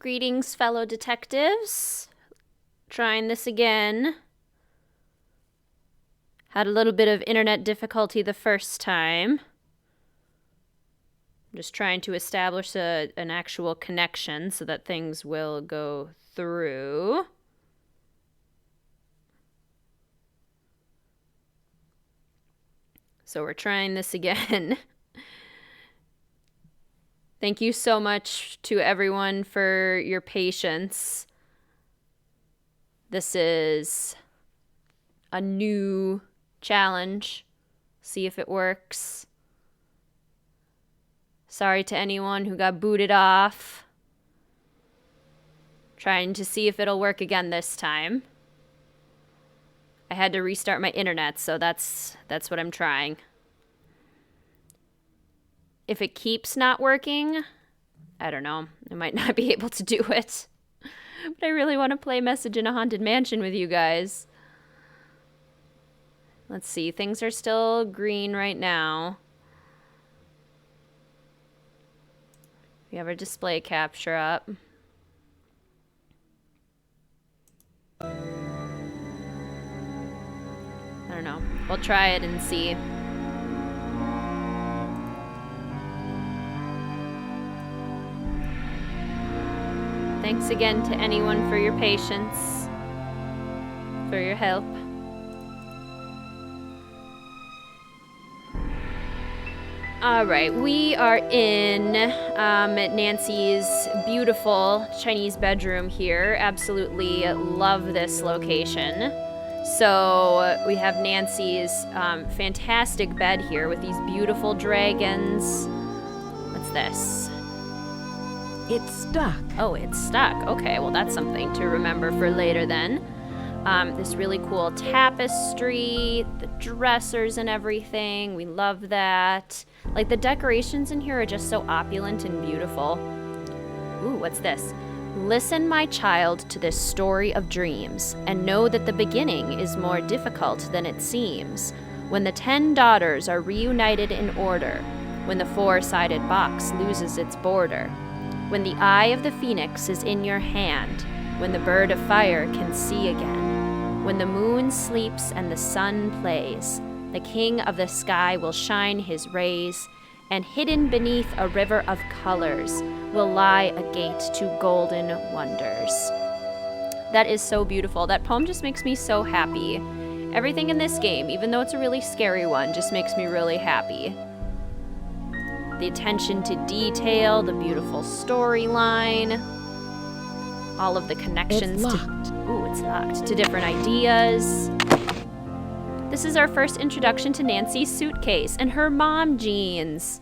Greetings, fellow detectives. Trying this again. Had a little bit of internet difficulty the first time. I'm just trying to establish an actual connection so that things will go through. So we're trying this again. Thank you so much to everyone for your patience. This is a new challenge. See if it works. Sorry to anyone who got booted off. Trying to see if it'll work again this time. I had to restart my internet, so that's what I'm trying. If it keeps not working, I don't know. I might not be able to do it. But I really want to play Message in a Haunted Mansion with you guys. Let's see. Things are still green right now. We have our display capture up. I don't know. We'll try it and see. Thanks again to anyone for your patience, for your help. All right, we are in Nancy's beautiful Chinese bedroom here. Absolutely love this location. So we have Nancy's fantastic bed here with these beautiful dragons. What's this? It's stuck. Oh, it's stuck. Okay, well that's something to remember for later then. This really cool tapestry, the dressers and everything. We love that. Like the decorations in here are just so opulent and beautiful. Ooh, what's this? Listen, my child, to this story of dreams, and know that the beginning is more difficult than it seems. When the 10 daughters are reunited in order, when the 4-sided box loses its border, when the eye of the phoenix is in your hand, when the bird of fire can see again, when the moon sleeps and the sun plays, the king of the sky will shine his rays, and hidden beneath a river of colors will lie a gate to golden wonders. That is so beautiful. That poem just makes me so happy. Everything in this game, even though it's a really scary one, just makes me really happy. The attention to detail, the beautiful storyline, all of the connections. It's locked. It's locked. To different ideas. This is our first introduction to Nancy's suitcase and her mom jeans.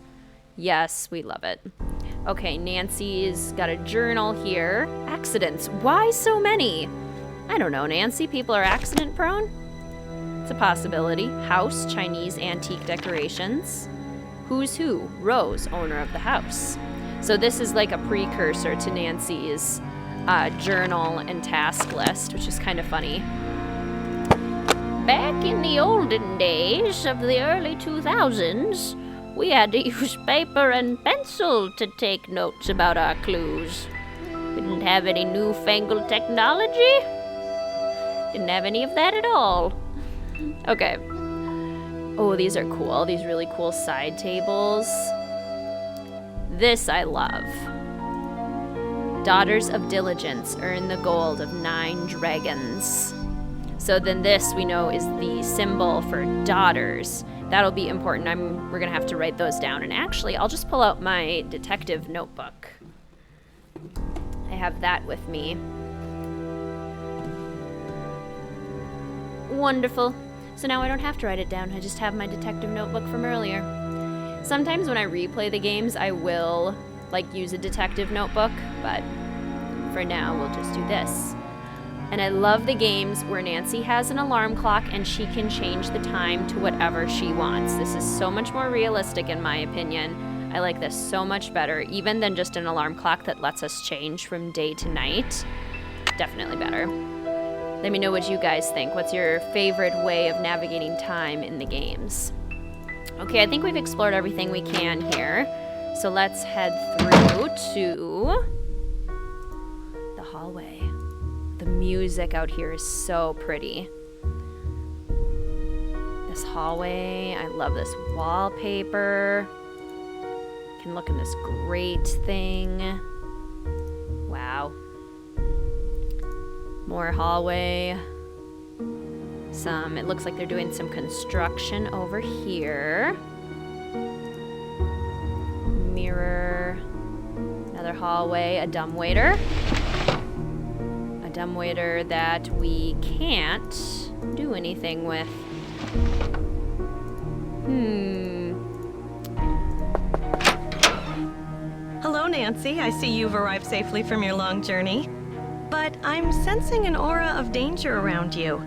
Yes, we love it. Okay, Nancy's got a journal here. Accidents. Why so many? I don't know, Nancy. People are accident prone? It's a possibility. House, Chinese antique decorations. Who's who? Rose, owner of the house. So this is like a precursor to Nancy's journal and task list, which is kind of funny. Back in the olden days of the early 2000s, we had to use paper and pencil to take notes about our clues. We didn't have any newfangled technology. Didn't have any of that at all. Okay. Oh, these are cool. These really cool side tables. This I love. Daughters of Diligence earn the gold of 9 dragons. So then this, we know, is the symbol for daughters. That'll be important. We're going to have to write those down. And actually, I'll just pull out my detective notebook. I have that with me. Wonderful. So now I don't have to write it down. I just have my detective notebook from earlier. Sometimes when I replay the games, I will use a detective notebook, but for now, we'll just do this. And I love the games where Nancy has an alarm clock and she can change the time to whatever she wants. This is so much more realistic in my opinion. I like this so much better, even than just an alarm clock that lets us change from day to night. Definitely better. Let me know what you guys think. What's your favorite way of navigating time in the games? Okay, I think we've explored everything we can here. So let's head through to hallway. The music out here is so pretty. This hallway, I love this wallpaper. You can look in this great thing. Wow. More hallway. It looks like they're doing some construction over here. Mirror. Another hallway, a dumbwaiter. A dumbwaiter that we can't do anything with. Hello, Nancy. I see you've arrived safely from your long journey. But I'm sensing an aura of danger around you.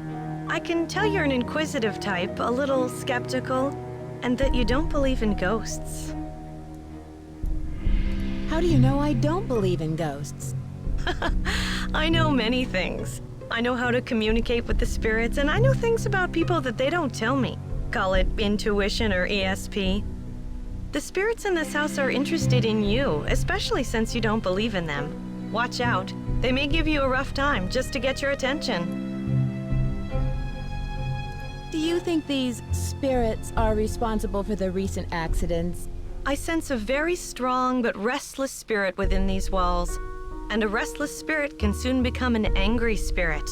I can tell you're an inquisitive type, a little skeptical, and that you don't believe in ghosts. How do you know I don't believe in ghosts? I know many things. I know how to communicate with the spirits, and I know things about people that they don't tell me. Call it intuition or ESP. The spirits in this house are interested in you, especially since you don't believe in them. Watch out. They may give you a rough time just to get your attention. Do you think these spirits are responsible for the recent accidents? I sense a very strong but restless spirit within these walls. And a restless spirit can soon become an angry spirit.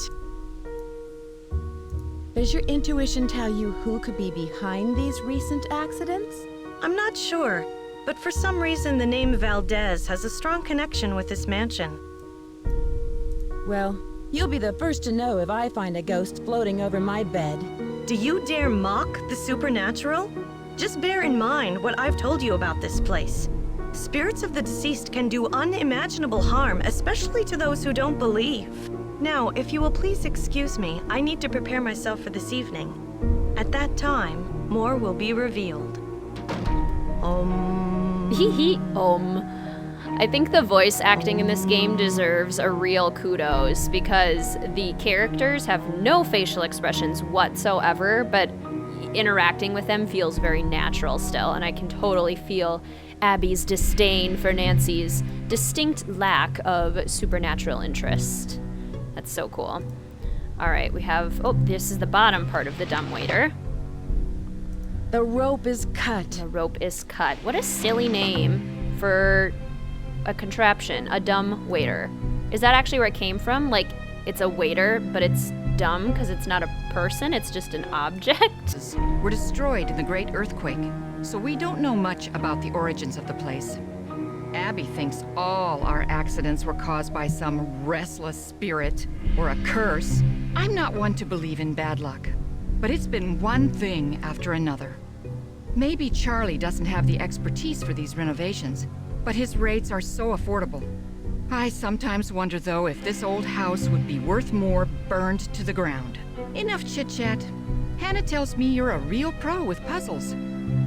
Does your intuition tell you who could be behind these recent accidents? I'm not sure, but for some reason the name Valdez has a strong connection with this mansion. Well, you'll be the first to know if I find a ghost floating over my bed. Do you dare mock the supernatural? Just bear in mind what I've told you about this place. Spirits of the deceased can do unimaginable harm, especially to those who don't believe. Now, if you will please excuse me, I need to prepare myself for this evening. At that time, more will be revealed. I think the voice acting in this game deserves a real kudos because the characters have no facial expressions whatsoever, but interacting with them feels very natural still, and I can totally feel Abby's disdain for Nancy's distinct lack of supernatural interest. That's so cool. All right, we have, this is the bottom part of the dumbwaiter. The rope is cut. The rope is cut. What a silly name for a contraption, a dumb waiter. Is that actually where it came from? Like, it's a waiter, but it's dumb because it's not a person, it's just an object? Were destroyed in the Great Earthquake, so we don't know much about the origins of the place. Abby thinks all our accidents were caused by some restless spirit or a curse. I'm not one to believe in bad luck, but it's been one thing after another. Maybe Charlie doesn't have the expertise for these renovations, but his rates are so affordable. I sometimes wonder, though, if this old house would be worth more burned to the ground. Enough chit-chat. Hannah tells me you're a real pro with puzzles.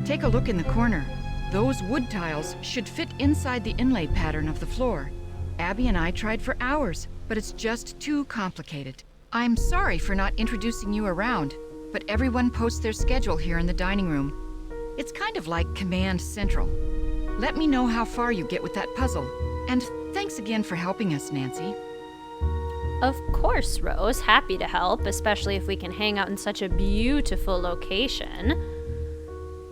Take a look in the corner. Those wood tiles should fit inside the inlay pattern of the floor. Abby and I tried for hours, but it's just too complicated. I'm sorry for not introducing you around, but everyone posts their schedule here in the dining room. It's kind of like Command Central. Let me know how far you get with that puzzle. And thanks again for helping us, Nancy. Of course, Rose. Happy to help, especially if we can hang out in such a beautiful location.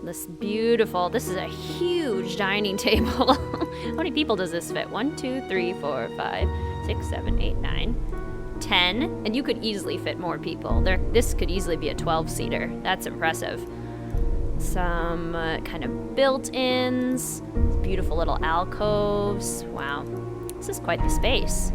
This is a huge dining table. How many people does this fit? 1, 2, 3, 4, 5, 6, 7, 8, 9, 10. And you could easily fit more people. This could easily be a 12-seater. That's impressive. Some kind of built-ins, beautiful little alcoves. Wow, this is quite the space.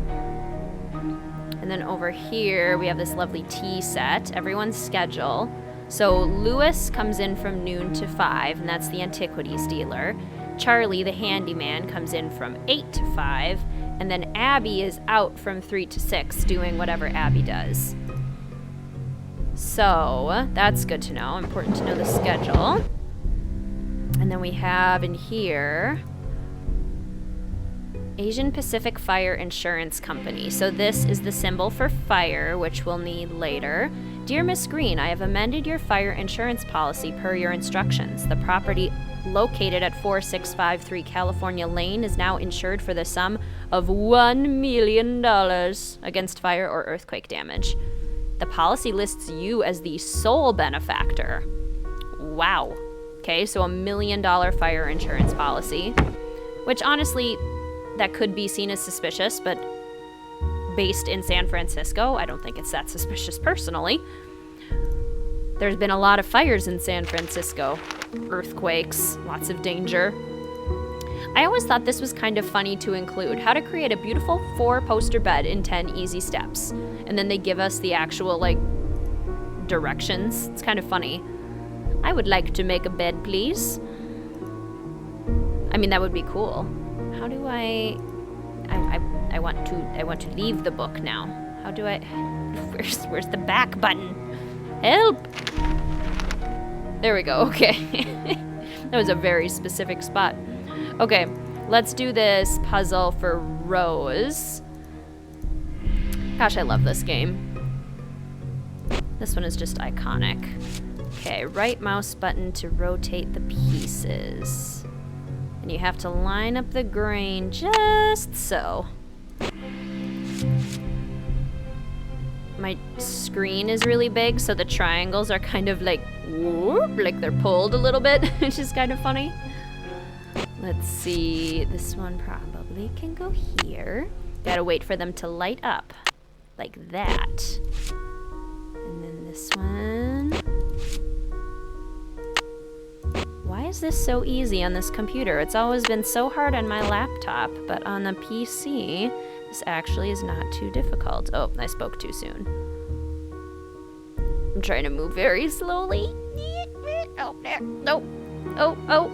And then over here, we have this lovely tea set, everyone's schedule. So Lewis comes in from noon to 5, and that's the antiquities dealer. Charlie, the handyman, comes in from 8 to 5, and then Abby is out from 3 to 6 doing whatever Abby does. So that's good to know, important to know the schedule. And then we have in here Asian Pacific Fire Insurance Company. So this is the symbol for fire, which we'll need later. Dear Miss Green, I have amended your fire insurance policy per your instructions. The property located at 4653 California Lane, is now insured for the sum of $1 million against fire or earthquake damage. The policy lists you as the sole benefactor. Wow. Okay, so $1 million fire insurance policy, which honestly, that could be seen as suspicious, but based in San Francisco, I don't think it's that suspicious personally. There's been a lot of fires in San Francisco, earthquakes, lots of danger. I always thought this was kind of funny to include, how to create a beautiful 4-poster bed in 10 easy steps. And then they give us the actual, like, directions. It's kind of funny. I would like to make a bed, please. I mean, that would be cool. How do I want to leave the book now. How do I, where's the back button? Help! There we go, okay. That was a very specific spot. Okay, let's do this puzzle for Rose. Gosh, I love this game. This one is just iconic. Okay, right mouse button to rotate the pieces. And you have to line up the grain just so. My screen is really big, so the triangles are kind of like, whoop, like they're pulled a little bit, which is kind of funny. Let's see, this one probably can go here. Gotta wait for them to light up, like that. And then this one. Why is this so easy on this computer? It's always been so hard on my laptop, but on the PC, this actually is not too difficult. Oh, I spoke too soon. I'm trying to move very slowly. Oh, there. No. Oh.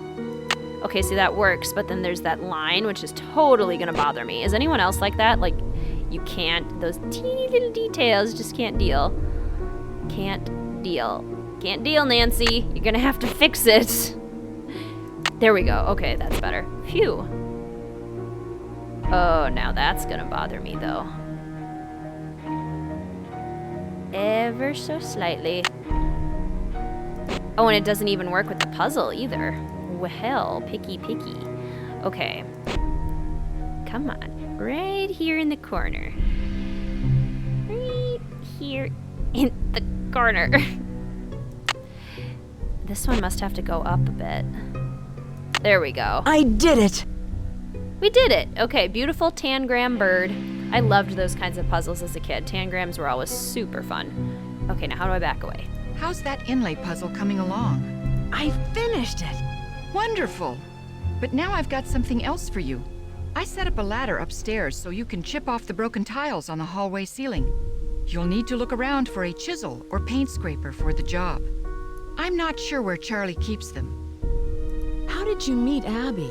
Okay, see, that works, but then there's that line, which is totally gonna bother me. Is anyone else like that? Like, you can't, those teeny little details just can't deal. Can't deal, Nancy. You're gonna have to fix it. There we go. Okay, that's better. Phew. Oh, now that's gonna bother me, though. Ever so slightly. Oh, and it doesn't even work with the puzzle, either. Well, picky. Okay. Come on. Right here in the corner. Right here in the corner. This one must have to go up a bit. There we go. I did it! We did it! Okay, beautiful tangram bird. I loved those kinds of puzzles as a kid. Tangrams were always super fun. Okay, now how do I back away? How's that inlay puzzle coming along? I finished it! Wonderful! But now I've got something else for you. I set up a ladder upstairs so you can chip off the broken tiles on the hallway ceiling. You'll need to look around for a chisel or paint scraper for the job. I'm not sure where Charlie keeps them. How did you meet Abby?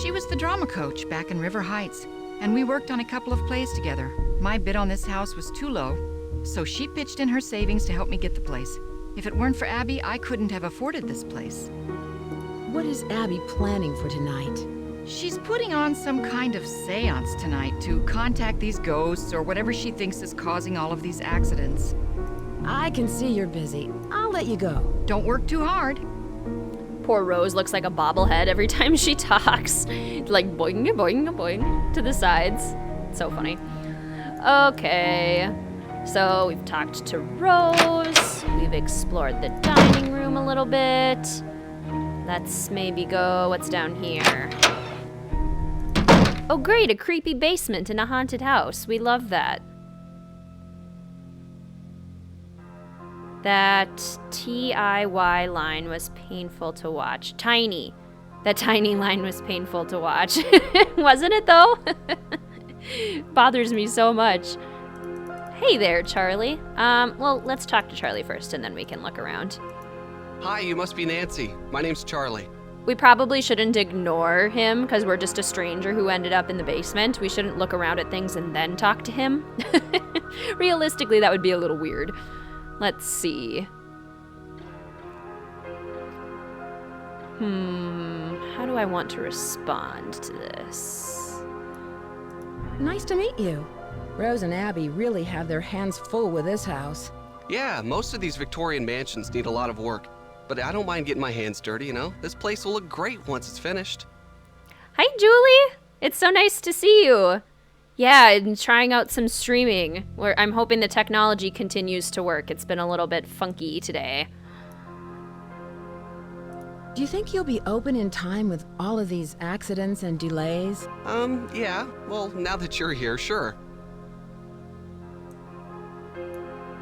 She was the drama coach back in River Heights, and we worked on a couple of plays together. My bid on this house was too low, so she pitched in her savings to help me get the place. If it weren't for Abby, I couldn't have afforded this place. What is Abby planning for tonight? She's putting on some kind of seance tonight to contact these ghosts or whatever she thinks is causing all of these accidents. I can see you're busy. I'll let you go. Don't work too hard. Poor Rose looks like a bobblehead every time she talks. Like boing, boing, boing to the sides. So funny. Okay. So we've talked to Rose. We've explored the dining room a little bit. Let's maybe go, what's down here? Oh great, a creepy basement in a haunted house. We love that. That TIY line was painful to watch. Tiny. That tiny line was painful to watch. Wasn't it though? Bothers me so much. Hey there, Charlie. Well, let's talk to Charlie first and then we can look around. Hi, you must be Nancy. My name's Charlie. We probably shouldn't ignore him because we're just a stranger who ended up in the basement. We shouldn't look around at things and then talk to him. Realistically, that would be a little weird. Let's see. How do I want to respond to this? Nice to meet you. Rose and Abby really have their hands full with this house. Yeah, most of these Victorian mansions need a lot of work. but I don't mind getting my hands dirty, you know? This place will look great once it's finished. Hi, Julie. It's so nice to see you. Yeah, I'm trying out some streaming. Where I'm hoping the technology continues to work. It's been a little bit funky today. Do you think you'll be open in time with all of these accidents and delays? Yeah. Well, now that you're here, sure.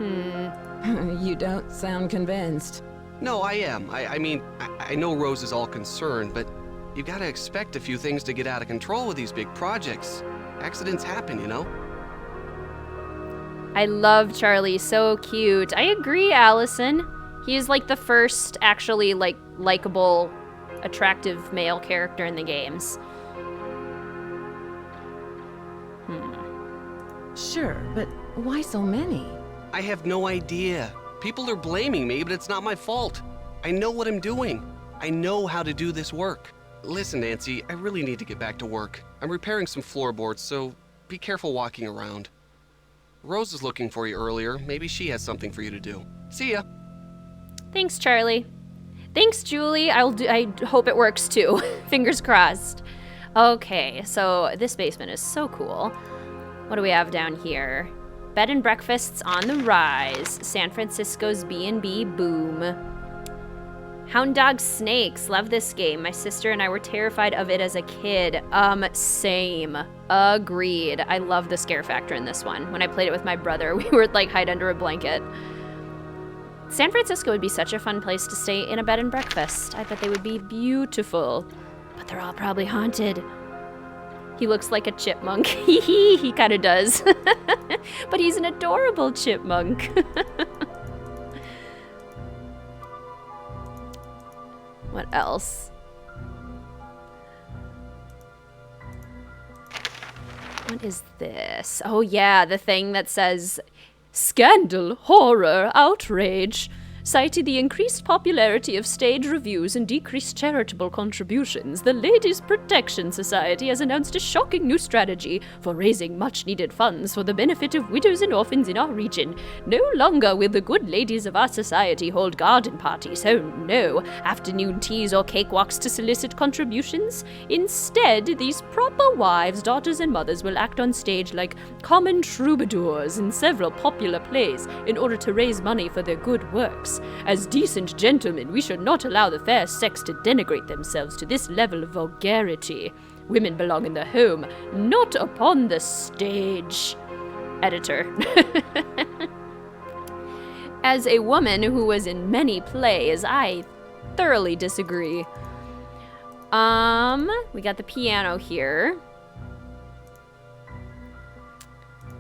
You don't sound convinced. No, I am. I mean, I know Rose is all concerned, but you gotta expect a few things to get out of control with these big projects. Accidents happen, you know? I love Charlie. So cute. I agree, Allison. He is like the first actually likable, attractive male character in the games. Sure, but why so many? I have no idea. People are blaming me, but it's not my fault. I know what I'm doing. I know how to do this work. Listen, Nancy, I really need to get back to work. I'm repairing some floorboards, so be careful walking around. Rose was looking for you earlier. Maybe she has something for you to do. See ya. Thanks, Charlie. Thanks, Julie. I hope it works too. Fingers crossed. Okay, so this basement is so cool. What do we have down here? Bed and breakfasts on the rise. San Francisco's B&B boom. Hound Dog Snakes. Love this game. My sister and I were terrified of it as a kid. Same. Agreed. I love the scare factor in this one. When I played it with my brother, we would like hide under a blanket. San Francisco would be such a fun place to stay in a bed and breakfast. I bet they would be beautiful. But they're all probably haunted. He looks like a chipmunk. He kind of does. But he's an adorable chipmunk. What else? What is this? Oh yeah, the thing that says scandal, horror, outrage. Citing the increased popularity of stage reviews and decreased charitable contributions, the Ladies Protection Society has announced a shocking new strategy for raising much-needed funds for the benefit of widows and orphans in our region. No longer will the good ladies of our society hold garden parties, oh no, afternoon teas or cakewalks to solicit contributions. Instead, these proper wives, daughters, and mothers will act on stage like common troubadours in several popular plays in order to raise money for their good works. As decent gentlemen, we should not allow the fair sex to denigrate themselves to this level of vulgarity. Women belong in the home, not upon the stage. Editor. As a woman who was in many plays, I thoroughly disagree. We got the piano here.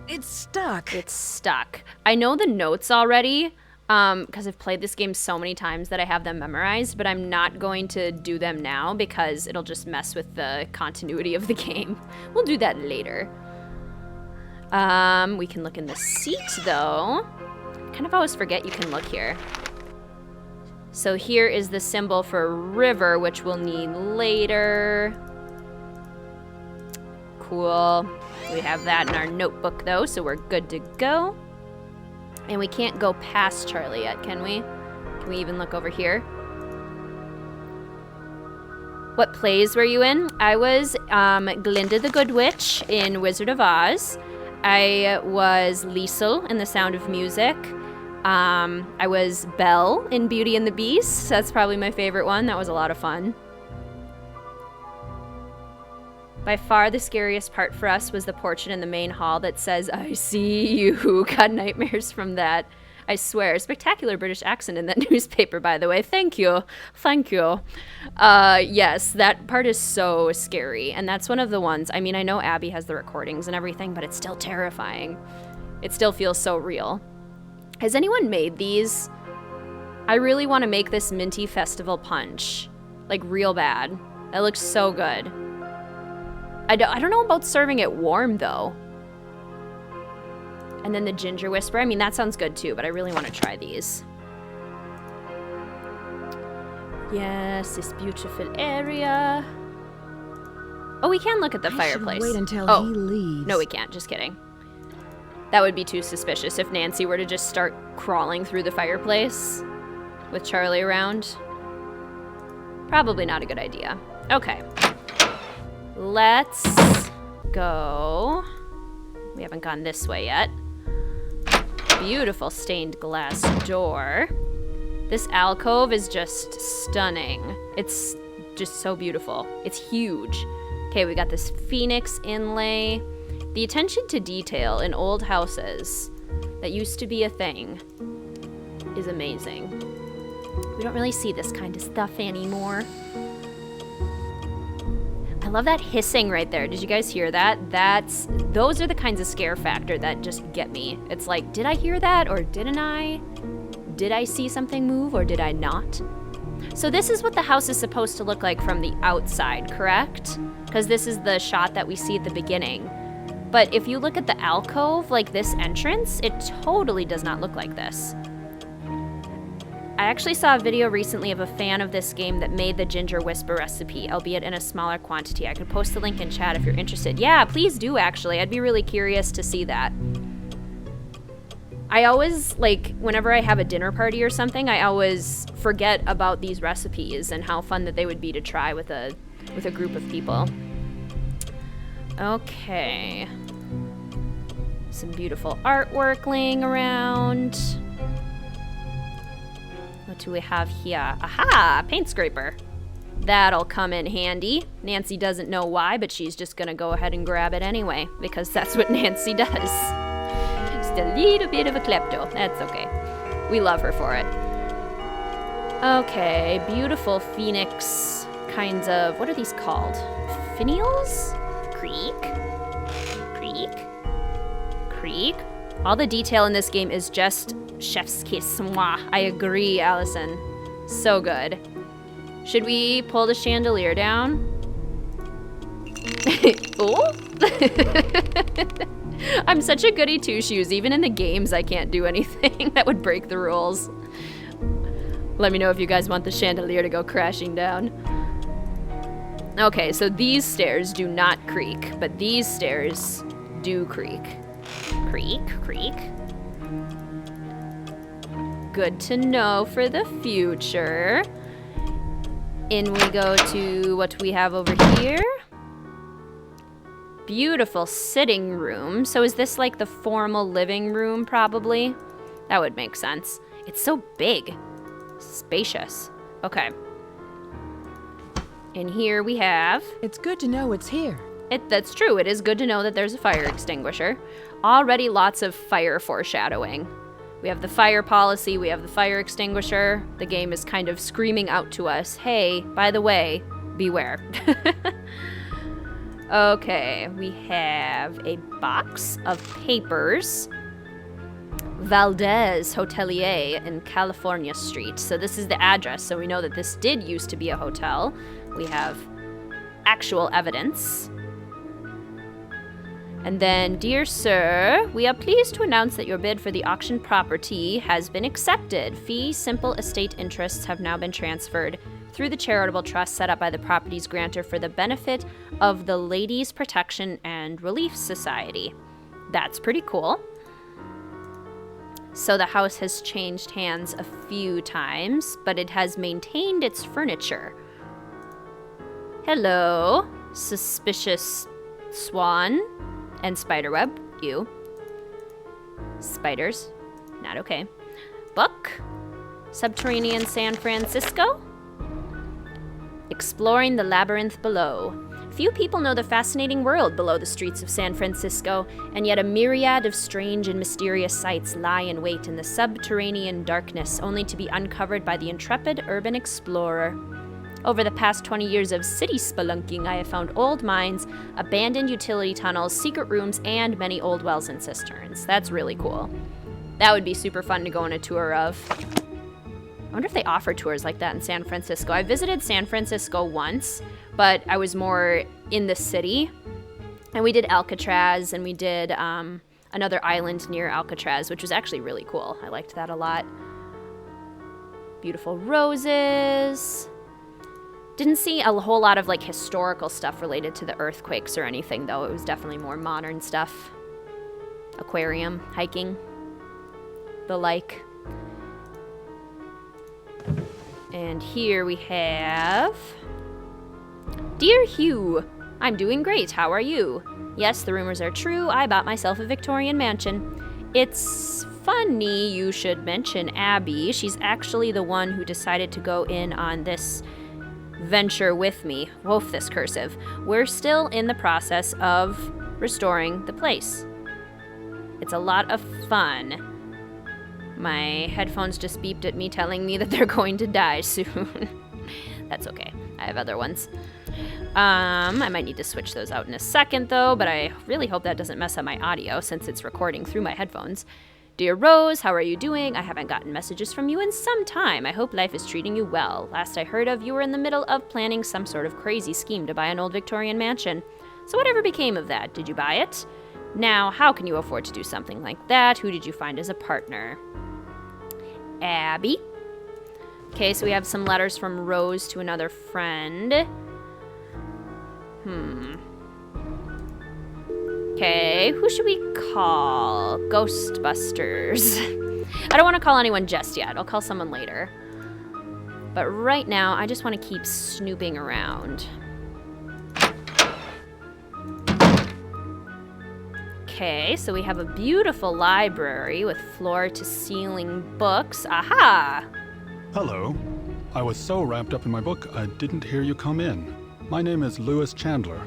It's stuck. It's stuck. I know the notes already. Because I've played this game so many times that I have them memorized, but I'm not going to do them now because it'll just mess with the continuity of the game. We'll do that later. We can look in the seat, though. Kind of always forget you can look here. So here is the symbol for river, which we'll need later. Cool. We have that in our notebook, though, so we're good to go. And we can't go past Charlie yet, can we? Can we even look over here? What plays were you in? I was Glinda the Good Witch in Wizard of Oz. I was Liesel in The Sound of Music. I was Belle in Beauty and the Beast. That's probably my favorite one. That was a lot of fun. By far the scariest part for us was the portrait in the main hall that says, "I see you." Got nightmares from that. I swear. Spectacular British accent in that newspaper, by the way. Thank you. Thank you. Yes, that part is so scary. And that's one of the ones, I mean, I know Abby has the recordings and everything, but it's still terrifying. It still feels so real. Has anyone made these? I really want to make this Minty Festival punch. Like, real bad. That looks so good. I don't know about serving it warm, though. And then the ginger whisper. I mean, that sounds good, too, but I really want to try these. Yes, this beautiful area. Oh, we can look at the fireplace. Wait until he leaves. No, we can't. Just kidding. That would be too suspicious if Nancy were to just start crawling through the fireplace. with Charlie around. Probably not a good idea. Okay. Let's go. We haven't gone this way yet. Beautiful stained glass door. This alcove is just stunning. It's just so beautiful. It's huge. Okay, we got this phoenix inlay. The attention to detail in old houses that used to be a thing is amazing. We don't really see this kind of stuff anymore. I love that hissing right there. Did you guys hear that? Those are the kinds of scare factor that just get me. It's like, did I hear that or didn't I? Did I see something move or did I not? So this is what the house is supposed to look like from the outside, correct? Because this is the shot that we see at the beginning. But if you look at the alcove, like this entrance, it totally does not look like this. I actually saw a video recently of a fan of this game that made the ginger whisper recipe, albeit in a smaller quantity. I could post the link in chat if you're interested. Yeah, please do, actually. I'd be really curious to see that. I always, like, whenever I have a dinner party or something, I always forget about these recipes and how fun that they would be to try with a group of people. Okay. Some beautiful artwork laying around. What do we have here? Aha! Paint scraper. That'll come in handy. Nancy doesn't know why, but she's just gonna go ahead and grab it anyway, because that's what Nancy does. Just a little bit of a klepto. That's okay. We love her for it. Okay, beautiful phoenix kinds of... What are these called? Finials? Creek? All the detail in this game is just chef's kiss. Mwah. I agree, Allison. So good. Should we pull the chandelier down? Oh? I'm such a goody two-shoes. Even in the games, I can't do anything that would break the rules. Let me know if you guys want the chandelier to go crashing down. Okay, so these stairs do not creak, but these stairs do creak. Creak. Good to know for the future. In we go to what we have over here. Beautiful sitting room. So is this like the formal living room, probably? That would make sense. It's so big. Spacious. Okay. In here we have... It's good to know it's here. That's true. It is good to know that there's a fire extinguisher. Already lots of fire foreshadowing. We have the fire policy, we have the fire extinguisher. The game is kind of screaming out to us, hey, by the way, beware. Okay, we have a box of papers. Valdez Hotelier in California Street. So this is the address, so we know that this did used to be a hotel. We have actual evidence. And then, dear sir, we are pleased to announce that your bid for the auction property has been accepted. Fee simple estate interests have now been transferred through the charitable trust set up by the property's grantor for the benefit of the Ladies Protection and Relief Society. That's pretty cool. So the house has changed hands a few times, but it has maintained its furniture. Hello, suspicious swan. And spiderweb, ew. Spiders, not okay. Book, Subterranean San Francisco. Exploring the labyrinth below. Few people know the fascinating world below the streets of San Francisco, and yet a myriad of strange and mysterious sights lie in wait in the subterranean darkness, only to be uncovered by the intrepid urban explorer. Over the past 20 years of city spelunking, I have found old mines, abandoned utility tunnels, secret rooms, and many old wells and cisterns. That's really cool. That would be super fun to go on a tour of. I wonder if they offer tours like that in San Francisco. I visited San Francisco once, but I was more in the city. And we did Alcatraz, and we did another island near Alcatraz, which was actually really cool. I liked that a lot. Beautiful roses. Didn't see a whole lot of like historical stuff related to the earthquakes or anything, though. It was definitely more modern stuff. Aquarium, hiking, the like. And here we have... Dear Hugh, I'm doing great. How are you? Yes, the rumors are true. I bought myself a Victorian mansion. It's funny you should mention Abby. She's actually the one who decided to go in on this venture with me. Woof, this cursive. We're still in the process of restoring the place. It's a lot of fun. My headphones just beeped at me telling me that they're going to die soon. That's okay. I have other ones. I might need to switch those out in a second though, but I really hope that doesn't mess up my audio since it's recording through my headphones. Dear Rose, how are you doing? I haven't gotten messages from you in some time. I hope life is treating you well. Last I heard of, you were in the middle of planning some sort of crazy scheme to buy an old Victorian mansion. So whatever became of that? Did you buy it? Now, how can you afford to do something like that? Who did you find as a partner? Abby. Okay, so we have some letters from Rose to another friend. Okay, who should we call? Ghostbusters. I don't want to call anyone just yet. I'll call someone later. But right now, I just want to keep snooping around. Okay, so we have a beautiful library with floor-to-ceiling books. Aha! Hello. I was so wrapped up in my book, I didn't hear you come in. My name is Lewis Chandler.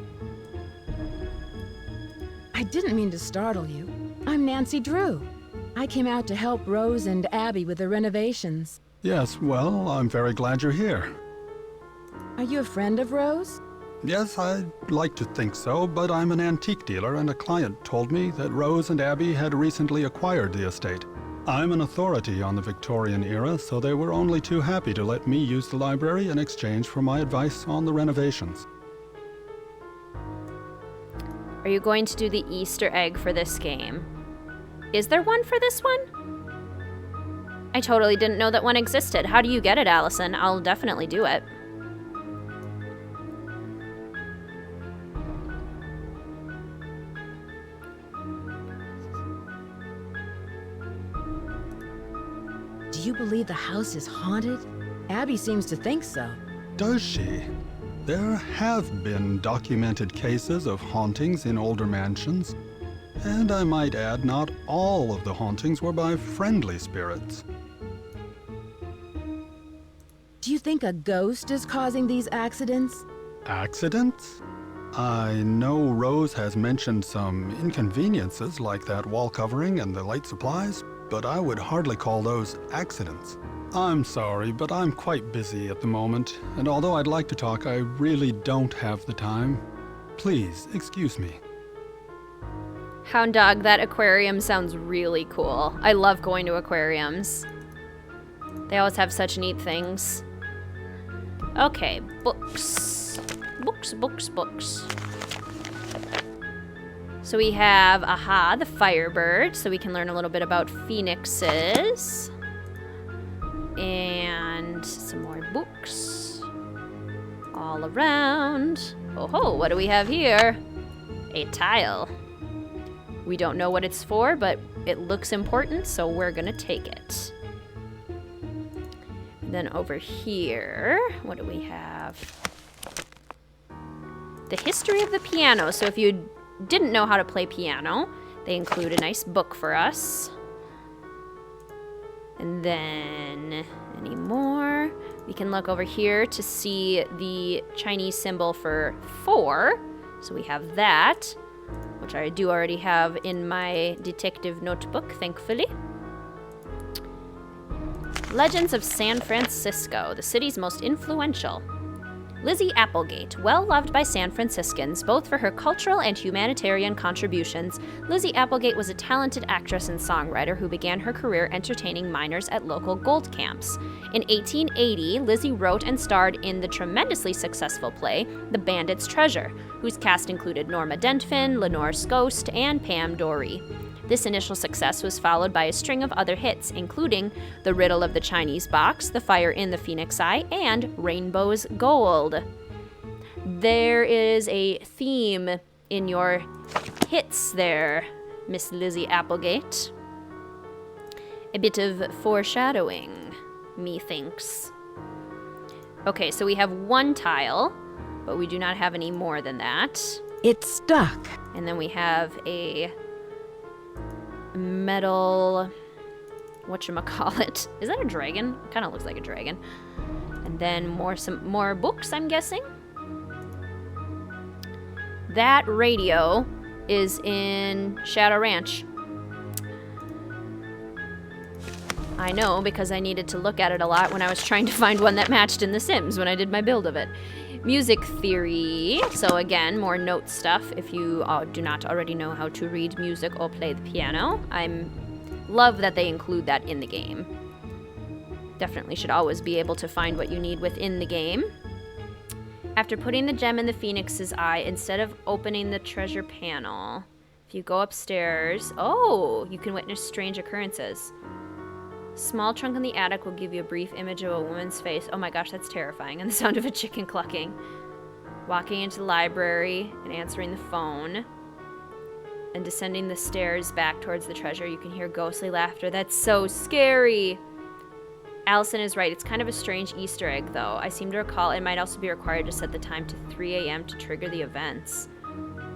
I didn't mean to startle you. I'm Nancy Drew. I came out to help Rose and Abby with the renovations. Yes, well, I'm very glad you're here. Are you a friend of Rose? Yes, I'd like to think so, but I'm an antique dealer and a client told me that Rose and Abby had recently acquired the estate. I'm an authority on the Victorian era, so they were only too happy to let me use the library in exchange for my advice on the renovations. Are you going to do the Easter egg for this game? Is there one for this one? I totally didn't know that one existed. How do you get it, Allison? I'll definitely do it. Do you believe the house is haunted? Abby seems to think so. Does she? There have been documented cases of hauntings in older mansions. And I might add, not all of the hauntings were by friendly spirits. Do you think a ghost is causing these accidents? Accidents? I know Rose has mentioned some inconveniences like that wall covering and the light supplies, but I would hardly call those accidents. I'm sorry, but I'm quite busy at the moment, and although I'd like to talk, I really don't have the time. Please, excuse me. Hound Dog, that aquarium sounds really cool. I love going to aquariums. They always have such neat things. Okay, books. Books, books, books. So we have, aha, the Firebird, so we can learn a little bit about phoenixes. And some more books all around. Oh ho, what do we have here? A tile. We don't know what it's for, but it looks important, so we're gonna take it. Then over here, what do we have? The history of the piano. So if you didn't know how to play piano, they include a nice book for us. And then, any more? We can look over here to see the Chinese symbol for 4. So we have that, which I do already have in my detective notebook, thankfully. Legends of San Francisco, the city's most influential. Lizzie Applegate, well loved by San Franciscans, both for her cultural and humanitarian contributions, Lizzie Applegate was a talented actress and songwriter who began her career entertaining miners at local gold camps. In 1880, Lizzie wrote and starred in the tremendously successful play, The Bandit's Treasure, whose cast included Norma Dentfin, Lenore Scost, and Pam Dory. This initial success was followed by a string of other hits, including The Riddle of the Chinese Box, The Fire in the Phoenix Eye, and Rainbow's Gold. There is a theme in your hits there, Miss Lizzie Applegate. A bit of foreshadowing, methinks. Okay, so we have one tile, but we do not have any more than that. It's stuck. And then we have a metal, whatchamacallit. Is that a dragon? It kind of looks like a dragon. And then some more books, I'm guessing. That radio is in Shadow Ranch. I know, because I needed to look at it a lot when I was trying to find one that matched in The Sims when I did my build of it. Music theory. So again, more note stuff if you do not already know how to read music or play the piano. I love that they include that in the game. Definitely should always be able to find what you need within the game. After putting the gem in the phoenix's eye, instead of opening the treasure panel, if you go upstairs, you can witness strange occurrences. Small trunk in the attic will give you a brief image of a woman's face. Oh my gosh, that's terrifying. And the sound of a chicken clucking. Walking into the library and answering the phone. And descending the stairs back towards the treasure, you can hear ghostly laughter. That's so scary. Allison is right. It's kind of a strange Easter egg, though. I seem to recall it might also be required to set the time to 3 a.m. to trigger the events.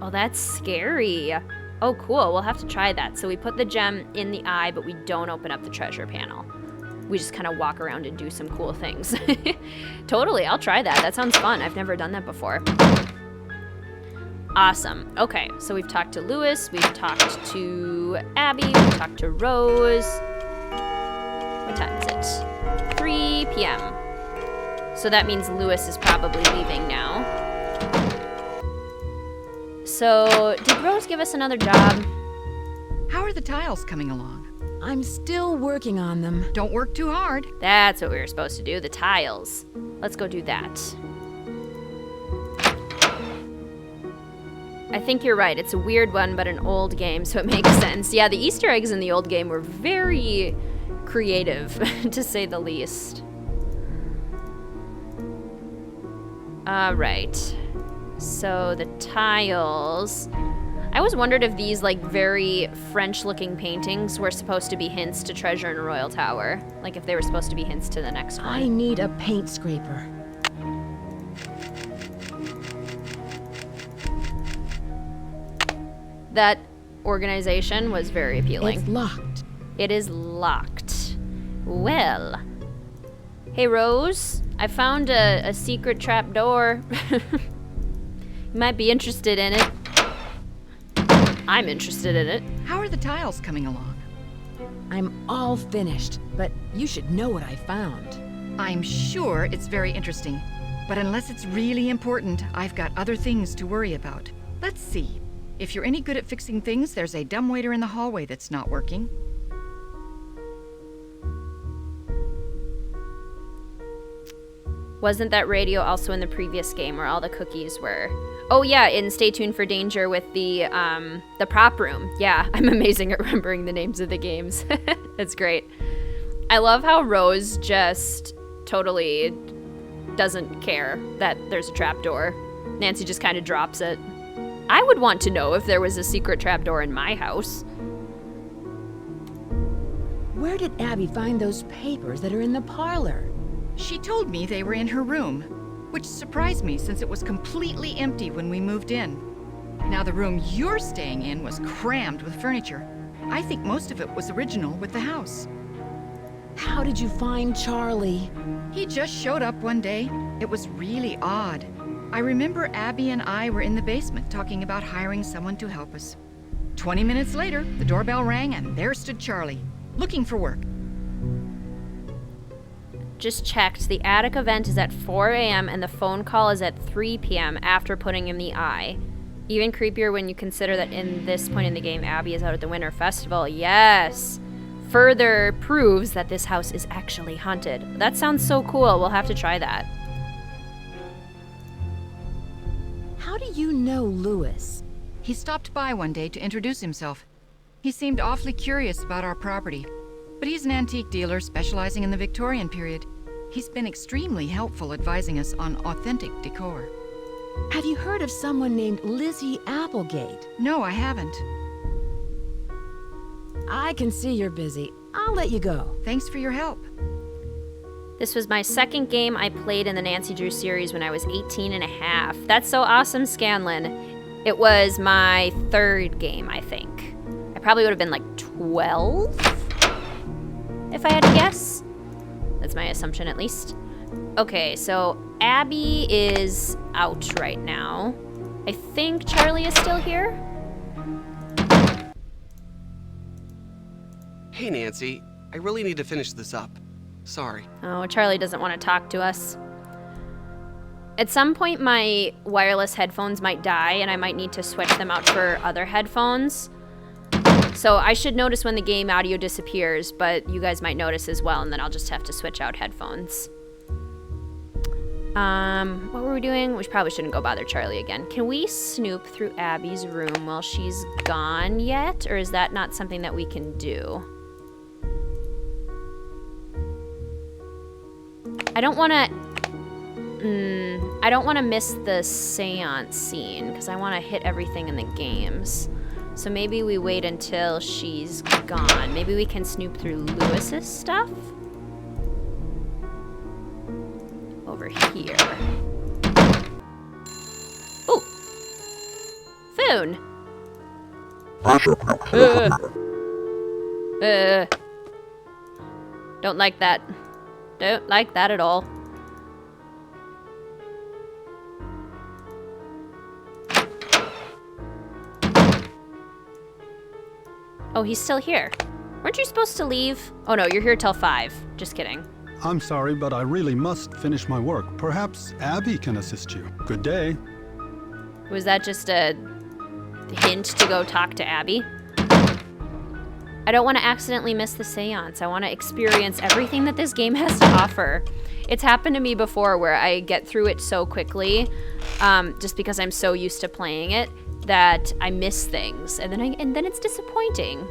Oh, that's scary. Oh, cool. We'll have to try that. So we put the gem in the eye, but we don't open up the treasure panel. We just kind of walk around and do some cool things. Totally, I'll try that. That sounds fun. I've never done that before. Awesome. Okay, so we've talked to Lewis, we've talked to Abby, we've talked to Rose. What time is it? 3 p.m. So that means Lewis is probably leaving now. So, did Rose give us another job? How are the tiles coming along? I'm still working on them. Don't work too hard. That's what we were supposed to do, the tiles. Let's go do that. I think you're right. It's a weird one, but an old game, so it makes sense. Yeah, the Easter eggs in the old game were very creative, to say the least. All right. So the tiles. I always wondered if these like very French-looking paintings were supposed to be hints to Treasure in a Royal Tower. Like if they were supposed to be hints to the next one. I need a paint scraper. That organization was very appealing. It's locked. It is locked. Well. Hey, Rose. I found a secret trap door. You might be interested in it. I'm interested in it. How are the tiles coming along? I'm all finished, but you should know what I found. I'm sure it's very interesting, but unless it's really important, I've got other things to worry about. Let's see. If you're any good at fixing things, there's a dumbwaiter in the hallway that's not working. Wasn't that radio also in the previous game where all the cookies were? Oh yeah, and stay tuned for danger with the prop room. Yeah, I'm amazing at remembering the names of the games. That's great. I love how Rose just totally doesn't care that there's a trapdoor. Nancy just kind of drops it. I would want to know if there was a secret trapdoor in my house. Where did Abby find those papers that are in the parlor? She told me they were in her room, which surprised me since it was completely empty when we moved in. Now the room you're staying in was crammed with furniture. I think most of it was original with the house. How did you find Charlie? He just showed up one day. It was really odd. I remember Abby and I were in the basement talking about hiring someone to help us. 20 minutes later, the doorbell rang and there stood Charlie, looking for work. Just checked. The attic event is at 4 a.m. and the phone call is at 3 p.m. after putting in the eye. Even creepier when you consider that in this point in the game, Abby is out at the Winter Festival. Yes! Further proves that this house is actually haunted. That sounds so cool. We'll have to try that. How do you know Lewis? He stopped by one day to introduce himself. He seemed awfully curious about our property, but he's an antique dealer specializing in the Victorian period. He's been extremely helpful advising us on authentic decor. Have you heard of someone named Lizzie Applegate? No, I haven't. I can see you're busy. I'll let you go. Thanks for your help. This was my second game I played in the Nancy Drew series when I was 18 and a half. That's so awesome, Scanlan. It was my third game, I think. I probably would have been like 12, if I had to guess. That's my assumption, at least. Okay, so Abby is out right now. I think Charlie is still here. Hey, Nancy. I really need to finish this up. Sorry. Oh, Charlie doesn't want to talk to us. At some point, my wireless headphones might die, and I might need to switch them out for other headphones. So I should notice when the game audio disappears, but you guys might notice as well, and then I'll just have to switch out headphones. What were we doing? We probably shouldn't go bother Charlie again. Can we snoop through Abby's room while she's gone yet? Or is that not something that we can do? I don't want to miss the seance scene because I want to hit everything in the games. So maybe we wait until she's gone. Maybe we can snoop through Lewis's stuff. Over here. Ooh. Foon. Don't like that. Don't like that at all. Oh, he's still here. Weren't you supposed to leave? Oh no, you're here till 5. Just kidding. I'm sorry, but I really must finish my work. Perhaps Abby can assist you. Good day. Was that just a hint to go talk to Abby? I don't want to accidentally miss the seance. I want to experience everything that this game has to offer. It's happened to me before where I get through it so quickly, just because I'm so used to playing it, that I miss things, and then it's disappointing.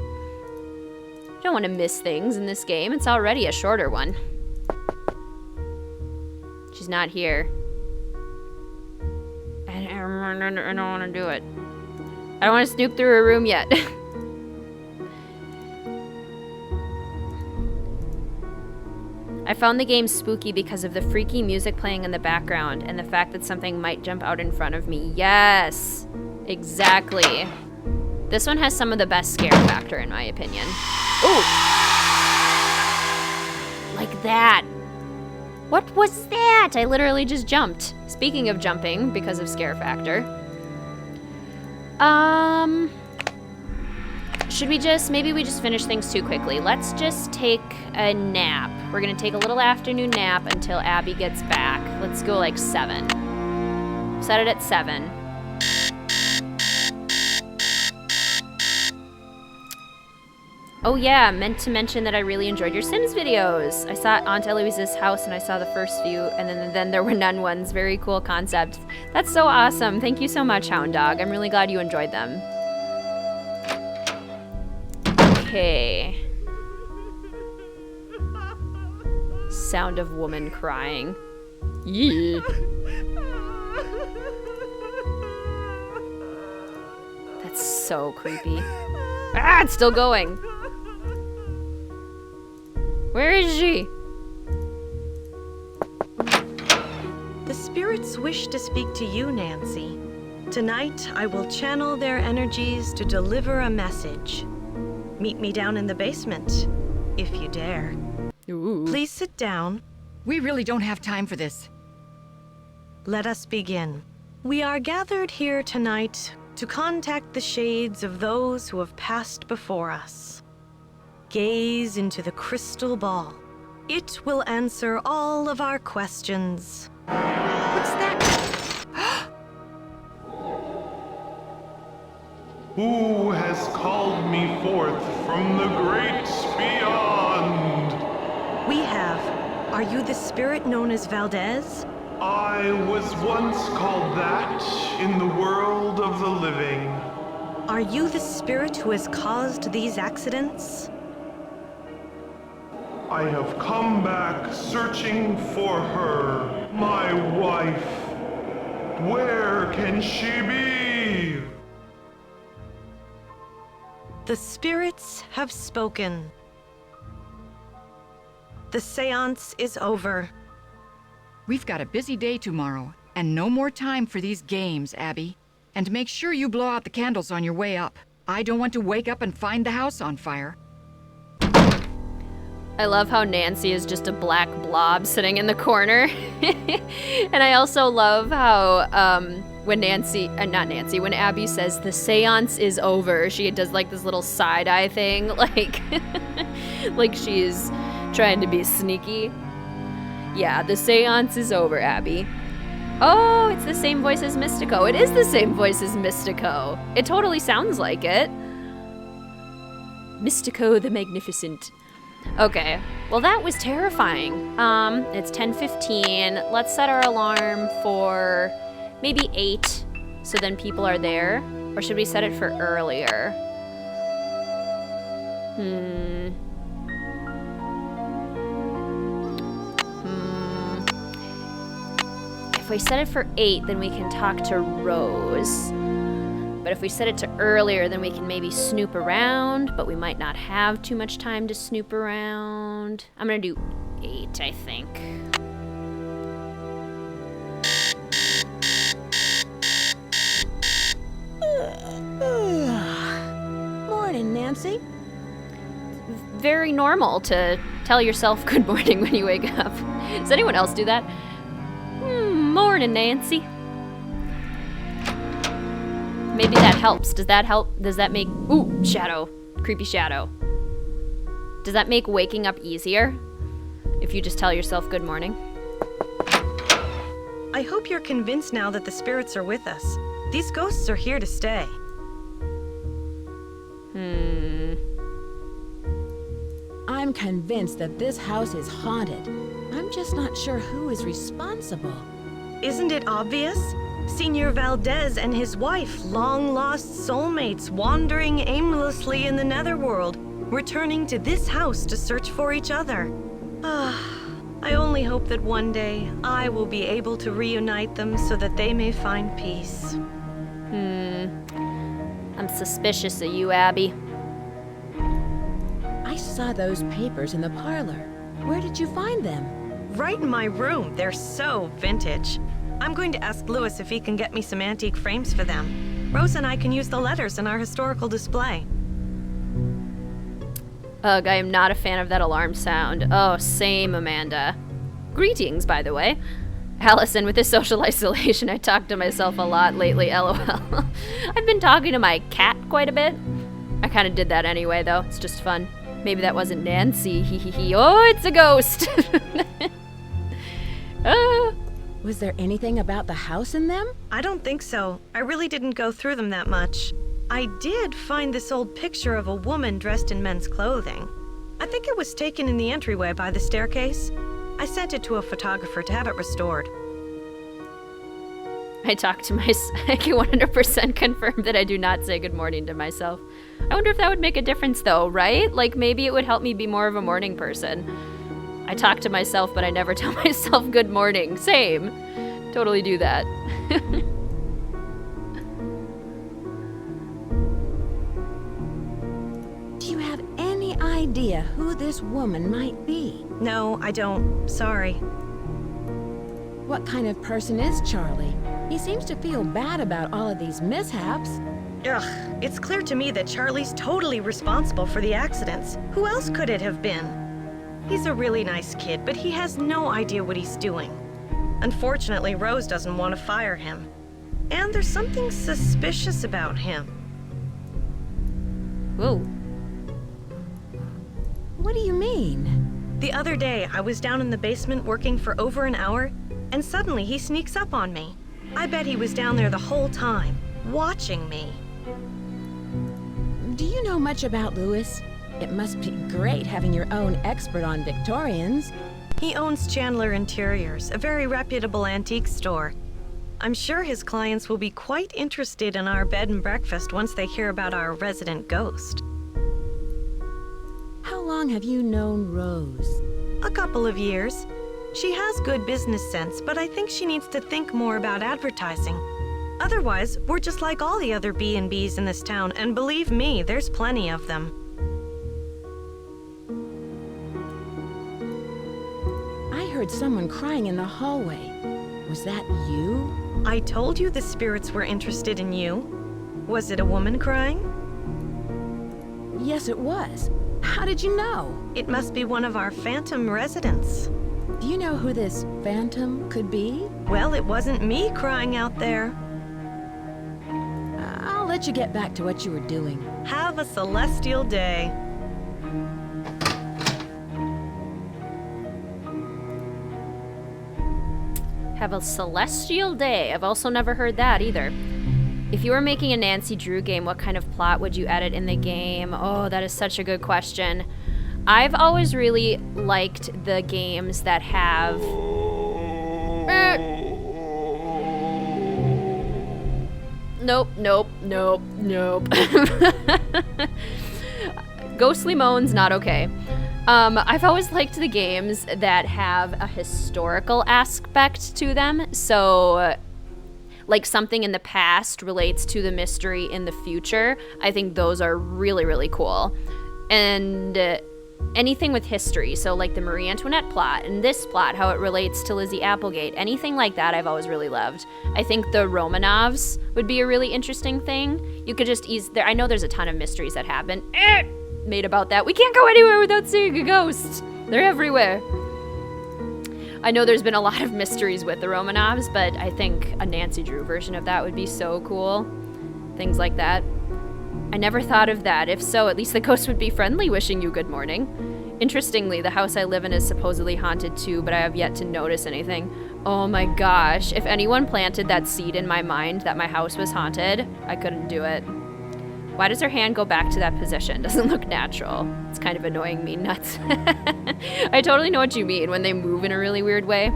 I don't want to miss things in this game. It's already a shorter one. She's not here. I don't want to do it. I don't want to snoop through her room yet. I found the game spooky because of the freaky music playing in the background and the fact that something might jump out in front of me. Yes, exactly. This one has some of the best scare factor in my opinion. Ooh! Like that. What was that? I literally just jumped. Speaking of jumping, because of scare factor. Maybe we just finish things too quickly. Let's just take a nap. We're gonna take a little afternoon nap until Abby gets back. Let's go like 7. Set it at 7. Oh yeah, I meant to mention that I really enjoyed your Sims videos. I saw Aunt Eloise's house and I saw the first few, and then there were none ones. Very cool concept. That's so awesome. Thank you so much, Hound Dog. I'm really glad you enjoyed them. Okay. Sound of woman crying. Yeah. That's so creepy. Ah, it's still going. Where is she? The spirits wish to speak to you, Nancy. Tonight, I will channel their energies to deliver a message. Meet me down in the basement, if you dare. Ooh. Please sit down. We really don't have time for this. Let us begin. We are gathered here tonight to contact the shades of those who have passed before us. Gaze into the crystal ball. It will answer all of our questions. What's that? Who has called me forth from the great beyond? We have. Are you the spirit known as Valdez? I was once called that in the world of the living. Are you the spirit who has caused these accidents? I have come back searching for her, my wife. Where can she be? The spirits have spoken. The seance is over. We've got a busy day tomorrow, and no more time for these games, Abby. And make sure you blow out the candles on your way up. I don't want to wake up and find the house on fire. I love how Nancy is just a black blob sitting in the corner. And I also love how when when Abby says the seance is over, she does like this little side-eye thing, like, like she's trying to be sneaky. Yeah, the seance is over, Abby. Oh, it's the same voice as Mystico. It is the same voice as Mystico. It totally sounds like it. Mystico the Magnificent. Okay, well that was terrifying. It's 10:15. Let's set our alarm for maybe 8, so then people are there. Or should we set it for earlier? If we set it for 8, then we can talk to Rose. But if we set it to earlier, then we can maybe snoop around, but we might not have too much time to snoop around. I'm gonna do 8, I think. Morning, Nancy. Very normal to tell yourself good morning when you wake up. Does anyone else do that? Morning, Nancy. Maybe that helps. Does that help? Does that make... Ooh, shadow. Creepy shadow. Does that make waking up easier? If you just tell yourself good morning? I hope you're convinced now that the spirits are with us. These ghosts are here to stay. I'm convinced that this house is haunted. I'm just not sure who is responsible. Isn't it obvious? Senor Valdez and his wife, long-lost soulmates wandering aimlessly in the netherworld, returning to this house to search for each other. I only hope that one day I will be able to reunite them so that they may find peace. I'm suspicious of you, Abby. I saw those papers in the parlor. Where did you find them? Right in my room. They're so vintage. I'm going to ask Louis if he can get me some antique frames for them. Rose and I can use the letters in our historical display. Ugh, I am not a fan of that alarm sound. Oh, same, Amanda. Greetings, by the way. Allison, with this social isolation, I talk to myself a lot lately, lol. I've been talking to my cat quite a bit. I kind of did that anyway, though. It's just fun. Maybe that wasn't Nancy. Oh, it's a ghost. Was there anything about the house in them? I don't think so. I really didn't go through them that much. I did find this old picture of a woman dressed in men's clothing. I think it was taken in the entryway by the staircase. I sent it to a photographer to have it restored. I talk to myself. I can 100% confirm that I do not say good morning to myself. I wonder if that would make a difference, though, right? Like, maybe it would help me be more of a morning person. I talk to myself, but I never tell myself good morning. Same. Totally do that. Do you have any idea who this woman might be? No, I don't. Sorry. What kind of person is Charlie? He seems to feel bad about all of these mishaps. Ugh, it's clear to me that Charlie's totally responsible for the accidents. Who else could it have been? He's a really nice kid, but he has no idea what he's doing. Unfortunately, Rose doesn't want to fire him. And there's something suspicious about him. Whoa. What do you mean? The other day, I was down in the basement working for over an hour, and suddenly he sneaks up on me. I bet he was down there the whole time, watching me. Do you know much about Louis? It must be great having your own expert on Victorians. He owns Chandler Interiors, a very reputable antique store. I'm sure his clients will be quite interested in our bed and breakfast once they hear about our resident ghost. How long have you known Rose? A couple of years. She has good business sense, but I think she needs to think more about advertising. Otherwise, we're just like all the other B&Bs in this town, and believe me, there's plenty of them. heard someone crying in the hallway. Was that you? I told you the spirits were interested in you. Was it a woman crying? Yes, it was. How did you know? It must be one of our phantom residents. Do you know who this phantom could be? Well, it wasn't me crying out there. I'll let you get back to what you were doing. Have a celestial day. Have a celestial day. I've also never heard that either. If you were making a Nancy Drew game, what kind of plot would you edit in the game? Oh, that is such a good question. I've always really liked the games that have... Nope. Ghostly moans, not okay. I've always liked the games that have a historical aspect to them. So, like something in the past relates to the mystery in the future. I think those are really, really cool. And anything with history, so like the Marie Antoinette plot and this plot, how it relates to Lizzie Applegate, anything like that I've always really loved. I think the Romanovs would be a really interesting thing. You could just I know there's a ton of mysteries that happen made about that. We can't go anywhere without seeing a ghost. They're everywhere. I know there's been a lot of mysteries with the Romanovs, but I think a Nancy Drew version of that would be so cool. Things like that. I never thought of that. If so, at least the ghost would be friendly, wishing you good morning. Interestingly, the house I live in is supposedly haunted too, but I have yet to notice anything. Oh my gosh, if anyone planted that seed in my mind that my house was haunted, I couldn't do it. Why does her hand go back to that position? Doesn't look natural. It's kind of annoying me nuts. I totally know what you mean when they move in a really weird way.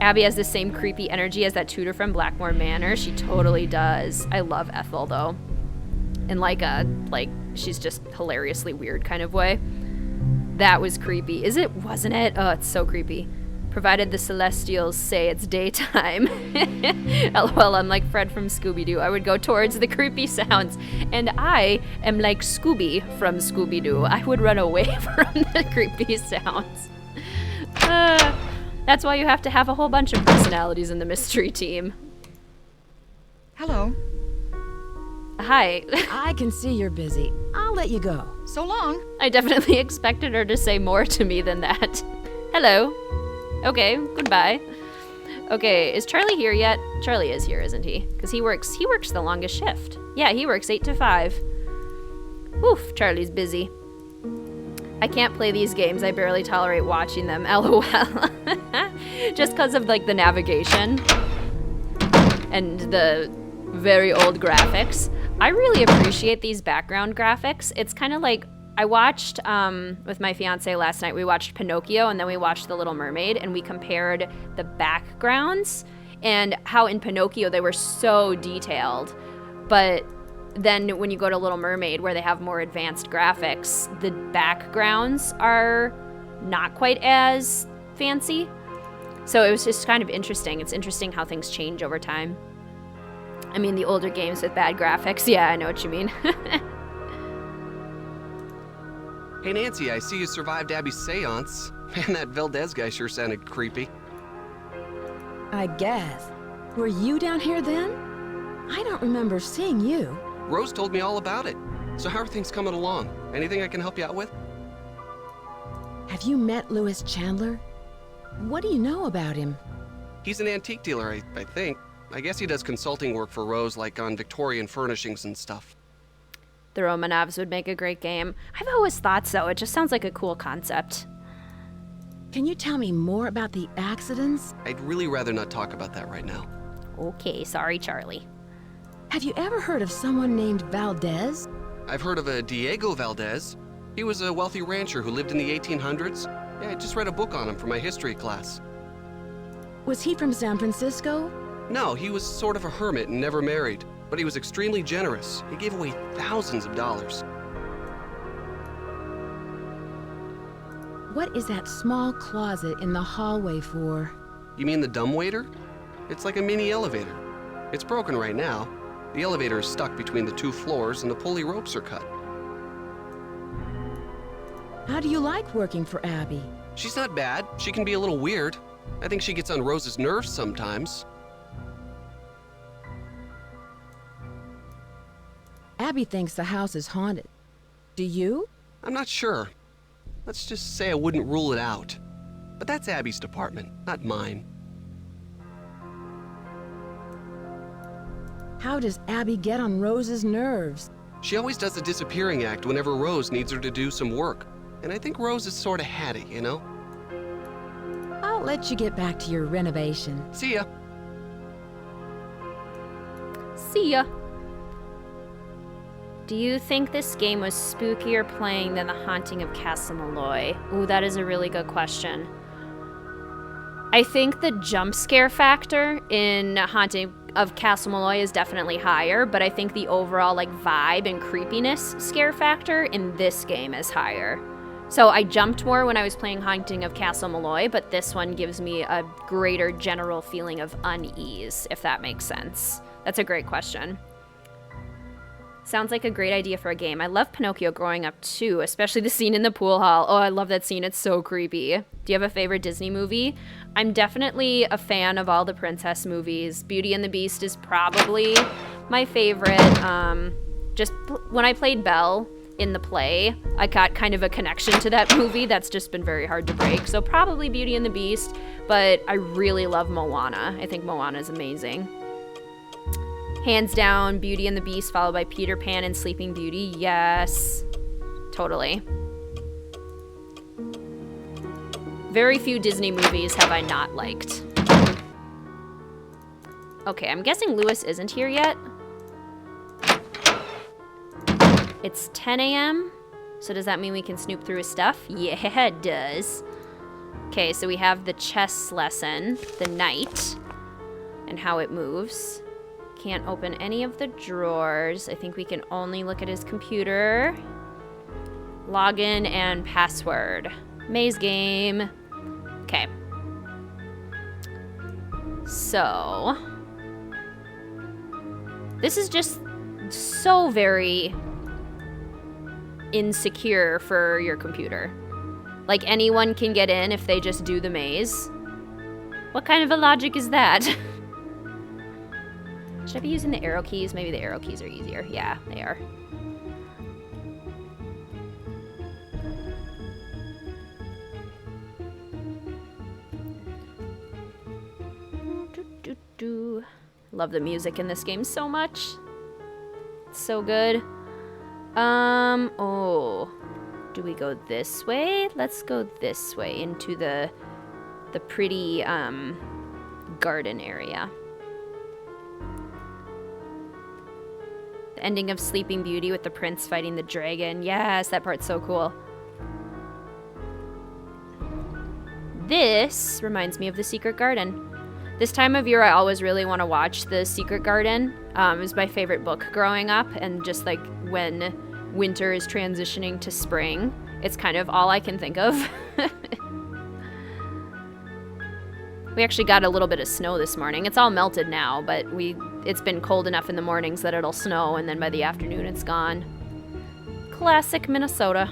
Abby has the same creepy energy as that tutor from Blackmore Manor. She totally does. I love Ethel though. In she's just hilariously weird kind of way. That was creepy. Wasn't it? Oh, it's so creepy. Provided the Celestials say it's daytime. LOL, I'm like Fred from Scooby-Doo. I would go towards the creepy sounds. And I am like Scooby from Scooby-Doo. I would run away from the creepy sounds. That's why you have to have a whole bunch of personalities in the mystery team. Hello. Hi. I can see you're busy. I'll let you go. So long. I definitely expected her to say more to me than that. Hello. Okay, goodbye. Okay, is Charlie here yet? Charlie is here, isn't he? Because he works the longest shift. Yeah, he works 8 to 5. Oof, Charlie's busy. I can't play these games. I barely tolerate watching them. LOL. Just because of like the navigation and the very old graphics. I really appreciate these background graphics. It's kind of like I watched with my fiance last night. We watched Pinocchio and then we watched The Little Mermaid, and we compared the backgrounds and how in Pinocchio they were so detailed, but then when you go to Little Mermaid, where they have more advanced graphics, the backgrounds are not quite as fancy. So it was just kind of interesting. It's interesting how things change over time. I mean, the older games with bad graphics, yeah, I know what you mean. Hey Nancy, I see you survived Abby's seance. Man, that Valdez guy sure sounded creepy. I guess. Were you down here then? I don't remember seeing you. Rose told me all about it. So how are things coming along? Anything I can help you out with? Have you met Louis Chandler? What do you know about him? He's an antique dealer, I think. I guess he does consulting work for Rose, like on Victorian furnishings and stuff. The Romanovs would make a great game. I've always thought so. It just sounds like a cool concept. Can you tell me more about the accidents? I'd really rather not talk about that right now. Okay, sorry, Charlie. Have you ever heard of someone named Valdez? I've heard of a Diego Valdez. He was a wealthy rancher who lived in the 1800s. Yeah, I just read a book on him for my history class. Was he from San Francisco? No, he was sort of a hermit and never married, but he was extremely generous. He gave away thousands of dollars. What is that small closet in the hallway for? You mean the dumbwaiter? It's like a mini elevator. It's broken right now. The elevator is stuck between the 2 floors and the pulley ropes are cut. How do you like working for Abby? She's not bad. She can be a little weird. I think she gets on Rose's nerves sometimes. Abby thinks the house is haunted. Do you? I'm not sure. Let's just say I wouldn't rule it out. But that's Abby's department, not mine. How does Abby get on Rose's nerves? She always does a disappearing act whenever Rose needs her to do some work. And I think Rose is sort of hatty, you know? I'll let you get back to your renovation. See ya. See ya. Do you think this game was spookier playing than The Haunting of Castle Malloy? Ooh, that is a really good question. I think the jump scare factor in Haunting of Castle Malloy is definitely higher, but I think the overall like vibe and creepiness scare factor in this game is higher. So I jumped more when I was playing Haunting of Castle Malloy, but this one gives me a greater general feeling of unease, if that makes sense. That's a great question. Sounds like a great idea for a game. I love Pinocchio growing up too, especially the scene in the pool hall. Oh, I love that scene. It's so creepy. Do you have a favorite Disney movie? I'm definitely a fan of all the princess movies. Beauty and the Beast is probably my favorite. When I played Belle in the play, I got kind of a connection to that movie that's just been very hard to break. So probably Beauty and the Beast, but I really love Moana. I think Moana is amazing. Hands down, Beauty and the Beast, followed by Peter Pan and Sleeping Beauty. Yes, totally. Very few Disney movies have I not liked. Okay, I'm guessing Lewis isn't here yet. It's 10 a.m., so does that mean we can snoop through his stuff? Yeah, it does. Okay, so we have the chess lesson, the knight, and how it moves. Can't open any of the drawers. I think we can only look at his computer. Login and password. Maze game. Okay. So, this is just so very insecure for your computer. Like anyone can get in if they just do the maze. What kind of a logic is that? Should I be using the arrow keys? Maybe the arrow keys are easier. Yeah, they are. Love the music in this game so much. It's so good. Oh. Do we go this way? Let's go this way into the pretty garden area. The ending of Sleeping Beauty with the prince fighting the dragon. Yes, that part's so cool. This reminds me of the Secret Garden. This time of year, I always really want to watch The Secret Garden. It was my favorite book growing up, and just like when winter is transitioning to spring, it's kind of all I can think of. We actually got a little bit of snow this morning. It's all melted now, but it's been cold enough in the mornings that it'll snow, and then by the afternoon it's gone. Classic Minnesota.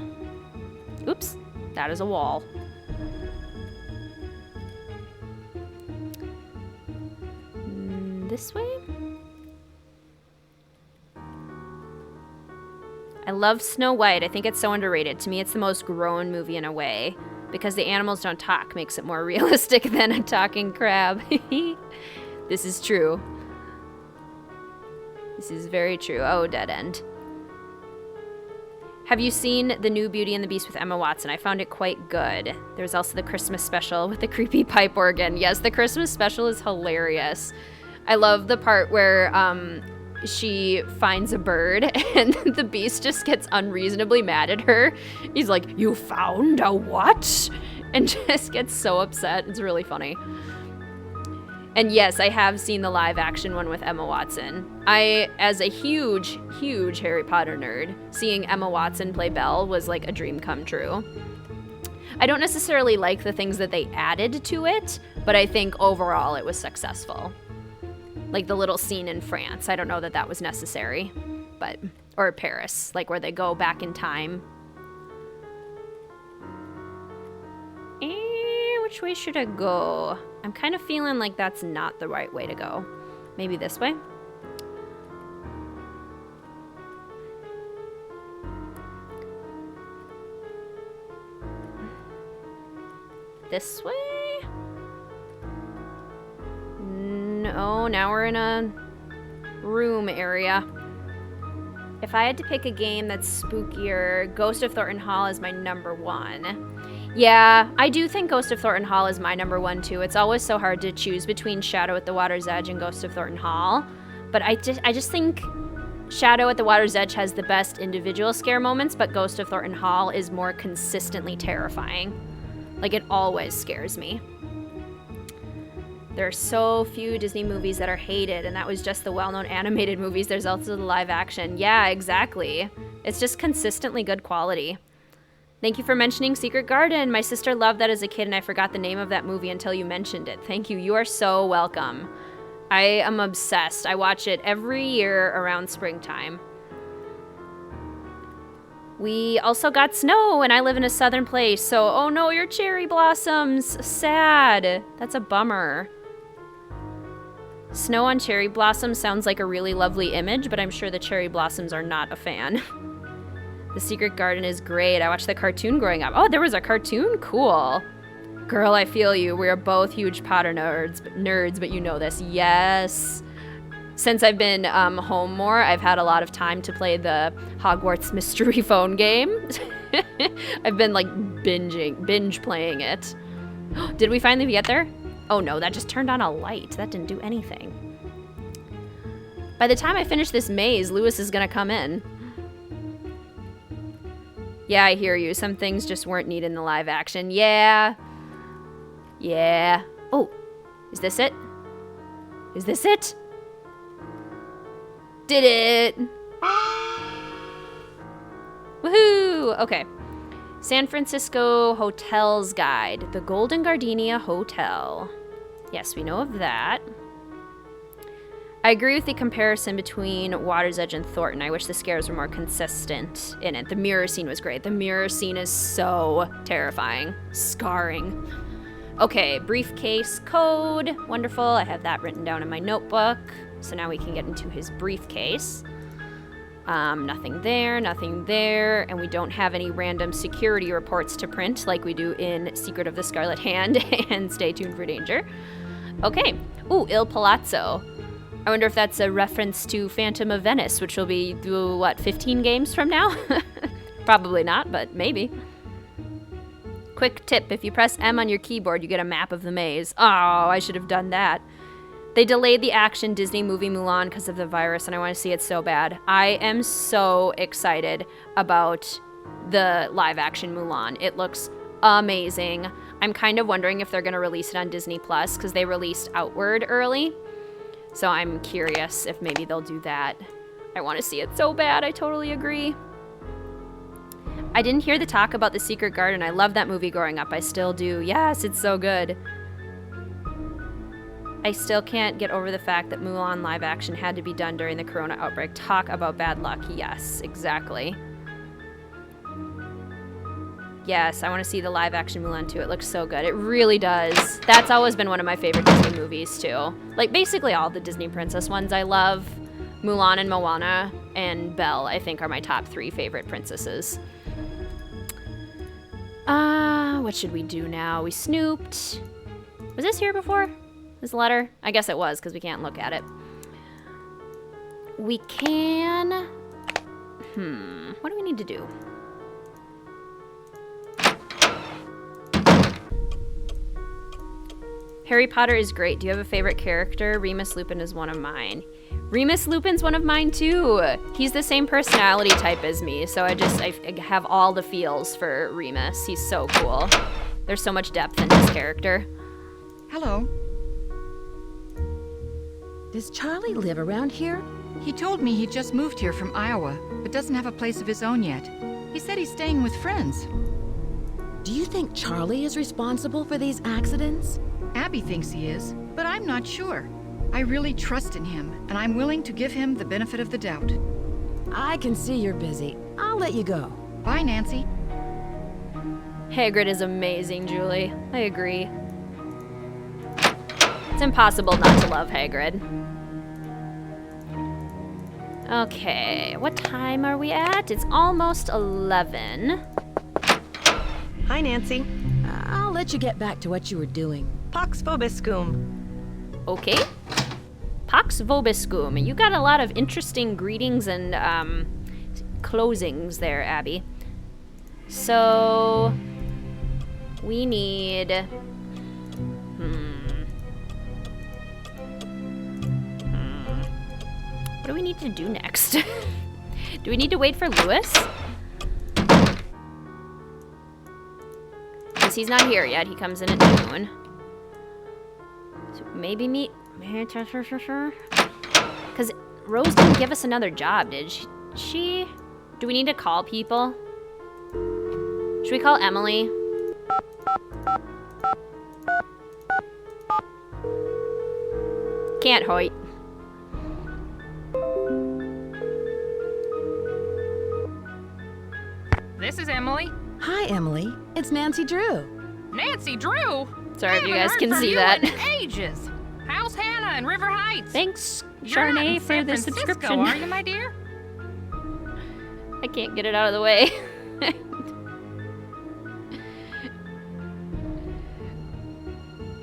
Oops, that is a wall. This way? I love Snow White. I think it's so underrated. To me, it's the most grown movie in a way. Because the animals don't talk makes it more realistic than a talking crab. This is true. This is very true. Oh, dead end. Have you seen the new Beauty and the Beast with Emma Watson? I found it quite good. There's also the Christmas special with the creepy pipe organ. Yes, the Christmas special is hilarious. I love the part where she finds a bird and the beast just gets unreasonably mad at her. He's like, "You found a what?" And just gets so upset. It's really funny. And yes, I have seen the live action one with Emma Watson. As a huge, huge Harry Potter nerd, seeing Emma Watson play Belle was like a dream come true. I don't necessarily like the things that they added to it, but I think overall it was successful. Like the little scene in France. I don't know that that was necessary, but, or Paris, like where they go back in time. which way should I go. I'm kind of feeling like that's not the right way to go. Maybe this way? This way? No, now we're in a room area. If I had to pick a game that's spookier, Ghost of Thornton Hall is my number one. Yeah, I do think Ghost of Thornton Hall is my number one too. It's always so hard to choose between Shadow at the Water's Edge and Ghost of Thornton Hall. But I just think Shadow at the Water's Edge has the best individual scare moments, but Ghost of Thornton Hall is more consistently terrifying. Like, it always scares me. There are so few Disney movies that are hated, and that was just the well-known animated movies. There's also the live action. Yeah, exactly. It's just consistently good quality. Thank you for mentioning Secret Garden. My sister loved that as a kid, and I forgot the name of that movie until you mentioned it. Thank you. You are so welcome. I am obsessed. I watch it every year around springtime. We also got snow, and I live in a southern place, so oh no, your cherry blossoms. Sad. That's a bummer. Snow on cherry blossoms sounds like a really lovely image, but I'm sure the cherry blossoms are not a fan. The Secret Garden is great. I watched the cartoon growing up. Oh, there was a cartoon? Cool. Girl, I feel you. We are both huge Potter nerds, but you know this. Yes. Since I've been home more, I've had a lot of time to play the Hogwarts Mystery Phone game. I've been like binge playing it. Did we finally get there? Oh no, that just turned on a light. That didn't do anything. By the time I finish this maze, Lewis is gonna come in. Yeah, I hear you. Some things just weren't needed in the live action. Yeah. Yeah. Oh, is this it? Is this it? Did it! Woohoo! Okay. San Francisco Hotels Guide. The Golden Gardenia Hotel. Yes, we know of that. I agree with the comparison between Water's Edge and Thornton. I wish the scares were more consistent in it. The mirror scene was great. The mirror scene is so terrifying. Scarring. Okay, briefcase code. Wonderful. I have that written down in my notebook. So now we can get into his briefcase. Nothing there, nothing there, and we don't have any random security reports to print like we do in Secret of the Scarlet Hand and Stay Tuned for Danger. Okay. Ooh, Il Palazzo. I wonder if that's a reference to Phantom of Venice, which will be, what, 15 games from now? Probably not, but maybe. Quick tip, if you press M on your keyboard, you get a map of the maze. Oh, I should have done that. They delayed the action Disney movie Mulan because of the virus, and I want to see it so bad. I am so excited about the live-action Mulan. It looks amazing. I'm kind of wondering if they're going to release it on Disney Plus because they released Outward early. So I'm curious if maybe they'll do that. I want to see it so bad. I totally agree. I didn't hear the talk about The Secret Garden. I loved that movie growing up. I still do. Yes, it's so good. I still can't get over the fact that Mulan live action had to be done during the corona outbreak. Talk about bad luck. Yes, exactly. Yes, I want to see the live action Mulan too. It looks so good. It really does. That's always been one of my favorite Disney movies too. Like basically all the Disney princess ones I love. Mulan and Moana and Belle, I think, are my top 3 favorite princesses. What should we do now? We snooped. Was this here before? This letter? I guess it was, because we can't look at it. We can... What do we need to do? Harry Potter is great. Do you have a favorite character? Remus Lupin is one of mine. Remus Lupin's one of mine, too. He's the same personality type as me, so I have all the feels for Remus. He's so cool. There's so much depth in his character. Hello. Does Charlie live around here? He told me he just moved here from Iowa, but doesn't have a place of his own yet. He said he's staying with friends. Do you think Charlie is responsible for these accidents? Abby thinks he is, but I'm not sure. I really trust in him, and I'm willing to give him the benefit of the doubt. I can see you're busy. I'll let you go. Bye, Nancy. Hagrid is amazing, Julie. I agree. It's impossible not to love Hagrid. Okay, what time are we at? It's almost 11. Hi, Nancy. I'll let you get back to what you were doing. Pax vobiscum. Okay. Pax vobiscum. You got a lot of interesting greetings and closings there, Abby. So we need what do we need to do next? Do we need to wait for Lewis? Because he's not here yet. He comes in at noon. So maybe meet. Because Rose didn't give us another job, did she? Do we need to call people? Should we call Emily? Can't hoit. This is Emily. Hi, Emily. It's Nancy Drew. Nancy Drew? Sorry if you guys Haven't can heard from see you that. in ages. How's Hannah in River Heights? Thanks, You're not Charnay, in for San the Francisco, subscription. are you, my dear? I can't get it out of the way.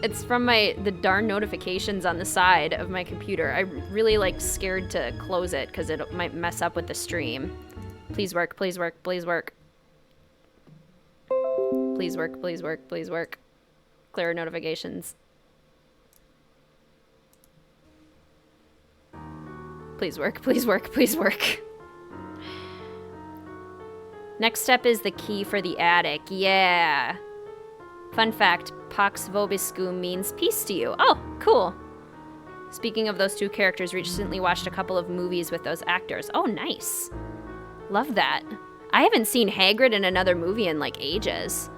It's from the darn notifications on the side of my computer. I'm really scared to close it because it might mess up with the stream. Please work, please work, please work. Please work, please work, please work. Clear notifications. Please work, please work, please work. Next step is the key for the attic. Yeah. Fun fact, Pax Vobiscum means peace to you. Oh, cool. Speaking of those two characters, recently watched a couple of movies with those actors. Oh, nice. Love that. I haven't seen Hagrid in another movie in ages.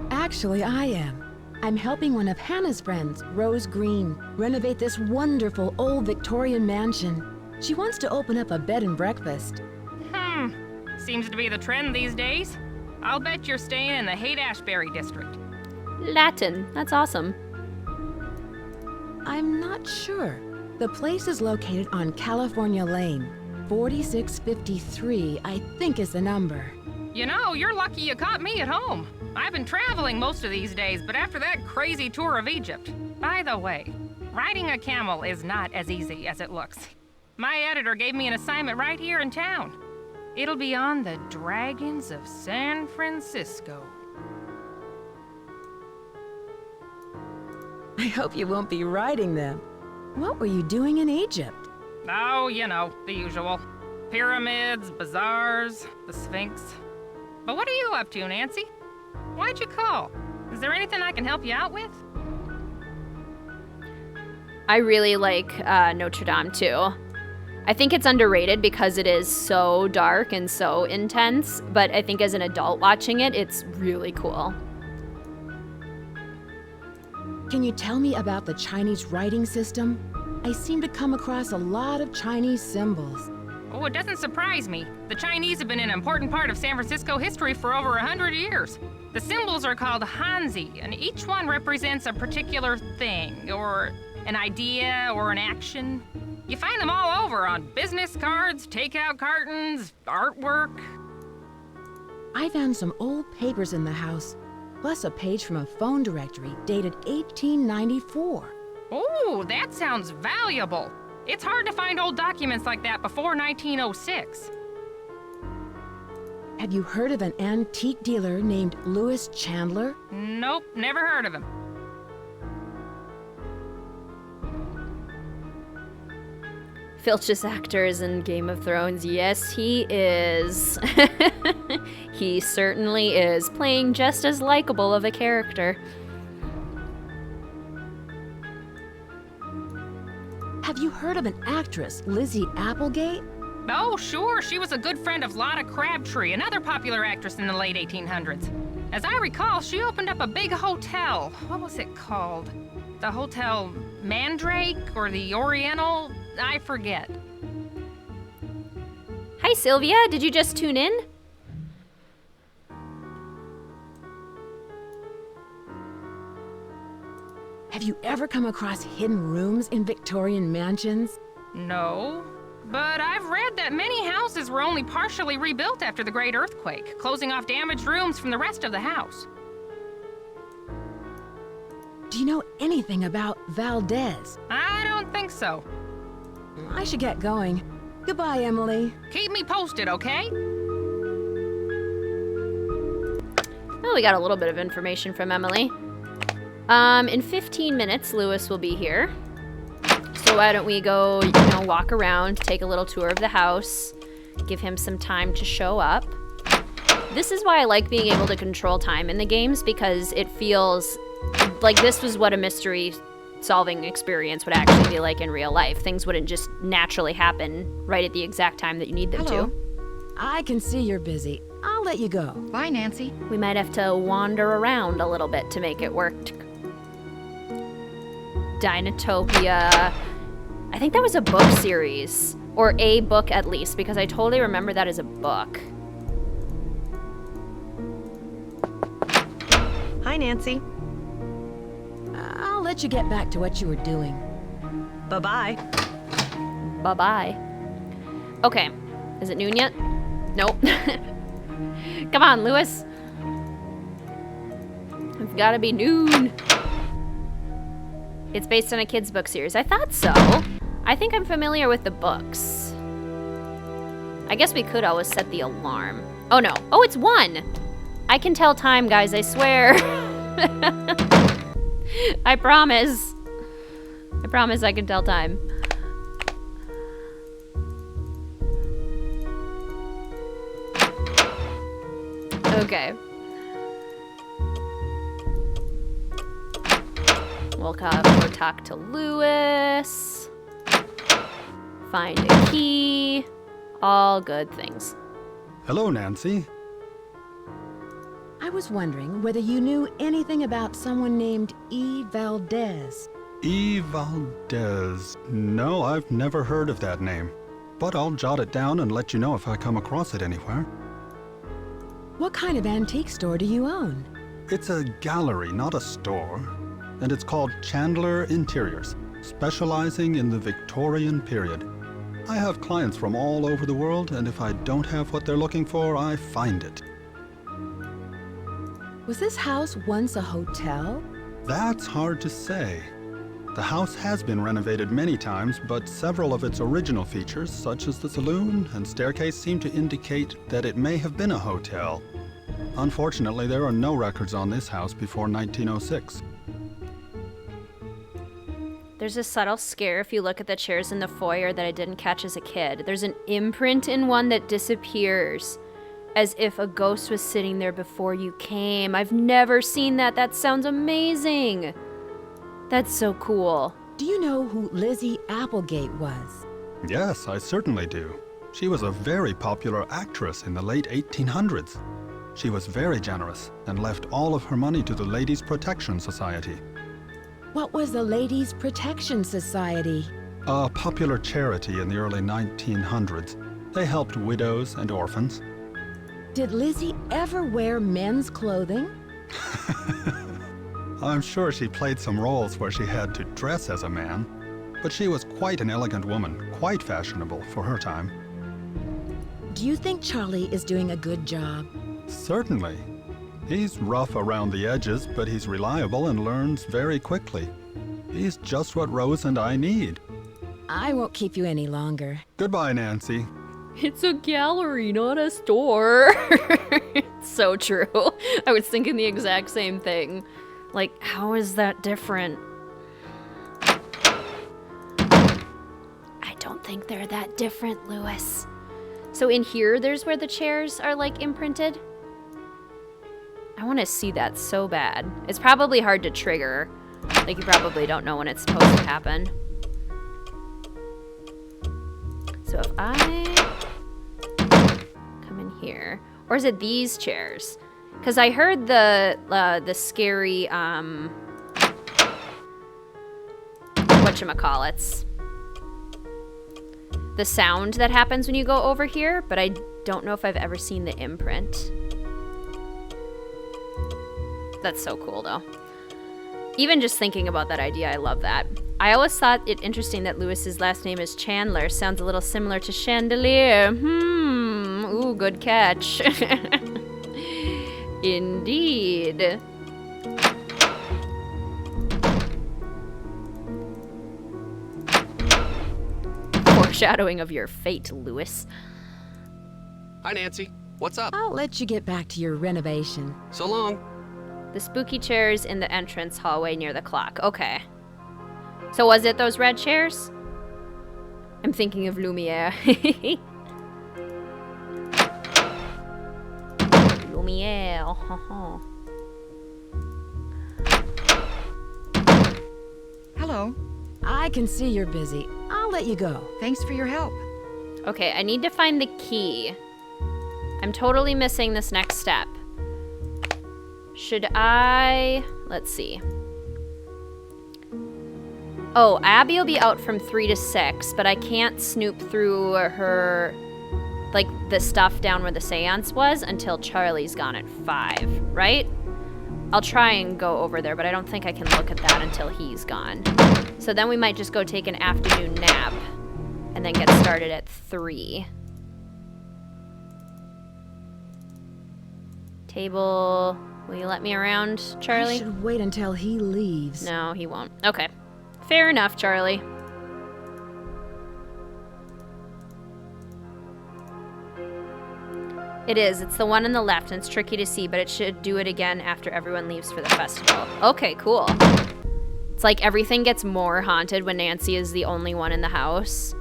Actually, I am. I'm helping one of Hannah's friends, Rose Green, renovate this wonderful old Victorian mansion. She wants to open up a bed and breakfast. Seems to be the trend these days. I'll bet you're staying in the Haight-Ashbury district. Latin. That's awesome. I'm not sure. The place is located on California Lane. 4653, I think is the number. You know, you're lucky you caught me at home. I've been traveling most of these days, but after that crazy tour of Egypt. By the way, riding a camel is not as easy as it looks. My editor gave me an assignment right here in town. It'll be on the Dragons of San Francisco. I hope you won't be riding them. What were you doing in Egypt? Oh, you know, the usual. Pyramids, bazaars, the Sphinx. But what are you up to, Nancy? Why'd you call? Is there anything I can help you out with? I really like Notre Dame too. I think it's underrated because it is so dark and so intense, but I think as an adult watching it, it's really cool. Can you tell me about the Chinese writing system? I seem to come across a lot of Chinese symbols. Oh, it doesn't surprise me. The Chinese have been an important part of San Francisco history for over 100 years. The symbols are called Hanzi, and each one represents a particular thing, or an idea, or an action. You find them all over on business cards, takeout cartons, artwork. I found some old papers in the house, plus a page from a phone directory dated 1894. Oh, that sounds valuable. It's hard to find old documents like that before 1906. Have you heard of an antique dealer named Louis Chandler? Nope, never heard of him. Filch's actor is in Game of Thrones. Yes, he is. He certainly is, playing just as likable of a character. Have you heard of an actress, Lizzie Applegate? Oh, sure, she was a good friend of Lotta Crabtree, another popular actress in the late 1800s. As I recall, she opened up a big hotel. What was it called? The Hotel Mandrake or the Oriental? I forget. Hi, Sylvia. Did you just tune in? Have you ever come across hidden rooms in Victorian mansions? No. But I've read that many houses were only partially rebuilt after the Great Earthquake, closing off damaged rooms from the rest of the house. Do you know anything about Valdez? I don't think so. I should get going. Goodbye, Emily. Keep me posted, okay? Oh, we got a little bit of information from Emily. In 15 minutes, Lewis will be here. So why don't we go, walk around, take a little tour of the house, give him some time to show up. This is why I like being able to control time in the games, because it feels like this was what a mystery solving experience would actually be like in real life. Things wouldn't just naturally happen right at the exact time that you need them to. I can see you're busy. I'll let you go. Bye, Nancy. We might have to wander around a little bit to make it work. Dinotopia. I think that was a book series, or a book at least, because I totally remember that as a book. Hi, Nancy. I'll let you get back to what you were doing. Bye-bye. Bye-bye. Okay, is it noon yet? Nope. Come on, Lewis. It's gotta be noon. It's based on a kid's book series. I thought so. I think I'm familiar with the books. I guess we could always set the alarm. Oh no. Oh, it's 1. I can tell time, guys, I swear. I promise. I promise I can tell time. Okay. We'll go talk to Lewis. Find a key. All good things. Hello, Nancy. I was wondering whether you knew anything about someone named E. Valdez. E. Valdez. No, I've never heard of that name. But I'll jot it down and let you know if I come across it anywhere. What kind of antique store do you own? It's a gallery, not a store. And it's called Chandler Interiors, specializing in the Victorian period. I have clients from all over the world, and if I don't have what they're looking for, I find it. Was this house once a hotel? That's hard to say. The house has been renovated many times, but several of its original features, such as the saloon and staircase, seem to indicate that it may have been a hotel. Unfortunately, there are no records on this house before 1906. There's a subtle scare if you look at the chairs in the foyer that I didn't catch as a kid. There's an imprint in one that disappears, as if a ghost was sitting there before you came. I've never seen that. That sounds amazing. That's so cool. Do you know who Lizzie Applegate was? Yes, I certainly do. She was a very popular actress in the late 1800s. She was very generous and left all of her money to the Ladies' Protection Society. What was the Ladies' Protection Society? A popular charity in the early 1900s. They helped widows and orphans. Did Lizzie ever wear men's clothing? I'm sure she played some roles where she had to dress as a man, but she was quite an elegant woman, quite fashionable for her time. Do you think Charlie is doing a good job? Certainly. He's rough around the edges, but he's reliable and learns very quickly. He's just what Rose and I need. I won't keep you any longer. Goodbye, Nancy. It's a gallery, not a store. It's so true. I was thinking the exact same thing. Like, how is that different? I don't think they're that different, Lewis. So in here, there's where the chairs are, like, imprinted? I want to see that so bad. It's probably hard to trigger. Like, you probably don't know when it's supposed to happen. So if I come in here, or is it these chairs? Because I heard the scary, whatchamacallits. The sound that happens when you go over here, but I don't know if I've ever seen the imprint. That's so cool, though. Even just thinking about that idea, I love that. I always thought it interesting that Lewis's last name is Chandler. Sounds a little similar to chandelier. Ooh, good catch. Indeed. Foreshadowing of your fate, Lewis. Hi, Nancy. What's up? I'll let you get back to your renovation. So long. The spooky chairs in the entrance hallway near the clock. Okay. So was it those red chairs? I'm thinking of Lumiere. Lumiere. Hello. I can see you're busy. I'll let you go. Thanks for your help. Okay, I need to find the key. I'm totally missing this next step. Should I... Let's see. Oh, Abby will be out from 3 to 6, but I can't snoop through her... like, the stuff down where the seance was until Charlie's gone at 5, right? I'll try and go over there, but I don't think I can look at that until he's gone. So then we might just go take an afternoon nap and then get started at 3. Table... Will you let me around, Charlie? I should wait until he leaves. No, he won't. Okay. Fair enough, Charlie. It is. It's the one on the left, and it's tricky to see, but it should do it again after everyone leaves for the festival. Okay, cool. It's like everything gets more haunted when Nancy is the only one in the house,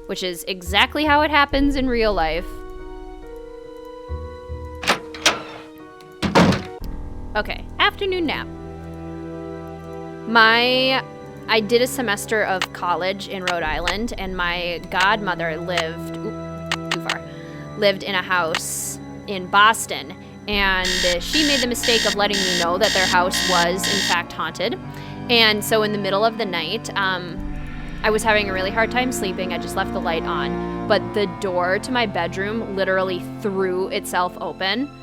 which is exactly how it happens in real life. Okay, afternoon nap. I did a semester of college in Rhode Island, and my godmother lived in a house in Boston, and she made the mistake of letting me know that their house was in fact haunted. And so in the middle of the night, I was having a really hard time sleeping. I just left the light on, but the door to my bedroom literally threw itself open.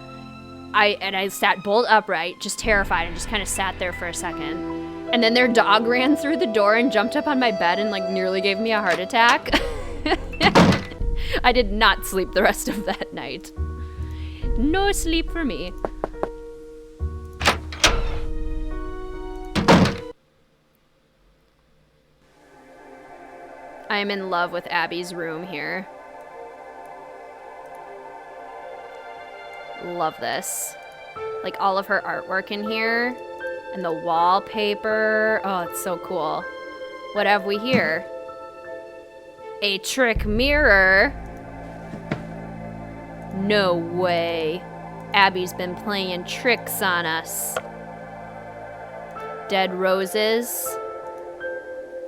I sat bolt upright, just terrified, and just kind of sat there for a second. And then their dog ran through the door and jumped up on my bed and like nearly gave me a heart attack. I did not sleep the rest of that night. No sleep for me. I am in love with Abby's room here. Love this. Like all of her artwork in here and the wallpaper. Oh, it's so cool. What have we here? A trick mirror. No way. Abby's been playing tricks on us. Dead roses.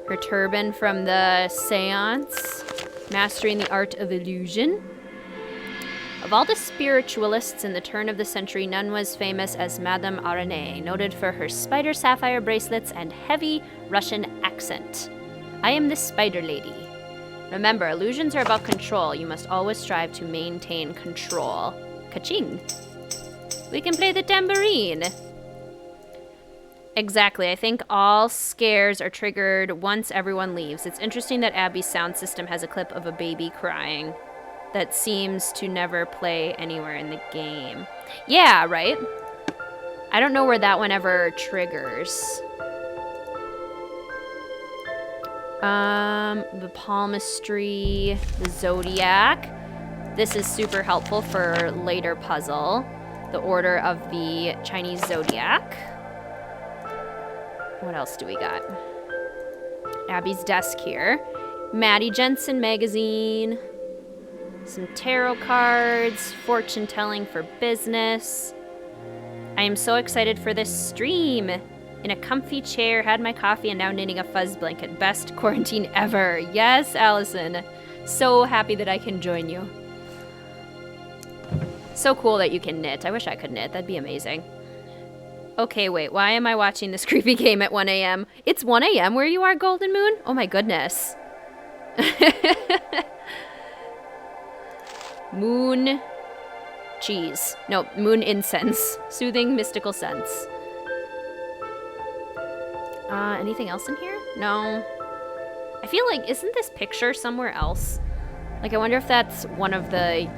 Her turban from the seance. Mastering the art of illusion. Of all the spiritualists in the turn of the century, none was famous as Madame Aranee, noted for her spider sapphire bracelets and heavy Russian accent. I am the Spider Lady. Remember, illusions are about control. You must always strive to maintain control. Ka-ching. We can play the tambourine. Exactly. I think all scares are triggered once everyone leaves. It's interesting that Abby's sound system has a clip of a baby crying that seems to never play anywhere in the game. Yeah, right? I don't know where that one ever triggers. The palmistry, the zodiac. This is super helpful for later puzzle. The order of the Chinese zodiac. What else do we got? Abby's desk here. Maddie Jensen magazine. Some tarot cards. Fortune telling for business. I am so excited for this stream. In a comfy chair, had my coffee, and now knitting a fuzz blanket. Best quarantine ever. Yes, Allison. So happy that I can join you. So cool that you can knit. I wish I could knit. That'd be amazing. Okay, wait. Why am I watching this creepy game at 1 a.m.? It's 1 a.m. where you are, Golden Moon? Oh my goodness. Moon cheese. No, moon incense. Soothing mystical scents. Anything else in here? No. I feel like, isn't this picture somewhere else? Like, I wonder if that's one of the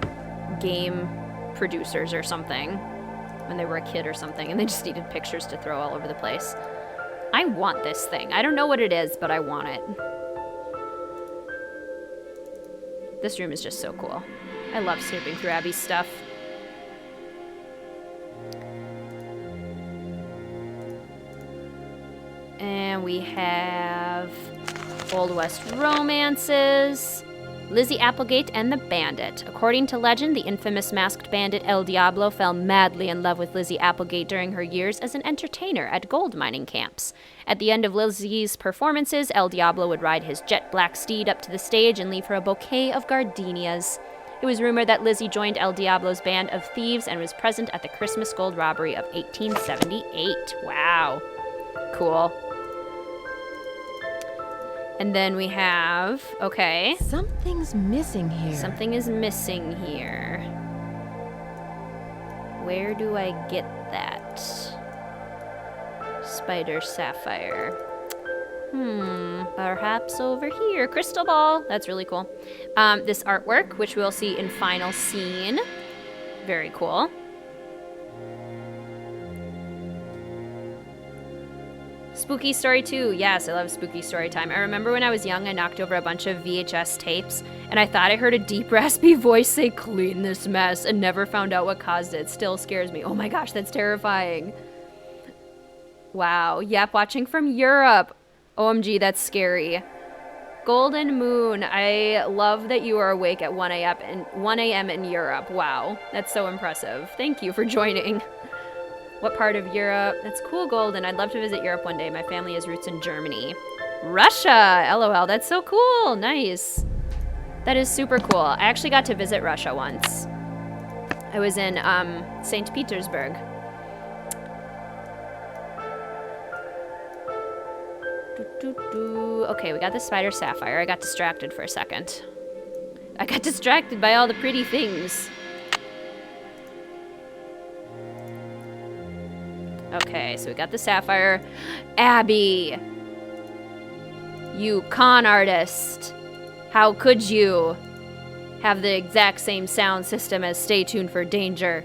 game producers or something. When they were a kid or something, and they just needed pictures to throw all over the place. I want this thing. I don't know what it is, but I want it. This room is just so cool. I love snooping through Abby's stuff. And we have Old West romances. Lizzie Applegate and the Bandit. According to legend, the infamous masked bandit El Diablo fell madly in love with Lizzie Applegate during her years as an entertainer at gold mining camps. At the end of Lizzie's performances, El Diablo would ride his jet black steed up to the stage and leave her a bouquet of gardenias. It was rumored that Lizzie joined El Diablo's band of thieves and was present at the Christmas gold robbery of 1878. Wow. Cool. And then we have, okay. Something's missing here. Something is missing here. Where do I get that? Spider sapphire. Perhaps over here. Crystal ball. That's really cool. This artwork, which we'll see in final scene. Very cool. Spooky Story 2. Yes, I love Spooky Story Time. I remember when I was young, I knocked over a bunch of VHS tapes, and I thought I heard a deep, raspy voice say, "Clean this mess," and never found out what caused it. Still scares me. Oh my gosh, that's terrifying. Wow. Yep, watching from Europe. OMG, that's scary. Golden Moon. I love that you are awake at 1 a.m. in Europe. Wow, that's so impressive. Thank you for joining. What part of Europe? That's cool, Golden. I'd love to visit Europe one day. My family has roots in Germany. Russia! LOL, that's so cool. Nice. That is super cool. I actually got to visit Russia once. I was in St. Petersburg. Okay, we got the spider sapphire. I got distracted for a second. I got distracted by all the pretty things. Okay, so we got the sapphire. Abby! You con artist! How could you have the exact same sound system as Stay Tuned for Danger?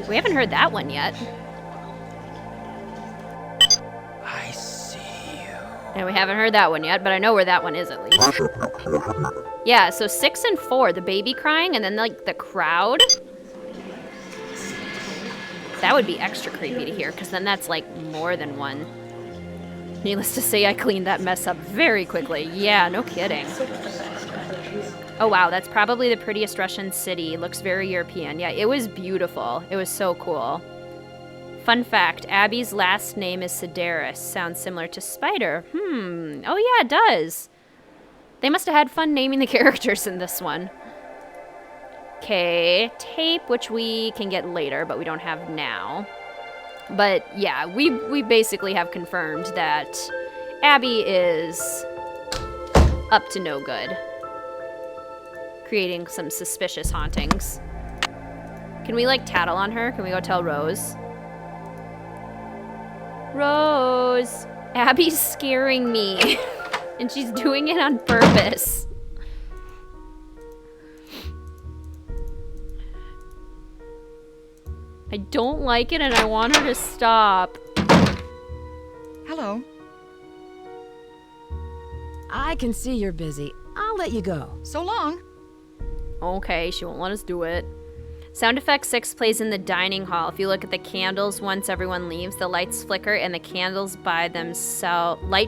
We haven't heard that one yet. I see you. And we haven't heard that one yet, but I know where that one is at least. Yeah, so 6 and 4, the baby crying, and then like the crowd. That would be extra creepy to hear, because then that's like more than one. Needless to say, I cleaned that mess up very quickly. Yeah, no kidding. Oh wow, that's probably the prettiest Russian city. Looks very European. Yeah, it was beautiful. It was so cool. Fun fact, Abby's last name is Sedaris. Sounds similar to Spider. Oh yeah, it does. They must have had fun naming the characters in this one. Okay, tape, which we can get later, but we don't have now. But yeah, we basically have confirmed that Abby is up to no good. Creating some suspicious hauntings. Can we like tattle on her? Can we go tell Rose? Rose! Abby's scaring me. And she's doing it on purpose. I don't like it and I want her to stop. Hello. I can see you're busy. I'll let you go. So long. Okay, she won't let us do it. Sound effect 6 plays in the dining hall. If you look at the candles once everyone leaves, the lights flicker and the candles light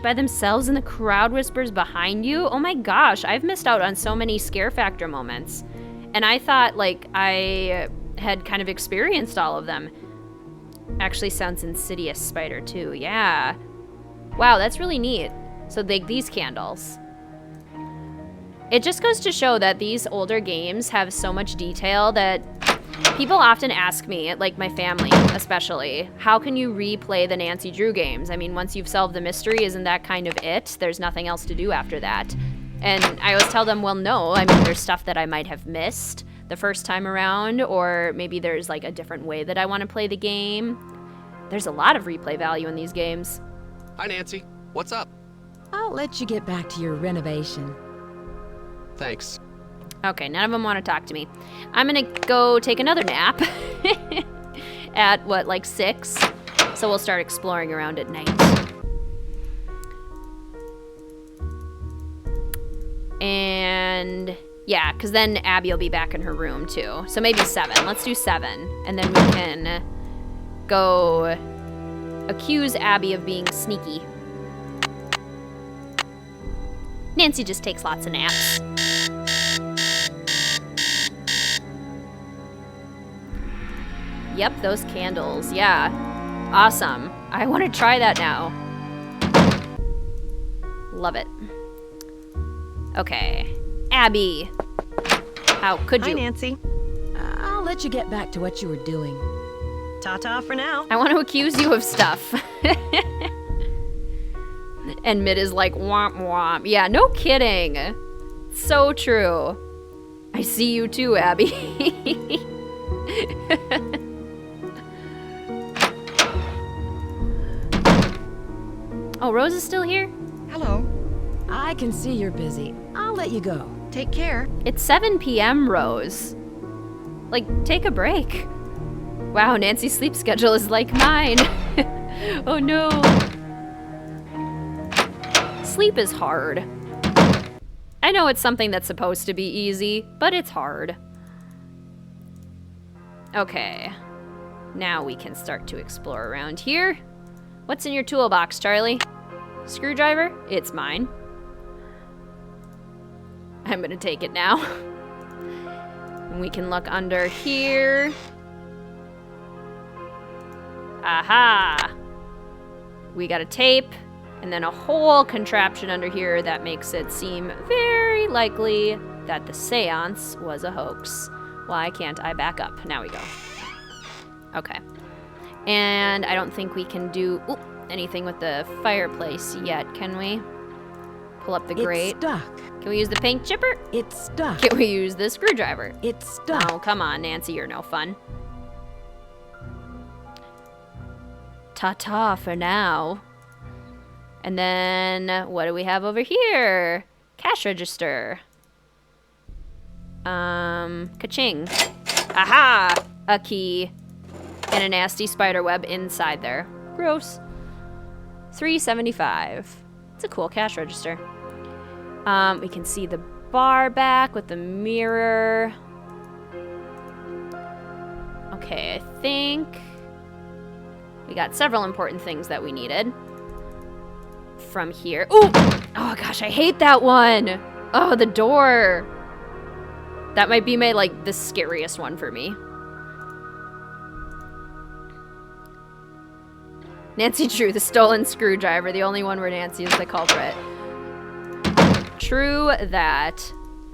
by themselves and the crowd whispers behind you. Oh my gosh, I've missed out on so many scare factor moments. And I thought like I had kind of experienced all of them. Actually sounds insidious, Spider too. Yeah. Wow, that's really neat. So these candles. It just goes to show that these older games have so much detail that people often ask me, like my family especially, how can you replay the Nancy Drew games? I mean, once you've solved the mystery, isn't that kind of it? There's nothing else to do after that. And I always tell them, well, no. I mean, there's stuff that I might have missed the first time around, or maybe there's like a different way that I want to play the game. There's a lot of replay value in these games. Hi, Nancy. What's up? I'll let you get back to your renovation. Thanks. Okay, none of them want to talk to me. I'm gonna go take another nap at what, like 6? So we'll start exploring around at night. And yeah, because then Abby will be back in her room too. So maybe 7. Let's do 7. And then we can go accuse Abby of being sneaky. Nancy just takes lots of naps. Yep, those candles. Yeah. Awesome. I want to try that now. Love it. Okay. Abby. How could you? Hi, Nancy. I'll let you get back to what you were doing. Ta-ta for now. I want to accuse you of stuff. And Mid is like, womp womp. Yeah, no kidding. So true. I see you too, Abby. Oh, Rose is still here? Hello. I can see you're busy. I'll let you go. Take care. It's 7 p.m., Rose. Like, take a break. Wow, Nancy's sleep schedule is like mine. Oh no. Sleep is hard. I know it's something that's supposed to be easy, but it's hard. Okay. Now we can start to explore around here. What's in your toolbox, Charlie? Screwdriver? It's mine. I'm gonna take it now. And we can look under here. Aha! We got a tape, and then a whole contraption under here that makes it seem very likely that the seance was a hoax. Why can't I back up? Now we go. Okay. And I don't think we can do anything with the fireplace yet, can we? Pull up the grate. It's stuck. Can we use the paint chipper? It's stuck. Can we use the screwdriver? It's stuck. Oh, come on, Nancy, you're no fun. Ta-ta for now. And then, what do we have over here? Cash register. Ka-ching. Aha! A key. And a nasty spider web inside there. Gross. $3.75. It's a cool cash register. We can see the bar back with the mirror. Okay, I think we got several important things that we needed from here. Ooh! Oh gosh, I hate that one. Oh, the door. That might be the scariest one for me. Nancy Drew, the stolen screwdriver, the only one where Nancy is the culprit. True that.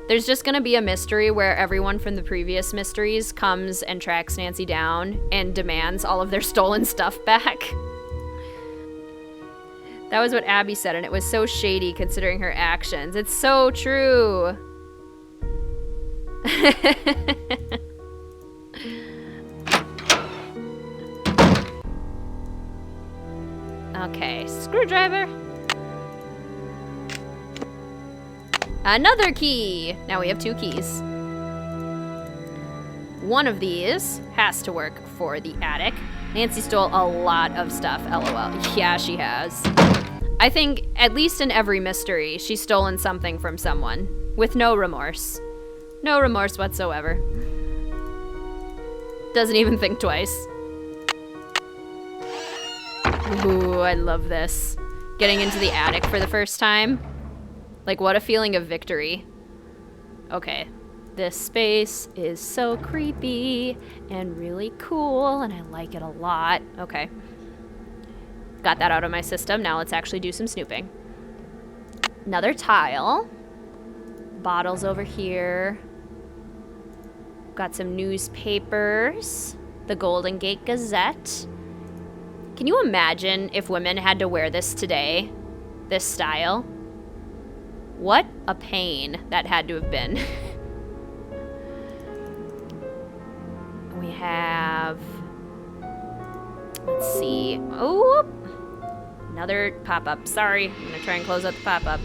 There's just gonna be a mystery where everyone from the previous mysteries comes and tracks Nancy down and demands all of their stolen stuff back. That was what Abby said, and it was so shady considering her actions. It's so true. Okay, screwdriver. Another key! Now we have 2 keys. One of these has to work for the attic. Nancy stole a lot of stuff, LOL. Yeah, she has. I think, at least in every mystery, she's stolen something from someone. With no remorse. No remorse whatsoever. Doesn't even think twice. Ooh, I love this. Getting into the attic for the first time. Like, what a feeling of victory. Okay. This space is so creepy and really cool, and I like it a lot. Okay. Got that out of my system. Now let's actually do some snooping. Another tile. bottles over here. Got some newspapers. The Golden Gate Gazette. Can you imagine if women had to wear this today? This style? What a pain that had to have been. We have... Let's see. Oh! Another pop-up. Sorry. I'm going to try and close out the pop-up.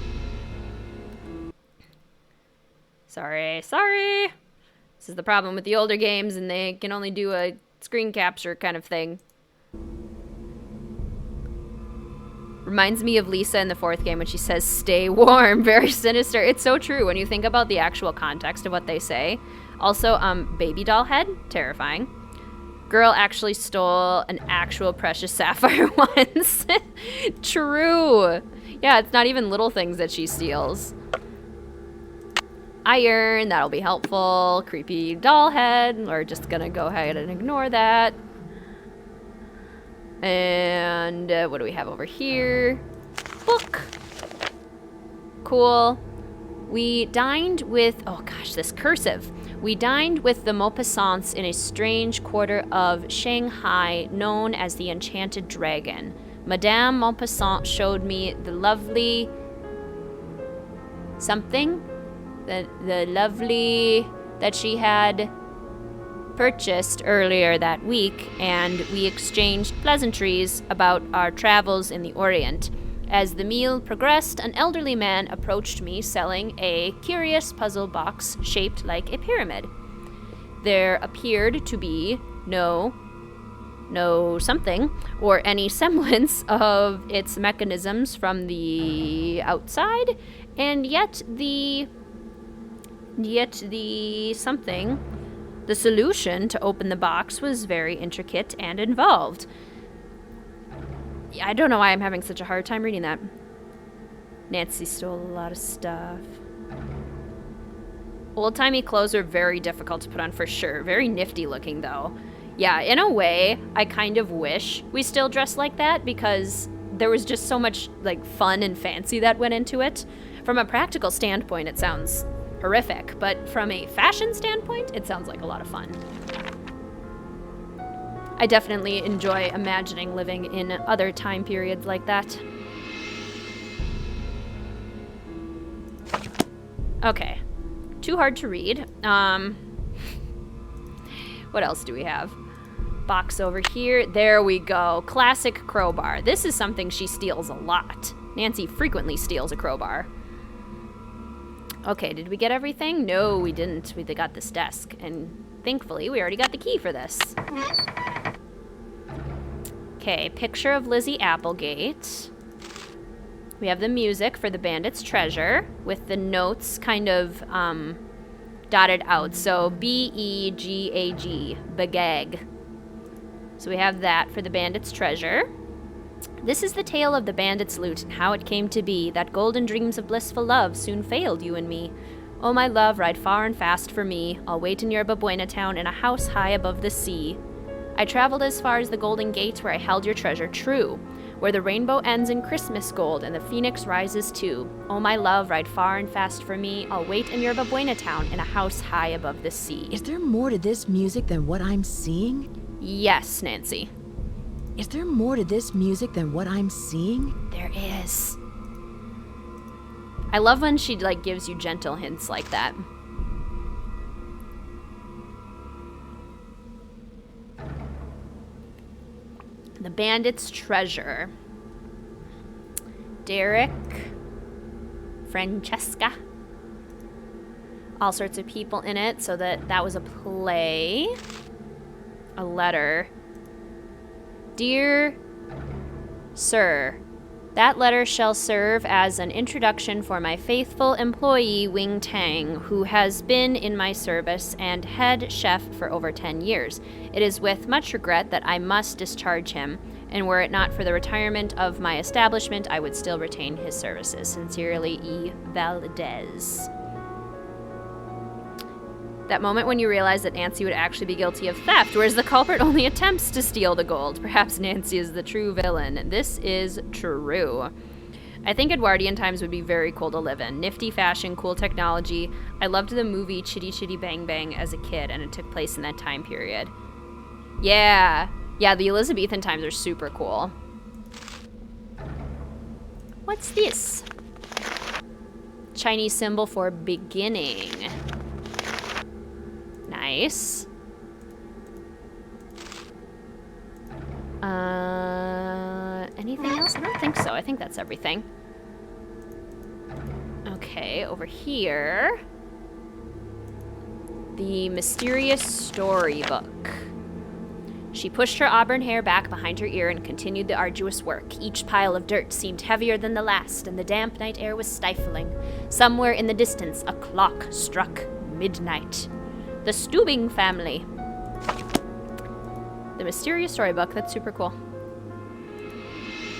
Sorry. This is the problem with the older games, and they can only do a screen capture kind of thing. Reminds me of Lisa in the 4th game when she says, "Stay warm." Very sinister. It's so true when you think about the actual context of what they say. Also, baby doll head. Terrifying. Girl actually stole an actual precious sapphire once. True. Yeah, it's not even little things that she steals. Iron, that'll be helpful. Creepy doll head. We're just gonna go ahead and ignore that. And what do we have over here? Book. Cool. We dined with, oh gosh, this cursive. We dined with the Maupassants in a strange quarter of Shanghai known as the Enchanted Dragon. Madame Maupassant showed me the lovely something, the lovely that she had purchased earlier that week, and we exchanged pleasantries about our travels in the Orient. As the meal progressed, an elderly man approached me selling a curious puzzle box shaped like a pyramid. There appeared to be no something or any semblance of its mechanisms from the outside, and yet the something, the solution to open the box was very intricate and involved. I don't know why I'm having such a hard time reading that. Nancy stole a lot of stuff. Old-timey clothes are very difficult to put on for sure. Very nifty looking though. Yeah, in a way, I kind of wish we still dressed like that because there was just so much like fun and fancy that went into it. From a practical standpoint, it sounds horrific, but from a fashion standpoint, it sounds like a lot of fun. I definitely enjoy imagining living in other time periods like that. Okay. Too hard to read. What else do we have? Box over here. There we go. Classic crowbar. This is something she steals a lot. Nancy frequently steals a crowbar. Okay, did we get everything? No, we didn't. We got this desk, and thankfully we already got the key for this. Okay, picture of Lizzie Applegate. We have the music for the Bandit's Treasure with the notes kind of dotted out. So B-E-G-A-G, Begag. So we have that for the Bandit's Treasure. This is the tale of the bandit's loot and how it came to be that golden dreams of blissful love soon failed you and me. Oh, my love, ride far and fast for me. I'll wait in Yerba Buena town in a house high above the sea. I traveled as far as the Golden Gate where I held your treasure true, where the rainbow ends in Christmas gold and the phoenix rises too. Oh, my love, ride far and fast for me. I'll wait in Yerba Buena town in a house high above the sea. Is there more to this music than what I'm seeing? Yes, Nancy. Is there more to this music than what I'm seeing? There is. I love when she like gives you gentle hints like that. The Bandit's Treasure. Derek. Francesca. All sorts of people in it, so that was a play. A letter. Dear Sir, that letter shall serve as an introduction for my faithful employee Wing Tang, who has been in my service and head chef for over 10 years. It is with much regret that I must discharge him, and were it not for the retirement of my establishment, I would still retain his services. Sincerely, E. Valdez. That moment when you realize that Nancy would actually be guilty of theft, whereas the culprit only attempts to steal the gold. Perhaps Nancy is the true villain. This is true. I think Edwardian times would be very cool to live in. Nifty fashion, cool technology. I loved the movie Chitty Chitty Bang Bang as a kid, and it took place in that time period. Yeah. Yeah, the Elizabethan times are super cool. What's this? Chinese symbol for beginning. Nice. Anything else? I don't think so. I think that's everything. Okay, over here. The mysterious storybook. She pushed her auburn hair back behind her ear and continued the arduous work. Each pile of dirt seemed heavier than the last, and the damp night air was stifling. Somewhere in the distance, a clock struck midnight. The Snooping family. The mysterious storybook. That's super cool.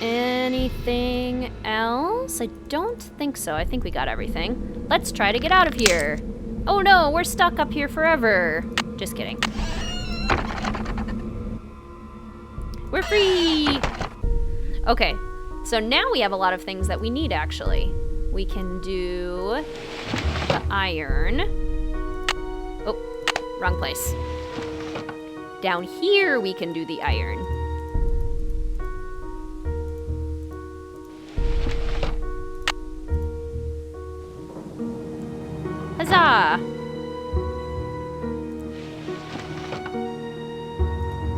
Anything else? I don't think so. I think we got everything. Let's try to get out of here. Oh no, we're stuck up here forever. Just kidding. We're free! Okay, so now we have a lot of things that we need, actually. We can do the iron. Oh, wrong place. Down here, we can do the iron. Huzzah!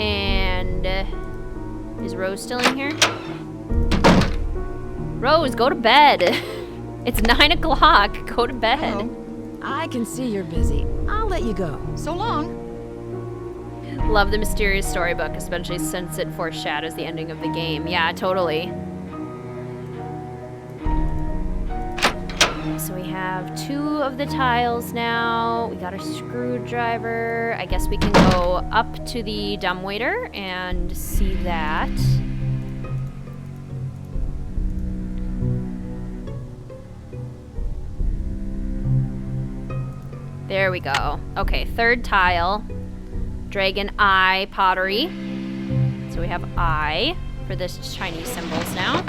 And is Rose still in here? Rose, go to bed. It's 9 o'clock. Go to bed. Hello. I can see you're busy. I'll let you go. So long. Love the mysterious storybook, especially since it foreshadows the ending of the game. Yeah, totally. So we have 2 of the tiles now. We got a screwdriver. I guess we can go up to the dumbwaiter and see that. There we go. Okay, 3rd tile. Dragon eye pottery. So we have eye for this Chinese symbols now.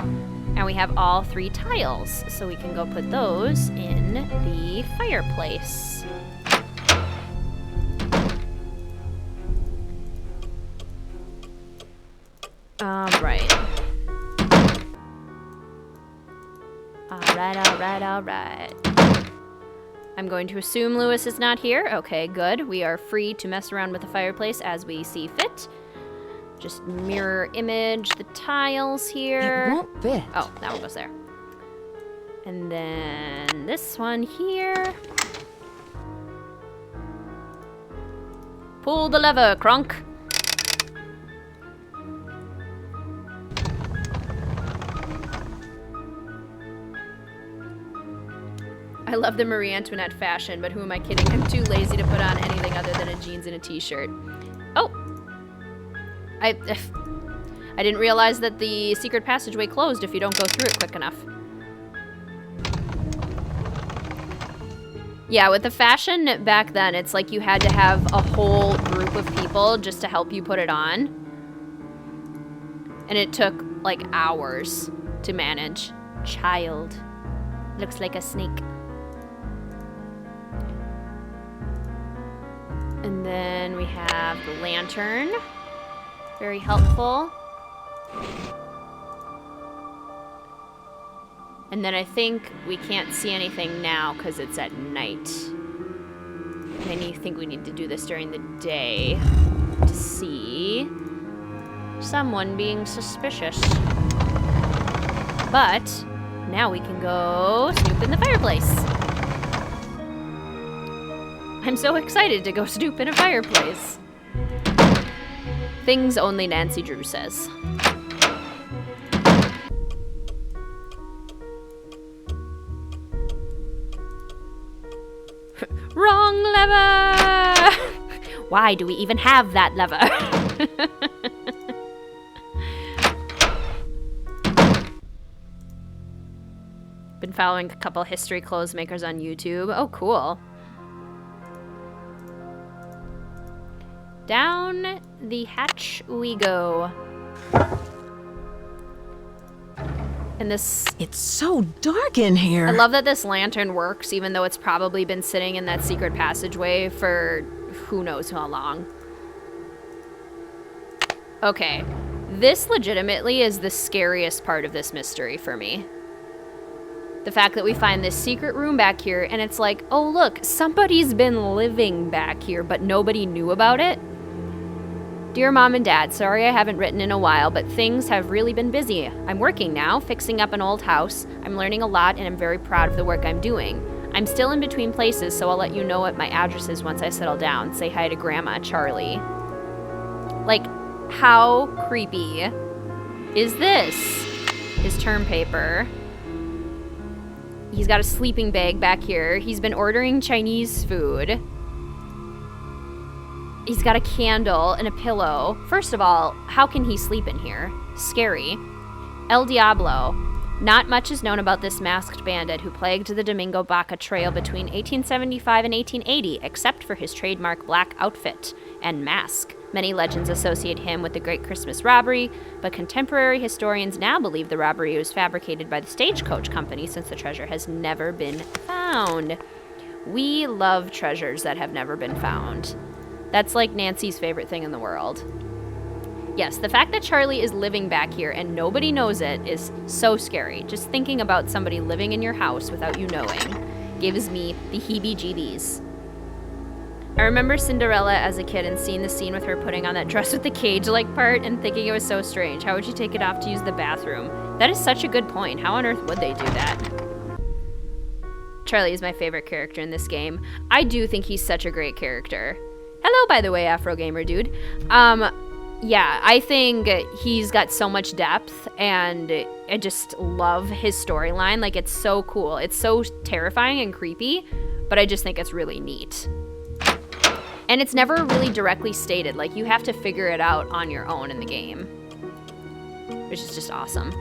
And we have all 3 tiles, so we can go put those in the fireplace. Alright. Alright. I'm going to assume Lewis is not here. Okay, good. We are free to mess around with the fireplace as we see fit. Just mirror image the tiles here. It won't fit. Oh, that one goes there. And then this one here. Pull the lever, Kronk. I love the Marie Antoinette fashion, but who am I kidding? I'm too lazy to put on anything other than a jeans and a t-shirt. Oh! I didn't realize that the secret passageway closed if you don't go through it quick enough. Yeah, with the fashion back then, it's like you had to have a whole group of people just to help you put it on. And it took like hours to manage. Child. Looks like a snake. And then we have the lantern. Very helpful. And then I think we can't see anything now because it's at night. And I think we need to do this during the day to see someone being suspicious. But now we can go snoop in the fireplace. I'm so excited to go snoop in a fireplace. Things only Nancy Drew says. Wrong lever! Why do we even have that lever? Been following a couple history clothes makers on YouTube. Oh, cool. Down the hatch we go. And this, It's so dark in here. I love that this lantern works, even though it's probably been sitting in that secret passageway for who knows how long. Okay, this legitimately is the scariest part of this mystery for me. The fact that we find this secret room back here, and it's like, oh look, somebody's been living back here, but nobody knew about it. Dear Mom and Dad, sorry I haven't written in a while, but things have really been busy. I'm working now, fixing up an old house. I'm learning a lot, and I'm very proud of the work I'm doing. I'm still in between places, so I'll let you know what my address is once I settle down. Say hi to Grandma, Charlie. Like, how creepy is this? His term paper. He's got a sleeping bag back here. He's been ordering Chinese food. He's got a candle and a pillow. First of all, how can he sleep in here? Scary. El Diablo. Not much is known about this masked bandit who plagued the Domingo Baca Trail between 1875 and 1880, except for his trademark black outfit and mask. Many legends associate him with the Great Christmas Robbery, but contemporary historians now believe the robbery was fabricated by the Stagecoach Company since the treasure has never been found. We love treasures that have never been found. That's like Nancy's favorite thing in the world. Yes, the fact that Charlie is living back here and nobody knows it is so scary. Just thinking about somebody living in your house without you knowing gives me the heebie-jeebies. I remember Cinderella as a kid and seeing the scene with her putting on that dress with the cage-like part and thinking it was so strange. How would you take it off to use the bathroom? That is such a good point. How on earth would they do that? Charlie is my favorite character in this game. I do think he's such a great character. Hello, by the way, Afro Gamer dude. Yeah, I think he's got so much depth, and I just love his storyline. Like, it's so cool. It's so terrifying and creepy, but I just think it's really neat. And it's never really directly stated. Like, you have to figure it out on your own in the game, which is just awesome.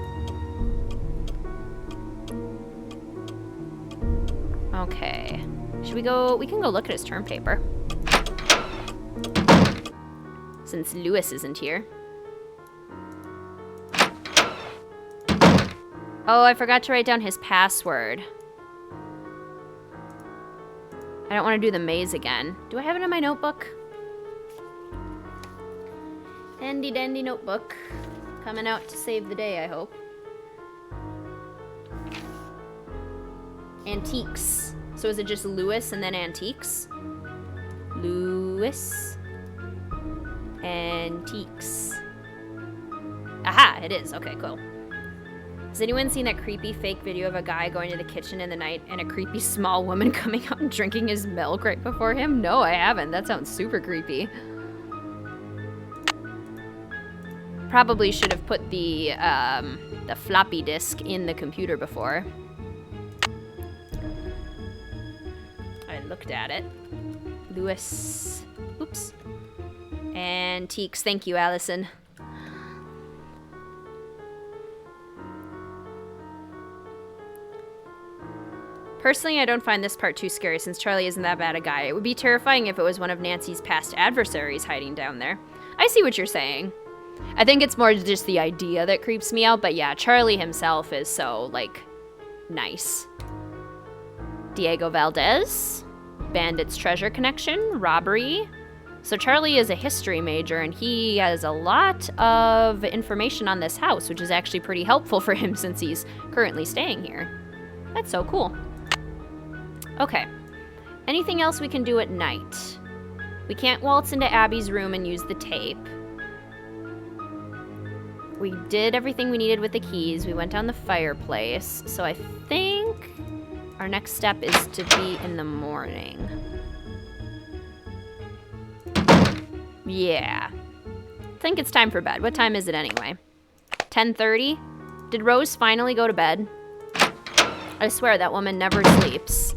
Okay. Should we go? We can go look at his term paper. Since Lewis isn't here. Oh, I forgot to write down his password. I don't want to do the maze again. Do I have it in my notebook? Handy dandy notebook. Coming out to save the day, I hope. Antiques. So is it just Lewis and then antiques? Lewis. Antiques. Aha, it is. Okay, cool. Has anyone seen that creepy fake video of a guy going to the kitchen in the night and a creepy small woman coming out and drinking his milk right before him? No, I haven't. That sounds super creepy. Probably should have put the floppy disk in the computer before I looked at it. Lewis. Oops. Antiques. Thank you, Allison. Personally, I don't find this part too scary since Charlie isn't that bad a guy. It would be terrifying if it was one of Nancy's past adversaries hiding down there. I see what you're saying. I think it's more just the idea that creeps me out, but yeah, Charlie himself is so, like, nice. Diego Valdez. Bandit's treasure connection. Robbery. So Charlie is a history major, and he has a lot of information on this house, which is actually pretty helpful for him since he's currently staying here. That's so cool. Okay. Anything else we can do at night? We can't waltz into Abby's room and use the tape. We did everything we needed with the keys. We went down the fireplace. So I think our next step is to be in the morning. Yeah. I think it's time for bed. What time is it anyway? 10:30? Did Rose finally go to bed? I swear that woman never sleeps.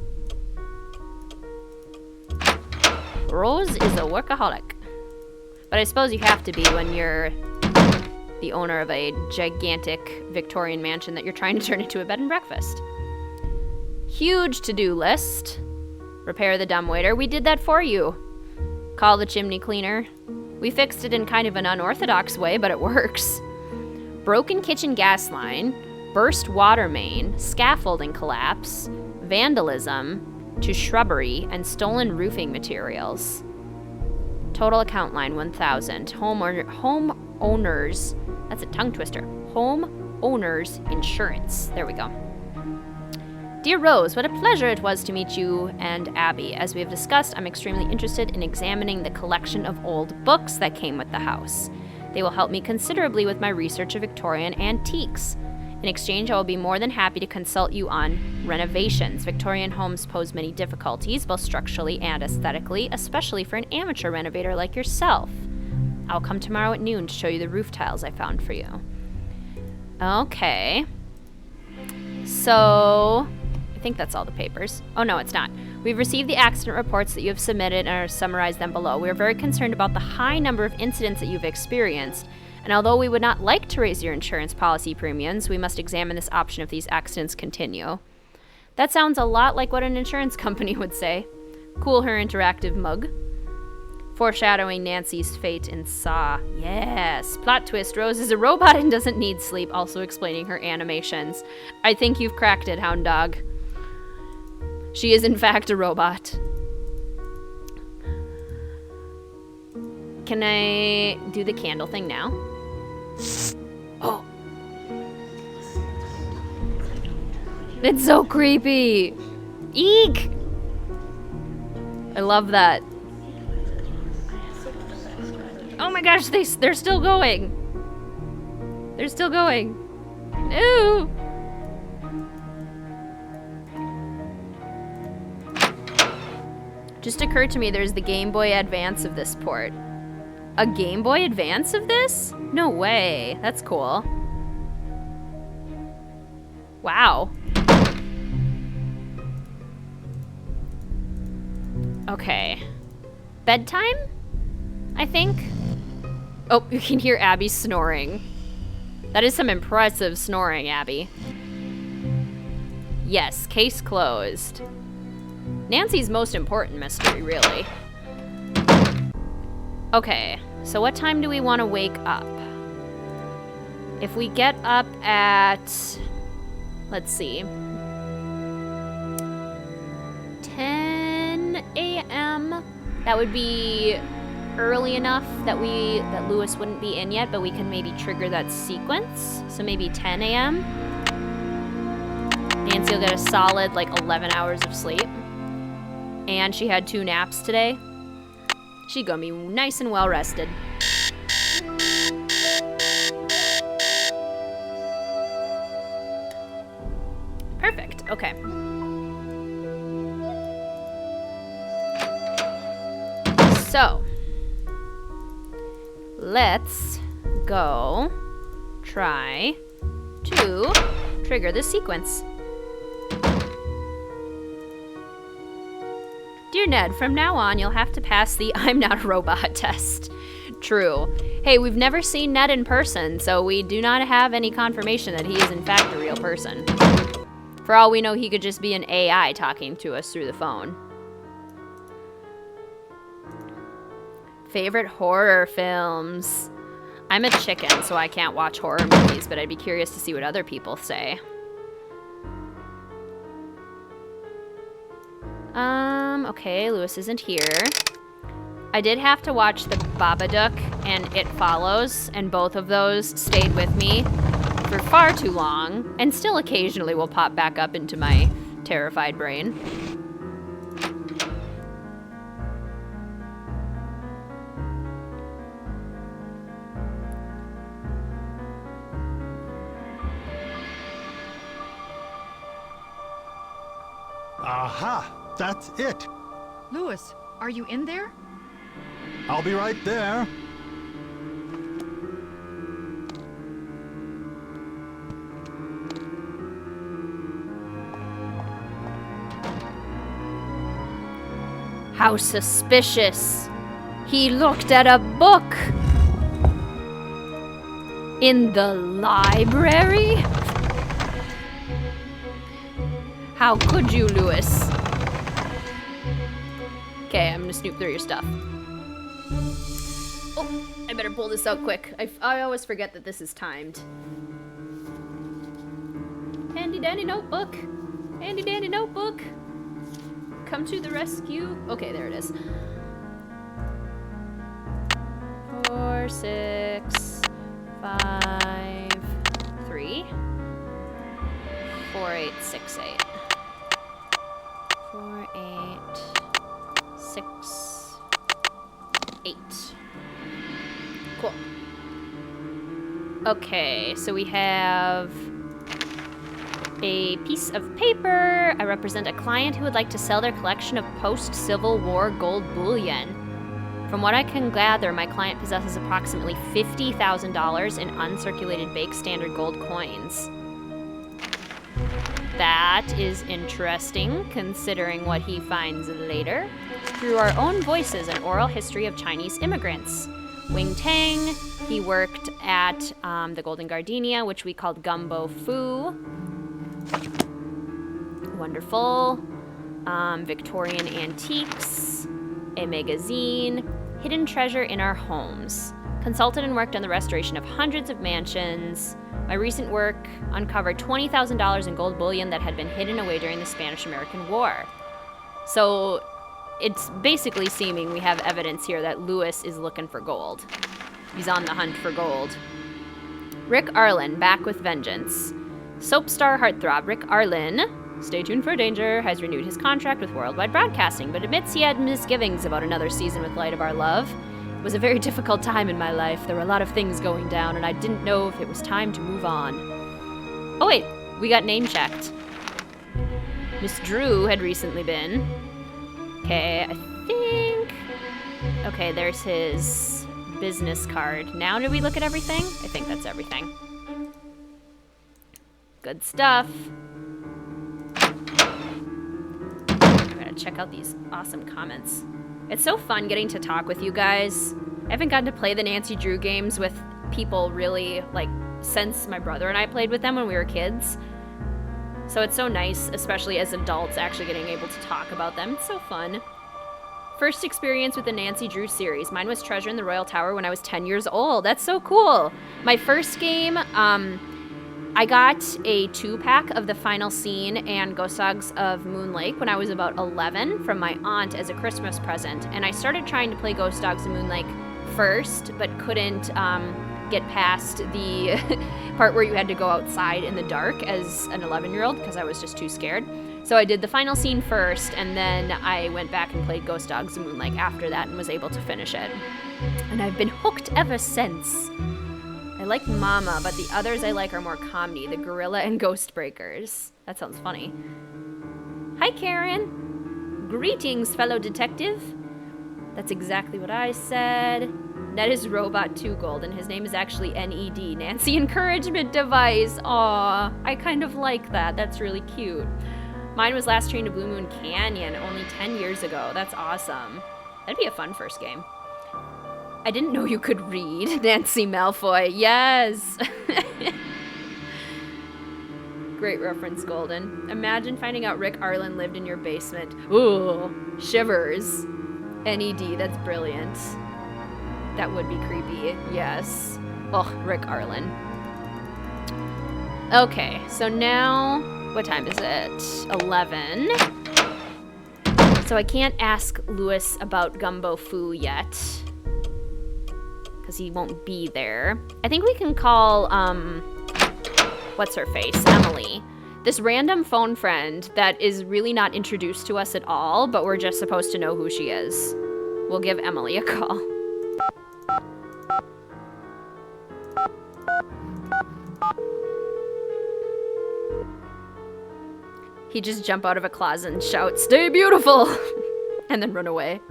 Rose is a workaholic. But I suppose you have to be when you're the owner of a gigantic Victorian mansion that you're trying to turn into a bed and breakfast. Huge to-do list. Repair the dumbwaiter. We did that for you. Call the chimney cleaner. We fixed it in kind of an unorthodox way, but it works. Broken kitchen gas line. burst water main, scaffolding collapse, vandalism, to shrubbery, and stolen roofing materials. Total account line 1,000. Homeowners, that's a tongue twister. Homeowners insurance. There we go. Dear Rose, what a pleasure it was to meet you and Abby. As we have discussed, I'm extremely interested in examining the collection of old books that came with the house. They will help me considerably with my research of Victorian antiques. In exchange, I will be more than happy to consult you on renovations. Victorian homes pose many difficulties, both structurally and aesthetically, especially for an amateur renovator like yourself. I'll come tomorrow at noon to show you the roof tiles I found for you. Okay. So, I think that's all the papers. Oh, no, it's not. We've received the accident reports that you have submitted and are summarized them below. We are very concerned about the high number of incidents that you've experienced. And although we would not like to raise your insurance policy premiums, we must examine this option if these accidents continue. That sounds a lot like what an insurance company would say. Cool her interactive mug. Foreshadowing Nancy's fate in Saw. Yes. Plot twist, Rose is a robot and doesn't need sleep, also explaining her animations. I think you've cracked it, Hound Dog. She is in fact a robot. Can I do the candle thing now? Oh. It's so creepy. Eek! I love that. Oh my gosh, they're still going. They're still going. Ooh. Just occurred to me there's the Game Boy Advance of this port. A Game Boy Advance of this? No way. That's cool. Wow. Okay. Bedtime? I think? Oh, you can hear Abby snoring. That is some impressive snoring, Abby. Yes, case closed. Nancy's most important mystery, really. Okay, so what time do we want to wake up? If we get up at, let's see, 10 a.m., that would be early enough that Lewis wouldn't be in yet, but we can maybe trigger that sequence. So maybe 10 a.m. Nancy will get a solid like 11 hours of sleep. And she had 2 naps today. She's gonna be nice and well rested. Perfect, okay. So, let's go try to trigger this sequence. Dear Ned, from now on, you'll have to pass the I'm not a robot test. True. Hey, we've never seen Ned in person, so we do not have any confirmation that he is in fact a real person. For all we know, he could just be an AI talking to us through the phone. Favorite horror films? I'm a chicken, so I can't watch horror movies, but I'd be curious to see what other people say. Okay, Lewis isn't here. I did have to watch The Babadook and It Follows, and both of those stayed with me for far too long, and still occasionally will pop back up into my terrified brain. Aha! That's it! Lewis, are you in there? I'll be right there. How suspicious. He looked at a book. In the library? How could you, Lewis? Okay, I'm gonna snoop through your stuff. Oh, I better pull this out quick. I always forget that this is timed. Handy dandy notebook. Handy dandy notebook. Come to the rescue. Okay, there it is. 4, 6, 5, 3, 4, 8, 6, 8. 4, 8, 6, 8. Cool. Okay, so we have a piece of paper. I represent a client who would like to sell their collection of post-Civil War gold bullion. From what I can gather, my client possesses approximately $50,000 in uncirculated Bake Standard gold coins. That is interesting, considering what he finds later. Through our own voices, an oral history of Chinese immigrants. Wing Tang, he worked at the Golden Gardenia, which we called Gumbo Fu. Wonderful. Victorian Antiques, a magazine, hidden treasure in our homes. Consulted and worked on the restoration of hundreds of mansions. My recent work uncovered $20,000 in gold bullion that had been hidden away during the Spanish-American War. So it's basically seeming we have evidence here that Lewis is looking for gold. He's on the hunt for gold. Rick Arlen, back with vengeance. Soap star heartthrob Rick Arlen, stay tuned for danger, has renewed his contract with Worldwide Broadcasting, but admits he had misgivings about another season with Light of Our Love. It was a very difficult time in my life. There were a lot of things going down, and I didn't know if it was time to move on. Oh wait, we got name checked. Miss Drew had recently been. Okay, I think... Okay, there's his business card. Now do we look at everything? I think that's everything. Good stuff. I'm gonna check out these awesome comments. It's so fun getting to talk with you guys. I haven't gotten to play the Nancy Drew games with people really, like, since my brother and I played with them when we were kids. So it's so nice, especially as adults, actually getting able to talk about them. It's so fun. First experience with the Nancy Drew series. Mine was Treasure in the Royal Tower when I was 10 years old. That's so cool. My first game, I got a 2-pack of the final scene and Ghost Dogs of Moon Lake when I was about 11 from my aunt as a Christmas present. And I started trying to play Ghost Dogs of Moon Lake first, but couldn't get past the part where you had to go outside in the dark as an 11-year-old because I was just too scared. So I did the final scene first, and then I went back and played Ghost Dogs of Moon Lake after that and was able to finish it. And I've been hooked ever since. I like Mama, but the others I like are more comedy, the Gorilla and Ghost Breakers. That sounds funny. Hi, Karen. Greetings, fellow detective. That's exactly what I said. That is Robot 2 Gold, and his name is actually NED, Nancy Encouragement Device. Aw, I kind of like that. That's really cute. Mine was Last Train to Blue Moon Canyon, only 10 years ago. That's awesome. That'd be a fun first game. I didn't know you could read, Nancy Malfoy. Yes! Great reference, Golden. Imagine finding out Rick Arlen lived in your basement. Ooh, shivers. NED, that's brilliant. That would be creepy, yes. Oh, Rick Arlen. Okay, so now, what time is it? 11. So I can't ask Lewis about Gumbo Fu yet, because he won't be there. I think we can call, what's her face? Emily. This random phone friend that is really not introduced to us at all, but we're just supposed to know who she is. We'll give Emily a call. He'd just jump out of a closet and shout, "Stay beautiful!" and then run away.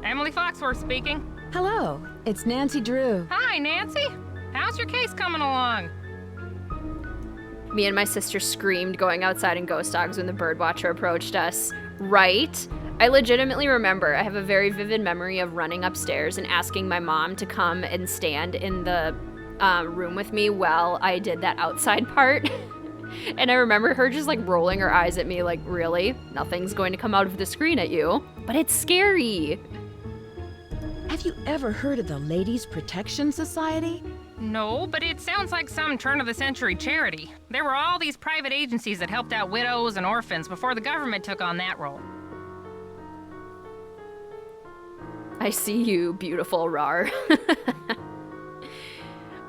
Emily Foxworth speaking. Hello, it's Nancy Drew. Hi, Nancy. How's your case coming along? Me and my sister screamed going outside in Ghost Dogs when the birdwatcher approached us. Right? I legitimately remember, I have a very vivid memory of running upstairs and asking my mom to come and stand in the room with me while I did that outside part. And I remember her just like rolling her eyes at me like, really? Nothing's going to come out of the screen at you. But it's scary. Have you ever heard of the Ladies Protection Society? No, but it sounds like some turn-of-the-century charity. There were all these private agencies that helped out widows and orphans before the government took on that role. I see you, beautiful Rar.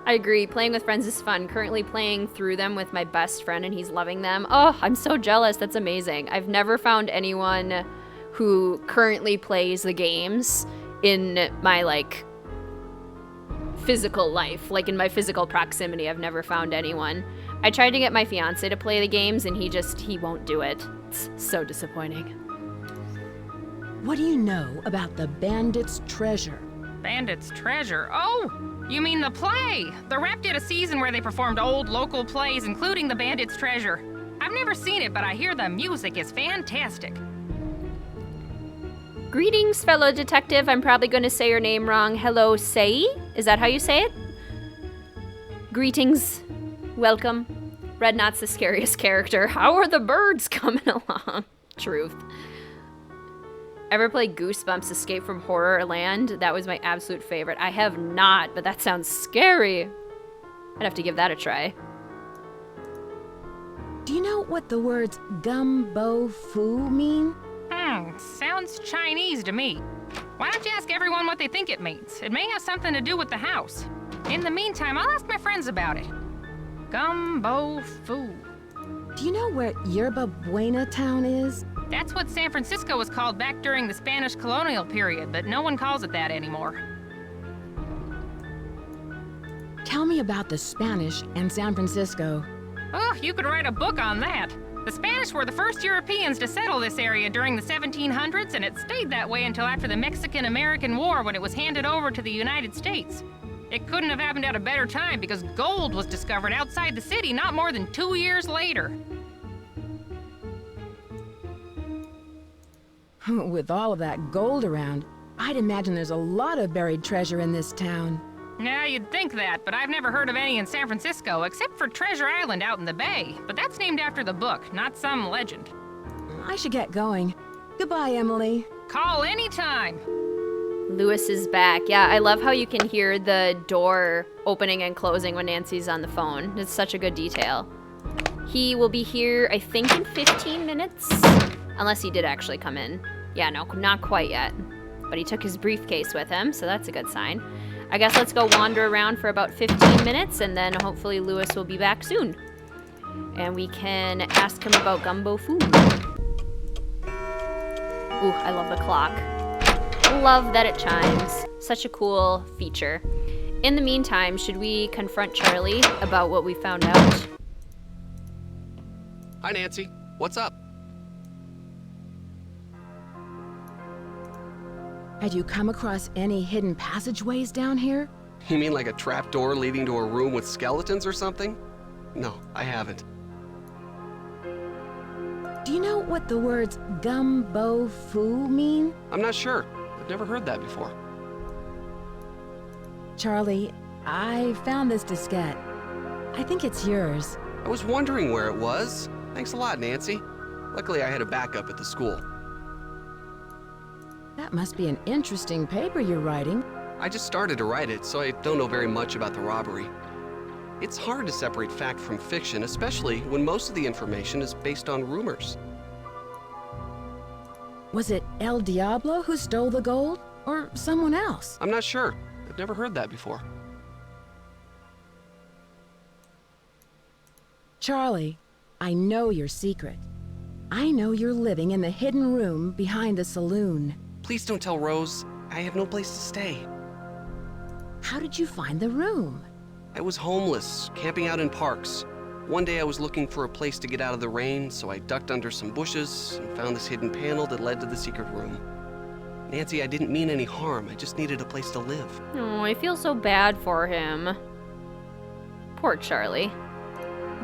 I agree. Playing with friends is fun. Currently playing through them with my best friend, and he's loving them. Oh, I'm so jealous. That's amazing. I've never found anyone who currently plays the games in my, like, physical life. Like, in my physical proximity, I've never found anyone. I tried to get my fiance to play the games, and he won't do it. It's so disappointing. What do you know about the Bandit's Treasure? Bandit's Treasure? Oh, you mean the play! The Rep did a season where they performed old local plays, including the Bandit's Treasure. I've never seen it, but I hear the music is fantastic. Greetings, fellow detective. I'm probably going to say your name wrong. Hello, Sei? Is that how you say it? Greetings. Welcome. Red Knot's the scariest character. How are the birds coming along? Truth. Ever play Goosebumps Escape from Horror Land? That was my absolute favorite. I have not, but that sounds scary. I'd have to give that a try. Do you know what the words gumbo foo mean? Sounds Chinese to me. Why don't you ask everyone what they think it means? It may have something to do with the house. In the meantime, I'll ask my friends about it. Gumbo Foo. Do you know where Yerba Buena town is? That's what San Francisco was called back during the Spanish colonial period, but no one calls it that anymore. Tell me about the Spanish and San Francisco. Oh, you could write a book on that. The Spanish were the first Europeans to settle this area during the 1700s, and it stayed that way until after the Mexican-American War when it was handed over to the United States. It couldn't have happened at a better time because gold was discovered outside the city not more than 2 years later. With all of that gold around, I'd imagine there's a lot of buried treasure in this town. Yeah, you'd think that, but I've never heard of any in San Francisco, except for Treasure Island out in the bay. But that's named after the book, not some legend. I should get going. Goodbye, Emily. Call anytime. Lewis is back. Yeah, I love how you can hear the door opening and closing when Nancy's on the phone. It's such a good detail. He will be here, I think, in 15 minutes. Unless he did actually come in. Yeah, no, not quite yet. But he took his briefcase with him, so that's a good sign. I guess let's go wander around for about 15 minutes, and then hopefully Lewis will be back soon. And we can ask him about gumbo food. Ooh, I love the clock. Love that it chimes. Such a cool feature. In the meantime, should we confront Charlie about what we found out? Hi, Nancy. What's up? Had you come across any hidden passageways down here? You mean like a trapdoor leading to a room with skeletons or something? No, I haven't. Do you know what the words gumbo foo mean? I'm not sure. I've never heard that before. Charlie, I found this diskette. I think it's yours. I was wondering where it was. Thanks a lot, Nancy. Luckily, I had a backup at the school. That must be an interesting paper you're writing. I just started to write it, so I don't know very much about the robbery. It's hard to separate fact from fiction, especially when most of the information is based on rumors. Was it El Diablo who stole the gold? Or someone else? I'm not sure. I've never heard that before. Charlie, I know your secret. I know you're living in the hidden room behind the saloon. Please don't tell Rose. I have no place to stay. How did you find the room? I was homeless, camping out in parks. One day I was looking for a place to get out of the rain, so I ducked under some bushes and found this hidden panel that led to the secret room. Nancy, I didn't mean any harm. I just needed a place to live. Oh, I feel so bad for him. Poor Charlie.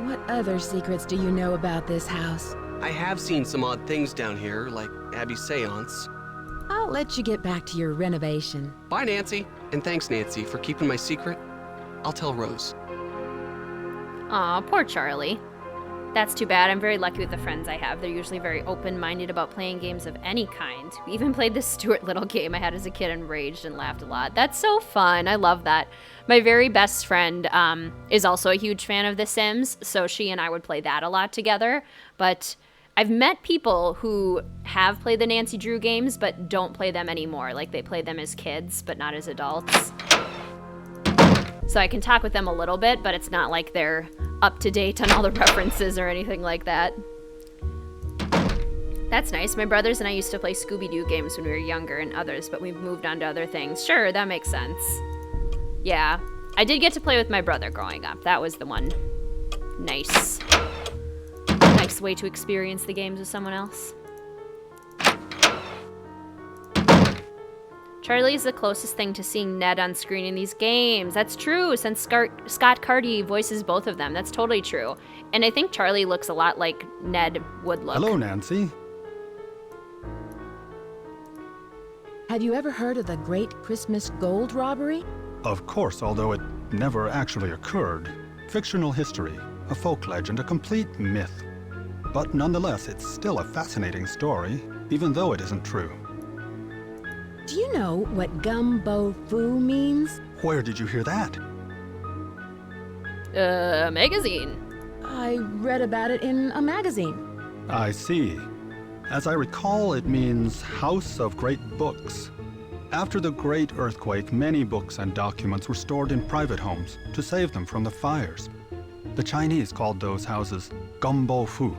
What other secrets do you know about this house? I have seen some odd things down here, like Abby's seance. I'll let you get back to your renovation. Bye, Nancy. And thanks, Nancy, for keeping my secret. I'll tell Rose. Aw, poor Charlie. That's too bad. I'm very lucky with the friends I have. They're usually very open-minded about playing games of any kind. We even played this Stuart Little game I had as a kid and raged and laughed a lot. That's so fun. I love that. My very best friend is also a huge fan of The Sims, so she and I would play that a lot together. But I've met people who have played the Nancy Drew games but don't play them anymore. Like, they play them as kids but not as adults. So I can talk with them a little bit, but it's not like they're up to date on all the references or anything like that. That's nice. My brothers and I used to play Scooby-Doo games when we were younger and others, but we've moved on to other things. Sure, that makes sense. Yeah, I did get to play with my brother growing up. That was the one. Nice. Nice way to experience the games with someone else. Charlie is the closest thing to seeing Ned on screen in these games. That's true, since Scott Carty voices both of them. That's totally true. And I think Charlie looks a lot like Ned would look. Hello, Nancy. Have you ever heard of the Great Christmas Gold Robbery? Of course, although it never actually occurred. Fictional history, a folk legend, a complete myth. But nonetheless, it's still a fascinating story, even though it isn't true. Do you know what gumbo foo means? Where did you hear that? Magazine. I read about it in a magazine. I see. As I recall, it means House of Great Books. After the Great Earthquake, many books and documents were stored in private homes to save them from the fires. The Chinese called those houses gumbo fu.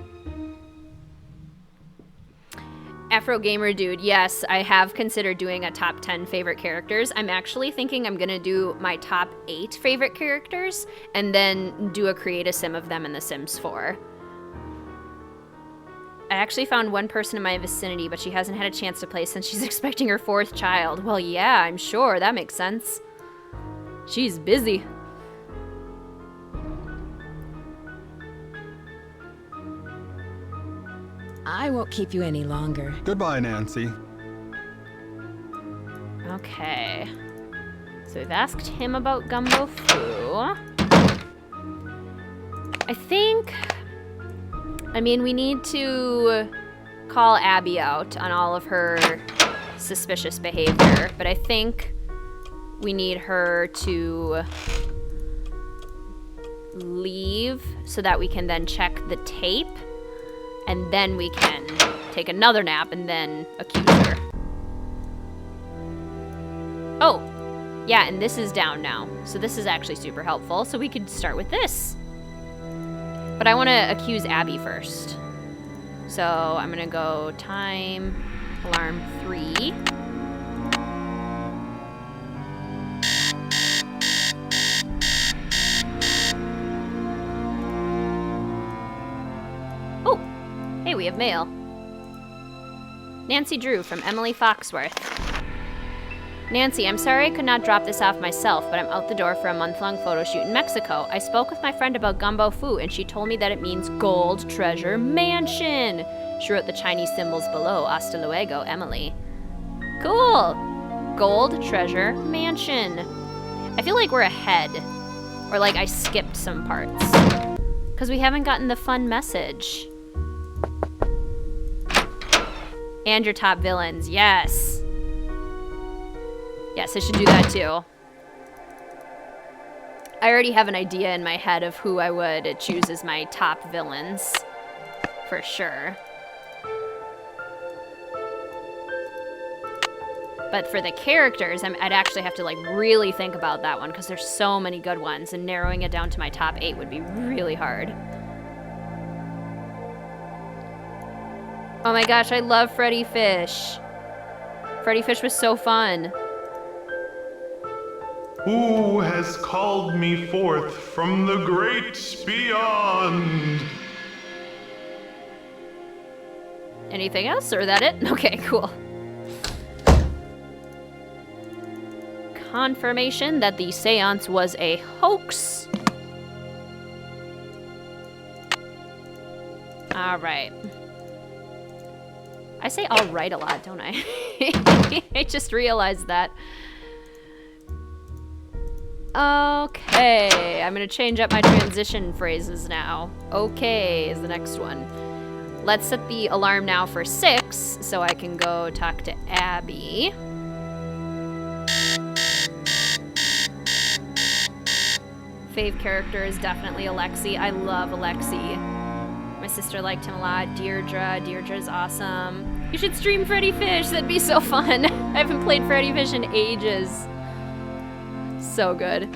Afro Gamer Dude, yes, I have considered doing a top 10 favorite characters. I'm actually thinking I'm gonna do my top 8 favorite characters and then do a create a sim of them in The Sims 4. I actually found one person in my vicinity, but she hasn't had a chance to play since she's expecting her 4th child. Well, yeah, I'm sure. That makes sense. She's busy. I won't keep you any longer. Goodbye, Nancy. Okay. So we've asked him about Gumbo Foo. I think... I mean, we need to call Abby out on all of her suspicious behavior, but I think we need her to leave so that we can then check the tape, and then we can take another nap and then accuse her. Oh, yeah, and this is down now, so this is actually super helpful, so we could start with this. But I want to accuse Abby first. So I'm going to go time alarm 3. Oh, hey, we have mail. Nancy Drew from Emily Foxworth. Nancy, I'm sorry I could not drop this off myself, but I'm out the door for a month-long photo shoot in Mexico. I spoke with my friend about Gumbo Foo, and she told me that it means Gold Treasure Mansion. She wrote the Chinese symbols below. Hasta luego, Emily. Cool. Gold Treasure Mansion. I feel like we're ahead. Or like I skipped some parts. Because we haven't gotten the fun message. And your top villains, yes. Yes, I should do that too. I already have an idea in my head of who I would choose as my top villains. For sure. But for the characters, I'd actually have to like really think about that one because there's so many good ones, and narrowing it down to my top 8 would be really hard. Oh my gosh, I love Freddy Fish. Freddy Fish was so fun. Who has called me forth from the great beyond? Anything else, or that it? Okay, cool. Confirmation that the seance was a hoax. All right. I say all right a lot, don't I? I just realized that. Okay, I'm gonna change up my transition phrases now. Okay is the next one. Let's set the alarm now for 6 so I can go talk to Abby. Fave character is definitely Alexi. I love Alexi. My sister liked him a lot. Deirdre's awesome. You should stream Freddy Fish. That'd be so fun. I haven't played Freddy Fish in ages. So good.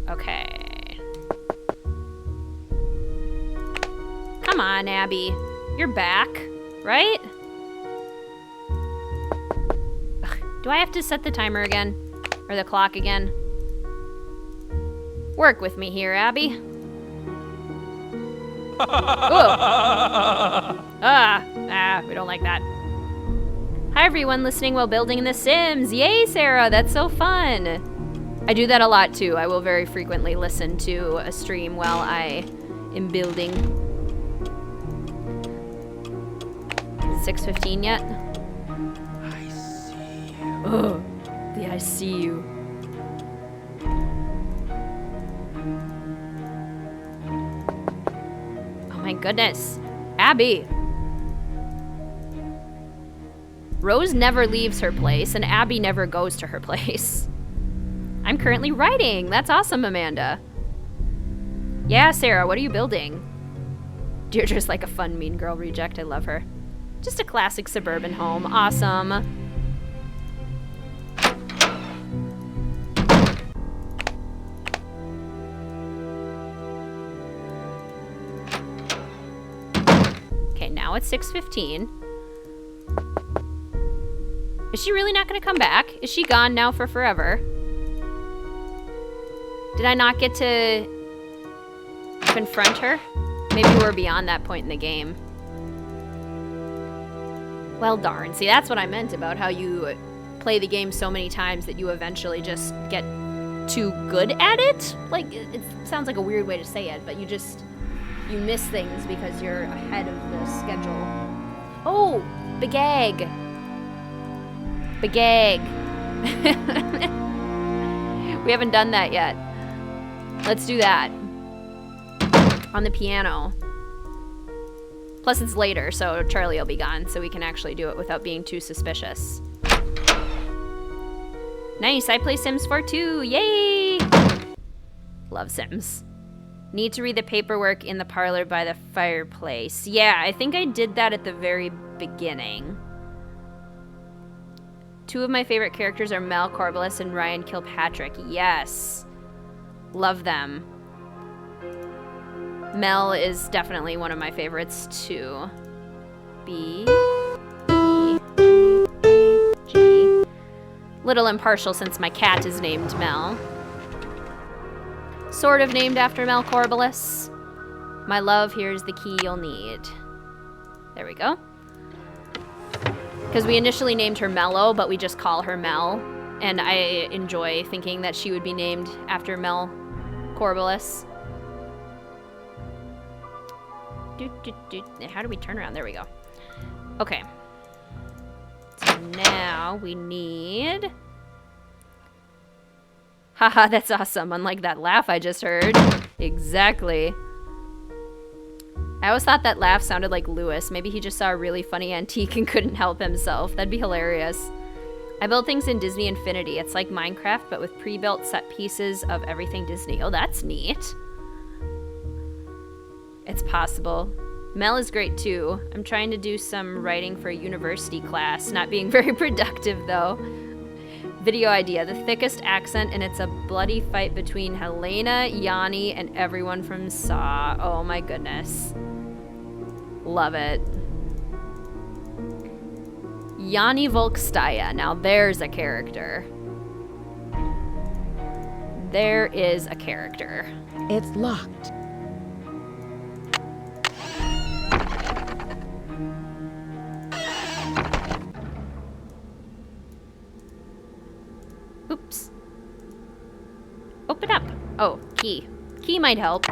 Okay. Come on, Abby. You're back, right? Ugh, do I have to set the timer again? Or the clock again? Work with me here, Abby. We don't like that. Hi everyone listening while building in The Sims. Yay, Sarah, that's so fun. I do that a lot too. I will very frequently listen to a stream while I am building. Is it 6:15 yet? I see you. Oh, the I see you. Oh my goodness. Abby. Rose never leaves her place, and Abby never goes to her place. I'm currently writing. That's awesome, Amanda. Yeah, Sarah, what are you building? Deirdre's like a fun mean girl reject. I love her. Just a classic suburban home. Awesome. Okay, now it's 6:15. Is she really not going to come back? Is she gone now for forever? Did I not get to confront her? Maybe we're beyond that point in the game. Well, darn. See, that's what I meant about how you play the game so many times that you eventually just get too good at it. Like, it sounds like a weird way to say it, but you miss things because you're ahead of the schedule. Oh, big egg. Big egg. We haven't done that yet. Let's do that. On the piano. Plus it's later, so Charlie will be gone, so we can actually do it without being too suspicious. Nice, I play Sims 4 too. Yay! Love Sims. Need to read the paperwork in the parlor by the fireplace. Yeah, I think I did that at the very beginning. Two of my favorite characters are Mel Corbelis and Ryan Kilpatrick. Yes. Love them. Mel is definitely one of my favorites too. B, E, G. Little impartial since my cat is named Mel. Sort of named after Mel Corbelis. My love, here's the key you'll need. There we go. Because we initially named her Mello, but we just call her Mel. And I enjoy thinking that she would be named after Mel Corbelis. How do we turn around? There we go. Okay. So now we need... Haha, that's awesome. Unlike that laugh I just heard. Exactly. I always thought that laugh sounded like Lewis. Maybe he just saw a really funny antique and couldn't help himself. That'd be hilarious. I build things in Disney Infinity. It's like Minecraft, but with pre-built set pieces of everything Disney. Oh, that's neat. It's possible. Mel is great too. I'm trying to do some writing for a university class. Not being very productive though. Video idea. The thickest accent, and it's a bloody fight between Helena, Yanni, and everyone from Saw. Oh my goodness. Love it. Yanni Volkstaya. Now there's a character. There is a character. It's locked. Oops. Open up. Oh, key. Key might help.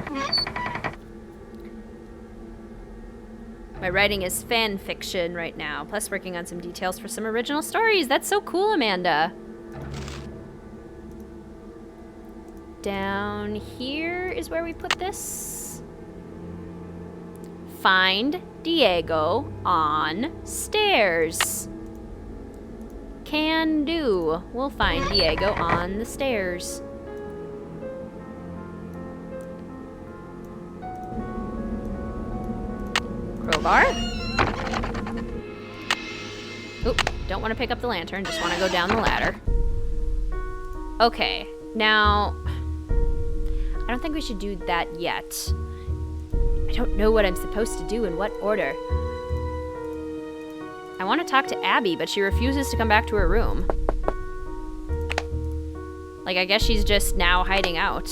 My writing is fan fiction right now, plus working on some details for some original stories. That's so cool, Amanda. Down here is where we put this. Find Diego on stairs. Can do. We'll find Diego on the stairs. Crowbar. Oop, don't want to pick up the lantern, just want to go down the ladder. Okay, now, I don't think we should do that yet. I don't know what I'm supposed to do in what order. I want to talk to Abby, but she refuses to come back to her room. Like, I guess she's just now hiding out.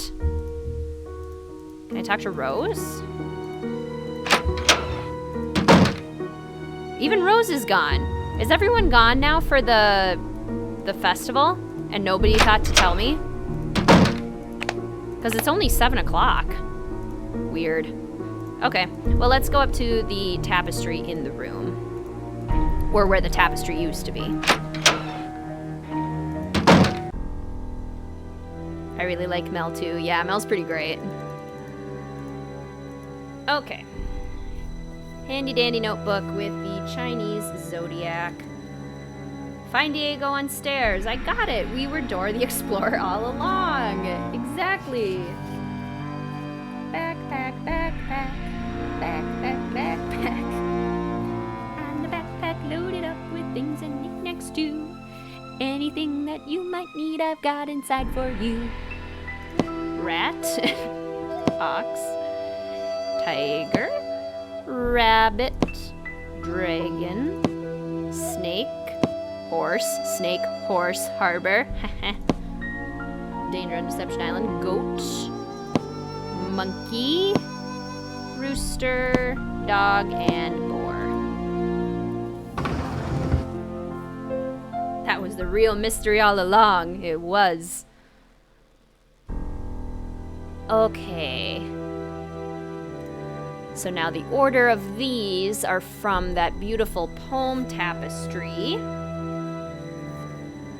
Can I talk to Rose? Even Rose is gone. Is everyone gone now for the festival? And nobody thought to tell me? Because it's only 7 o'clock. Weird. Okay, well, let's go up to the tapestry in the room. Or where the tapestry used to be. I really like Mel too. Yeah, Mel's pretty great. Okay. Handy dandy notebook with the Chinese zodiac. Find Diego on stairs. I got it. We were Dora the Explorer all along. Exactly. Backpack, backpack, backpack, backpack. And the backpack loaded up with things and knickknacks too. Anything that you might need, I've got inside for you. Rat, ox, tiger, rabbit, dragon, snake, horse, harbor, danger on Deception Island, goat, monkey, rooster, dog, and boar. That was the real mystery all along. It was. Okay. So now the order of these are from that beautiful poem tapestry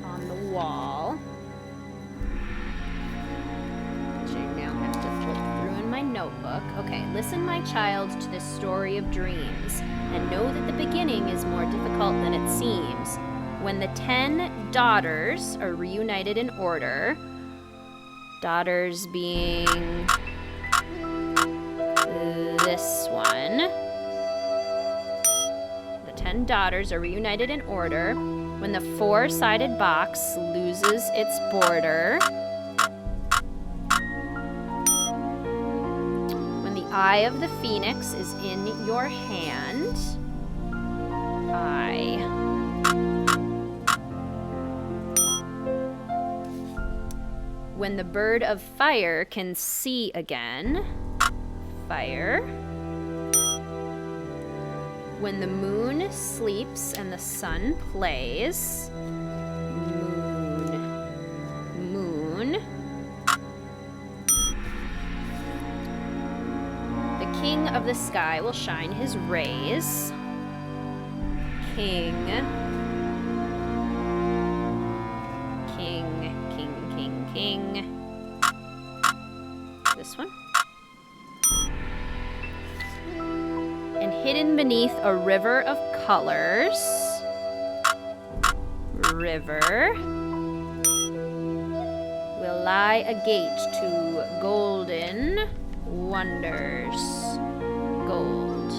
on the wall. Which I now have to flip through in my notebook. Okay, listen, my child, to this story of dreams, and know that the beginning is more difficult than it seems. When the 10 daughters are reunited in order, daughters being this one. The 10 daughters are reunited in order. When the 4-sided box loses its border. When the eye of the phoenix is in your hand. Eye. When the bird of fire can see again. Fire. When the moon sleeps and the sun plays. Moon. The king of the sky will shine his rays. King. This one. And hidden beneath a river of colors. River. Will lie a gate to golden wonders. Gold.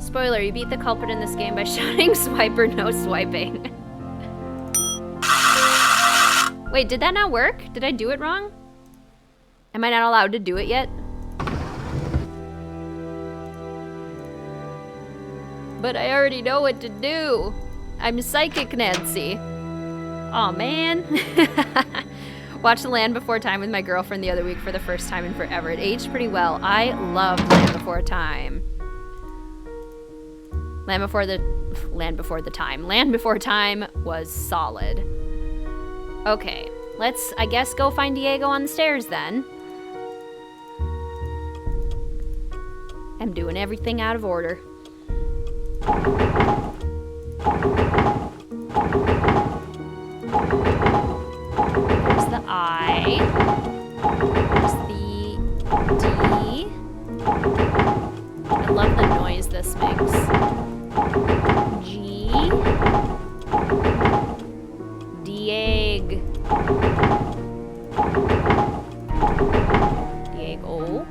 Spoiler, you beat the culprit in this game by shouting swipe or no swiping. Wait, did that not work? Did I do it wrong? Am I not allowed to do it yet? But I already know what to do. I'm Psychic Nancy. Aw, man. Watched The Land Before Time with my girlfriend the other week for the first time in forever. It aged pretty well. I loved Land Before Time. Land Before Time was solid. Okay, let's, I guess, go find Diego on the stairs then. I'm doing everything out of order. There's the I. There's the D. I love the noise this makes. G. Dieg. Diego.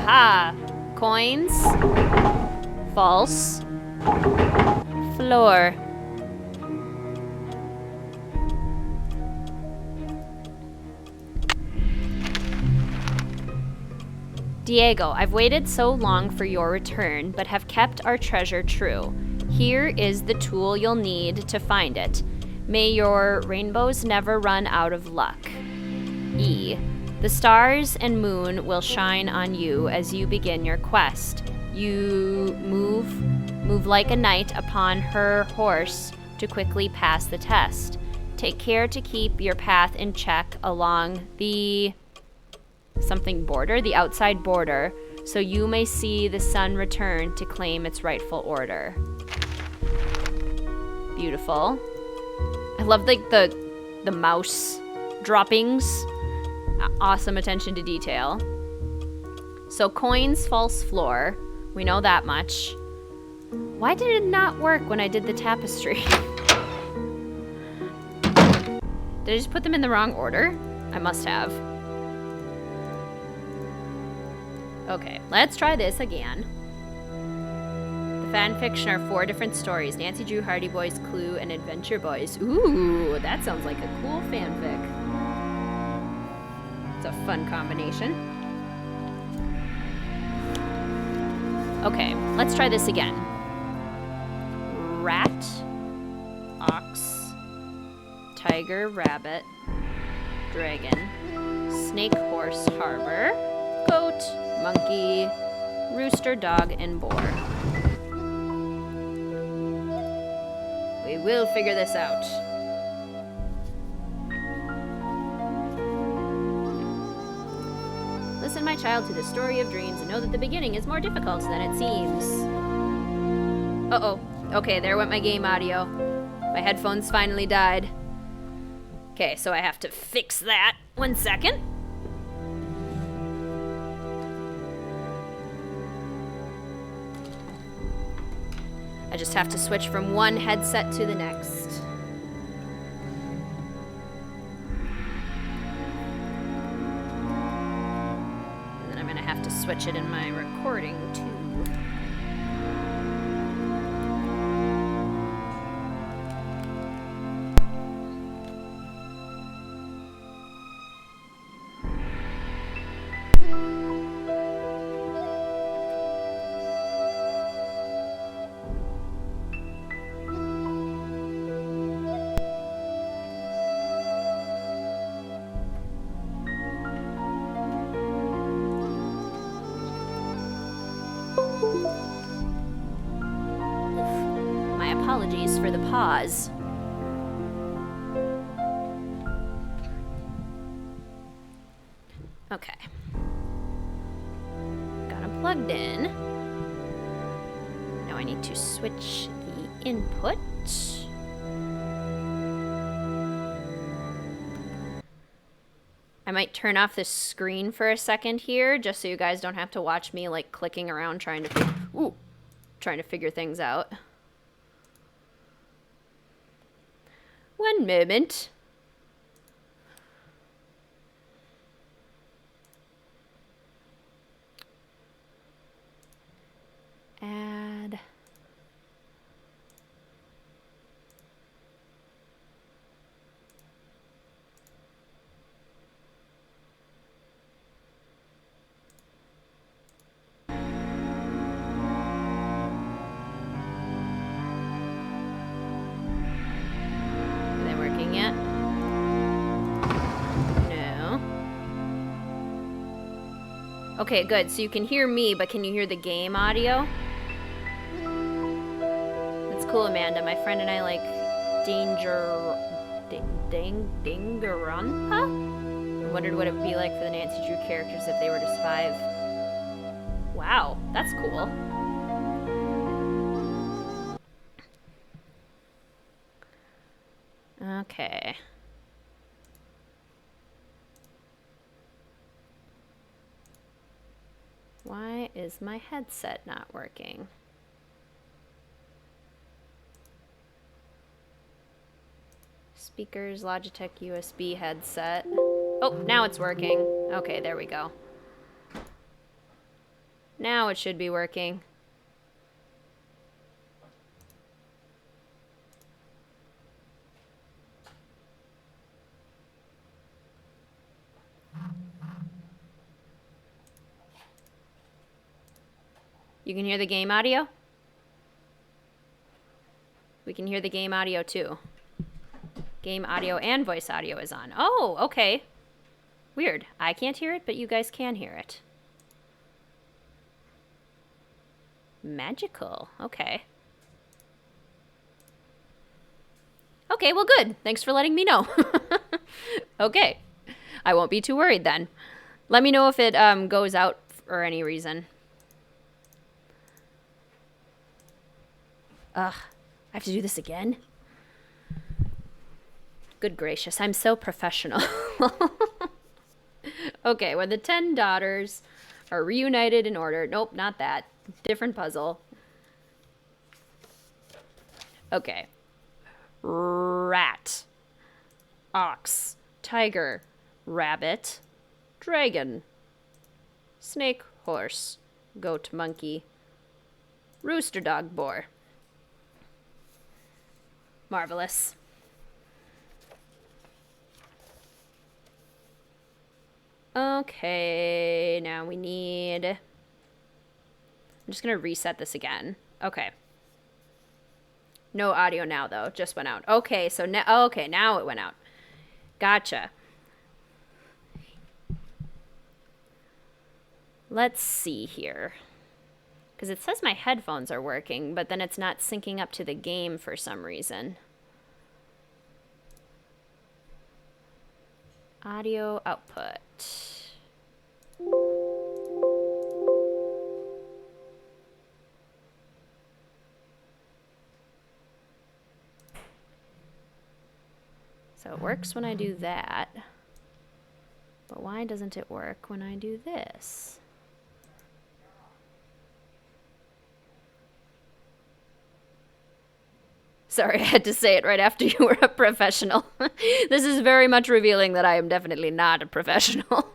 Aha! Coins. False. Floor. Diego, I've waited so long for your return, but have kept our treasure true. Here is the tool you'll need to find it. May your rainbows never run out of luck. E. The stars and moon will shine on you as you begin your quest. You move like a knight upon her horse to quickly pass the test. Take care to keep your path in check along the border, the outside border, so you may see the sun return to claim its rightful order. Beautiful. I love the mouse droppings. Awesome attention to detail. So coins, false floor. We know that much. Why did it not work when I did the tapestry? Did I just put them in the wrong order? I must have. Okay, let's try this again. The fan fiction are 4 different stories. Nancy Drew, Hardy Boys, Clue, and Adventure Boys. Ooh, that sounds like a cool fanfic. It's a fun combination. Okay, let's try this again. Rat, ox, tiger, rabbit, dragon, snake, horse, harbor, goat, monkey, rooster, dog, and boar. We will figure this out. Listen, my child, to the story of dreams and know that the beginning is more difficult than it seems. Uh-oh. Okay, there went my game audio. My headphones finally died. Okay, so I have to fix that. 1 second. I just have to switch from one headset to the next. And then I'm gonna have to switch it in my recording too. My apologies for the pause. Okay. Got them plugged in. Now I need to switch the input. I might turn off this screen for a second here, just so you guys don't have to watch me like clicking around trying to figure things out. One moment. Add. Yet? No. Okay, good. So you can hear me, but can you hear the game audio? That's cool, Amanda. My friend and I like Danganronpa? I wondered what it would be like for the Nancy Drew characters if they were to survive. Wow, that's cool. Okay. Why is my headset not working? Speakers, Logitech USB headset. Oh, now it's working. Okay, there we go. Now it should be working. You can hear the game audio? We can hear the game audio too. Game audio and voice audio is on. Oh, okay. Weird. I can't hear it, but you guys can hear it. Magical. Okay. Okay, well, good. Thanks for letting me know. Okay. I won't be too worried then. Let me know if it goes out for any reason. Ugh. I have to do this again? Good gracious, I'm so professional. Okay, when the 10 daughters are reunited in order. Nope, not that. Different puzzle. Okay. Rat. Ox. Tiger. Rabbit. Dragon. Snake. Horse. Goat. Monkey. Rooster. Dog. Boar. Marvelous. Okay, now we need... I'm just gonna reset this again. Okay. No audio now, though. Just went out. Okay, so now... Okay, now it went out. Gotcha. Let's see here. Because it says my headphones are working, but then it's not syncing up to the game for some reason. Audio output. So it works when I do that. But why doesn't it work when I do this? Sorry, I had to say it right after you were a professional. This is very much revealing that I am definitely not a professional.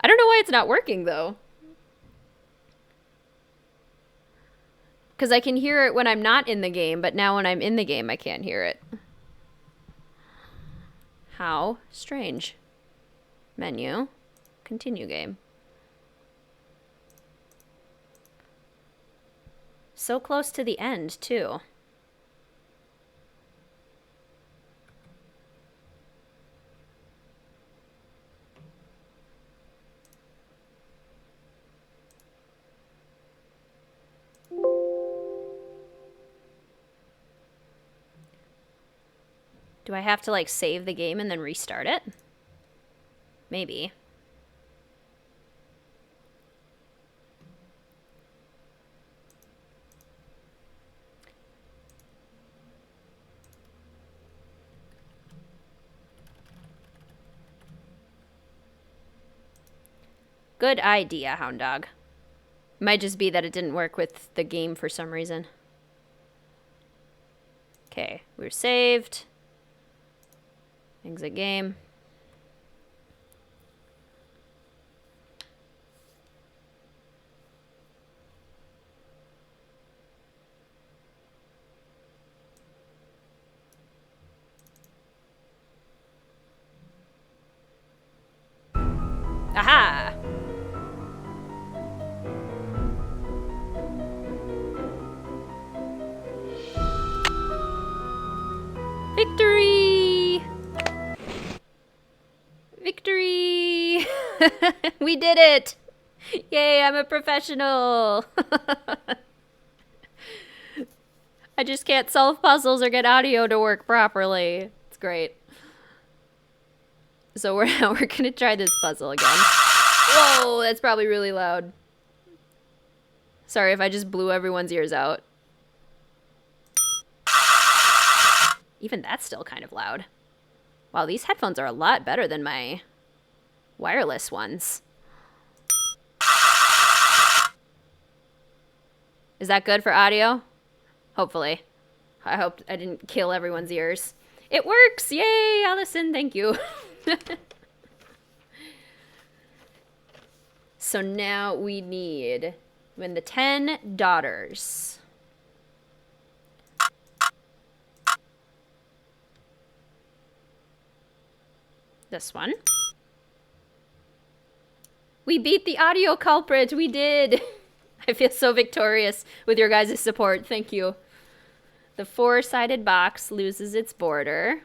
I don't know why it's not working, though. Because I can hear it when I'm not in the game, but now when I'm in the game, I can't hear it. How strange. Menu. Continue game. So close to the end, too. Do I have to, like, save the game and then restart it? Maybe. Good idea, Hound Dog. Might just be that it didn't work with the game for some reason. Okay, we're saved. Exit game. Aha! Victory! Victory! We did it! Yay, I'm a professional! I just can't solve puzzles or get audio to work properly. It's great. So we're gonna try this puzzle again. Whoa, that's probably really loud. Sorry if I just blew everyone's ears out. Even that's still kind of loud. Wow, these headphones are a lot better than my wireless ones. Is that good for audio? Hopefully. I hope I didn't kill everyone's ears. It works! Yay, Allison, thank you. So now we need when the 10 daughters. This one. We beat the audio culprit. We did. I feel so victorious with your guys' support. Thank you. The 4-sided box loses its border.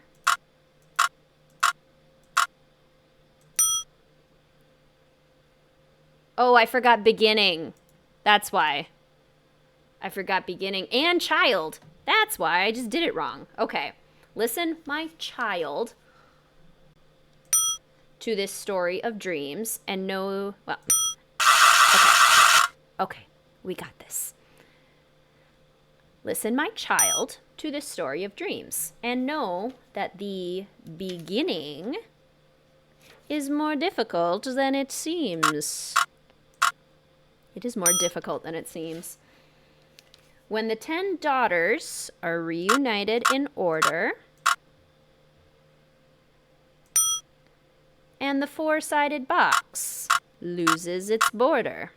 Oh, I forgot beginning. That's why. I forgot beginning and child. That's why I just did it wrong. Okay. Listen, my child, to this story of dreams and know, well, okay, we got this. Listen, my child, to this story of dreams and know that the beginning is more difficult than it seems. It is more difficult than it seems. When the 10 daughters are reunited in order, and the 4-sided box loses its border.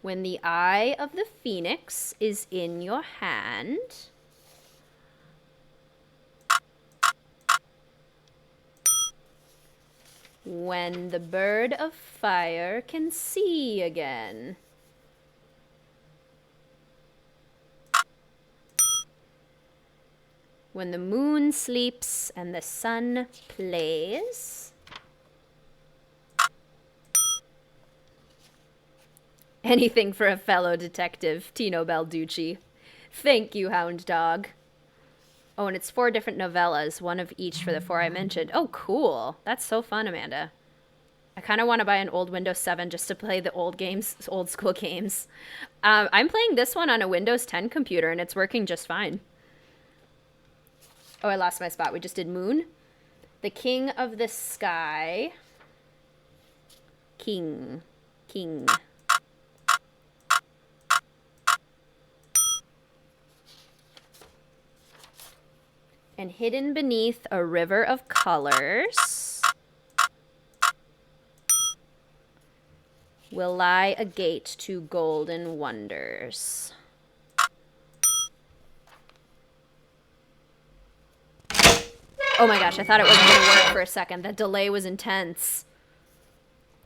When the eye of the phoenix is in your hand, when the bird of fire can see again, when the moon sleeps and the sun plays, anything for a fellow detective, Tino Balducci. Thank you, Hound Dog. Oh, and it's 4 different novellas, one of each for the 4 I mentioned. Oh, cool. That's so fun, Amanda. I kind of want to buy an old Windows 7 just to play the old games, old school games. I'm playing this one on a Windows 10 computer, and it's working just fine. Oh, I lost my spot. We just did moon. The king of the sky. King. And hidden beneath a river of colors will lie a gate to golden wonders. Oh my gosh, I thought it wasn't going to work for a second. That delay was intense.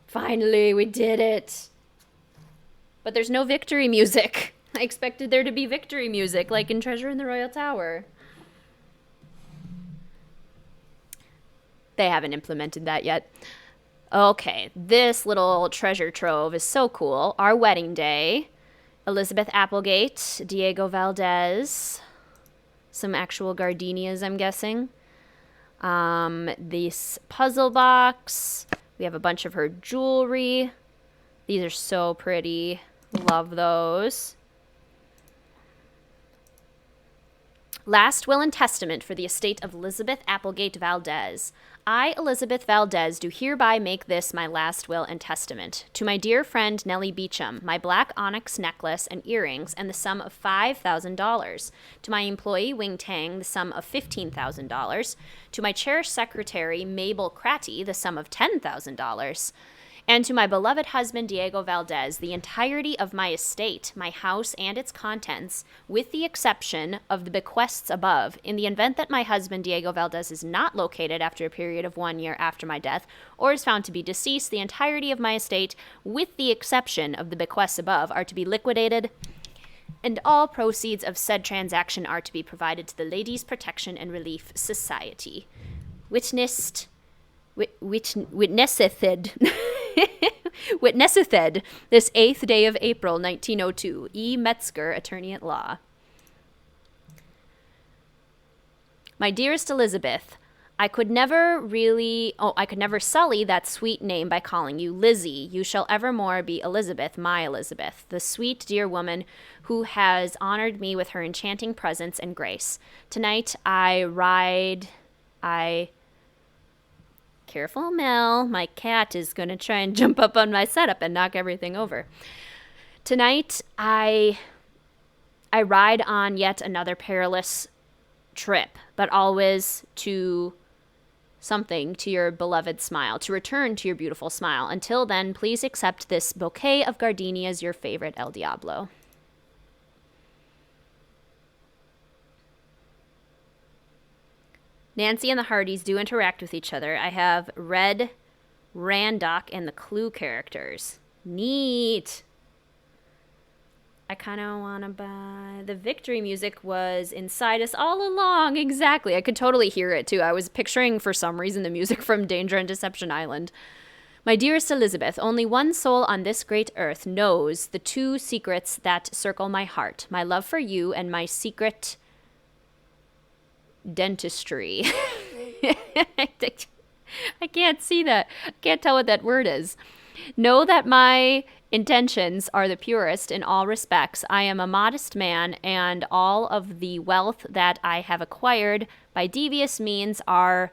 Finally, we did it. But there's no victory music. I expected there to be victory music, like in Treasure in the Royal Tower. They haven't implemented that yet. Okay, this little treasure trove is so cool. Our Wedding Day, Elizabeth Applegate, Diego Valdez, some actual gardenias, I'm guessing. This puzzle box. We have a bunch of her jewelry. These are so pretty. Love those. Last will and testament for the estate of Elizabeth Applegate Valdez. I, Elizabeth Valdez, do hereby make this my last will and testament. To my dear friend Nellie Beecham, my black onyx necklace and earrings and the sum of $5,000. To my employee Wing Tang, the sum of $15,000. To my cherished secretary Mabel Cratty, the sum of $10,000. And to my beloved husband, Diego Valdez, the entirety of my estate, my house, and its contents, with the exception of the bequests above, in the event that my husband, Diego Valdez, is not located after a period of 1 year after my death, or is found to be deceased, the entirety of my estate, with the exception of the bequests above, are to be liquidated, and all proceeds of said transaction are to be provided to the Ladies' Protection and Relief Society. Witnesseth this 8th day of April, 1902. E. Metzger, attorney at law. My dearest Elizabeth, I could never sully that sweet name by calling you Lizzie. You shall evermore be Elizabeth, my Elizabeth, the sweet, dear woman who has honored me with her enchanting presence and grace. Tonight Careful, Mel. My cat is going to try and jump up on my setup and knock everything over. Tonight, I ride on yet another perilous trip, but always to something, to your beloved smile, to return to your beautiful smile. Until then, please accept this bouquet of gardenias, your favorite El Diablo. Nancy and the Hardys do interact with each other. I have Red, Randock, and the Clue characters. Neat. I kind of want to buy... The victory music was inside us all along. Exactly. I could totally hear it, too. I was picturing, for some reason, the music from Danger and Deception Island. My dearest Elizabeth, only one soul on this great earth knows the two secrets that circle my heart. My love for you and my secret... dentistry. I can't see that. I can't tell what that word is. Know that my intentions are the purest in all respects. I am a modest man, and all of the wealth that I have acquired by devious means are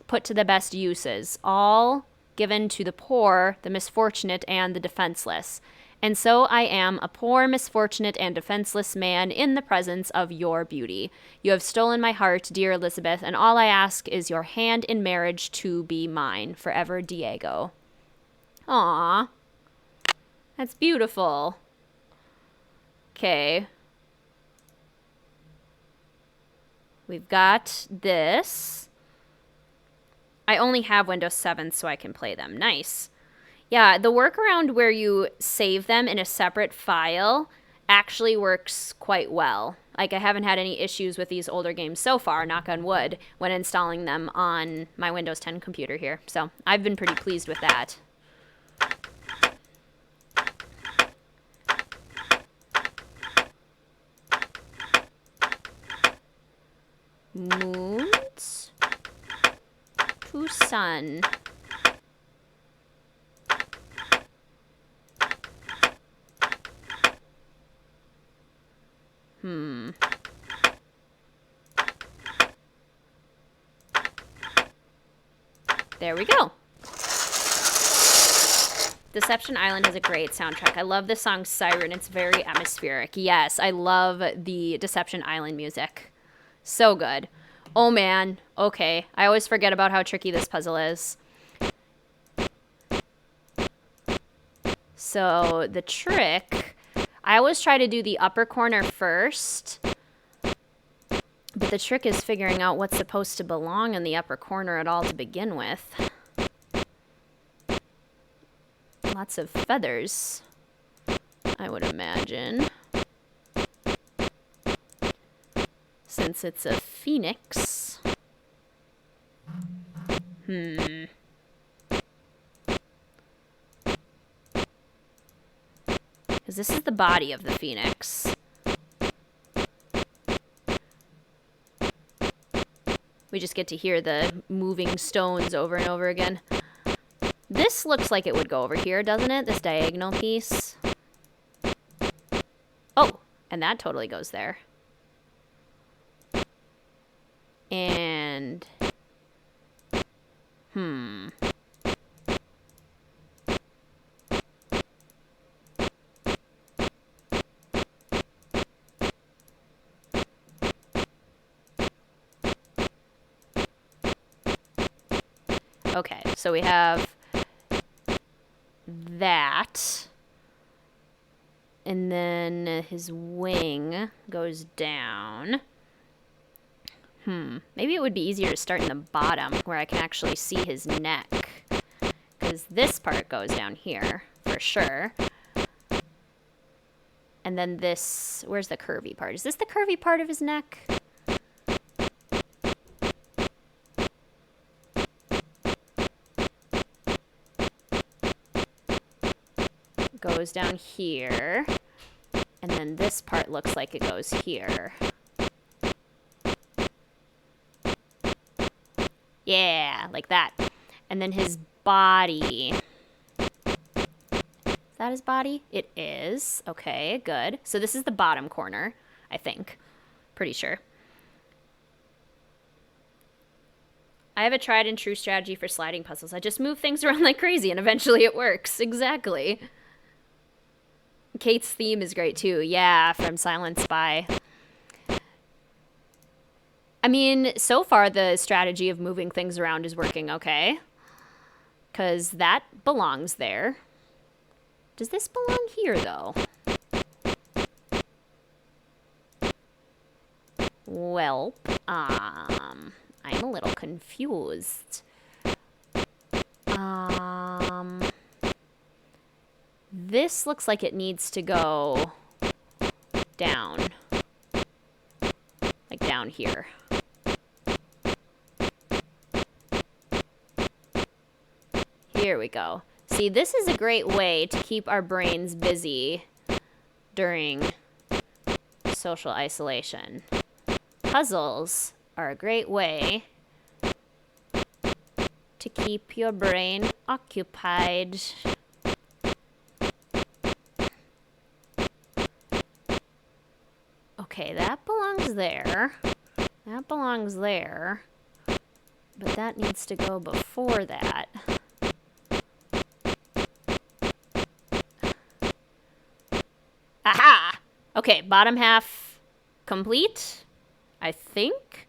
put to the best uses, all given to the poor, the misfortunate, and the defenseless. And so I am a poor, misfortunate, and defenseless man in the presence of your beauty. You have stolen my heart, dear Elizabeth, and all I ask is your hand in marriage to be mine. Forever, Diego. Aww. That's beautiful. Okay. We've got this. I only have Windows 7, so I can play them. Nice. Yeah, the workaround where you save them in a separate file actually works quite well. Like, I haven't had any issues with these older games so far, knock on wood, when installing them on my Windows 10 computer here. So I've been pretty pleased with that. Moons to sun. There we go. Deception Island has a great soundtrack. I love the song Siren. It's very atmospheric. Yes, I love the Deception Island music. So good. Oh man. Okay. I always forget about how tricky this puzzle is. So the trick, I always try to do the upper corner first, but the trick is figuring out what's supposed to belong in the upper corner at all to begin with. Lots of feathers, I would imagine. Since it's a phoenix. Because this is the body of the phoenix. We just get to hear the moving stones over and over again. This looks like it would go over here, doesn't it? This diagonal piece. Oh, and that totally goes there. And... Okay, so we have that. And then his wing goes down. Maybe it would be easier to start in the bottom where I can actually see his neck. Because this part goes down here, for sure. And then this, where's the curvy part? Is this the curvy part of his neck? Goes down here. And then this part looks like it goes here. Yeah, like that. And then his body. Is that his body? It is. Okay, good. So this is the bottom corner, I think. Pretty sure. I have a tried and true strategy for sliding puzzles. I just move things around like crazy and eventually it works. Exactly. Kate's theme is great too. Yeah, from Silent Spy. I mean, so far the strategy of moving things around is working okay. Because that belongs there. Does this belong here, though? Well, I'm a little confused. This looks like it needs to go down. Like down here. Here we go. See, this is a great way to keep our brains busy during social isolation. Puzzles are a great way to keep your brain occupied. Okay, that belongs there. That belongs there. But that needs to go before that. Aha! Okay, bottom half complete, I think.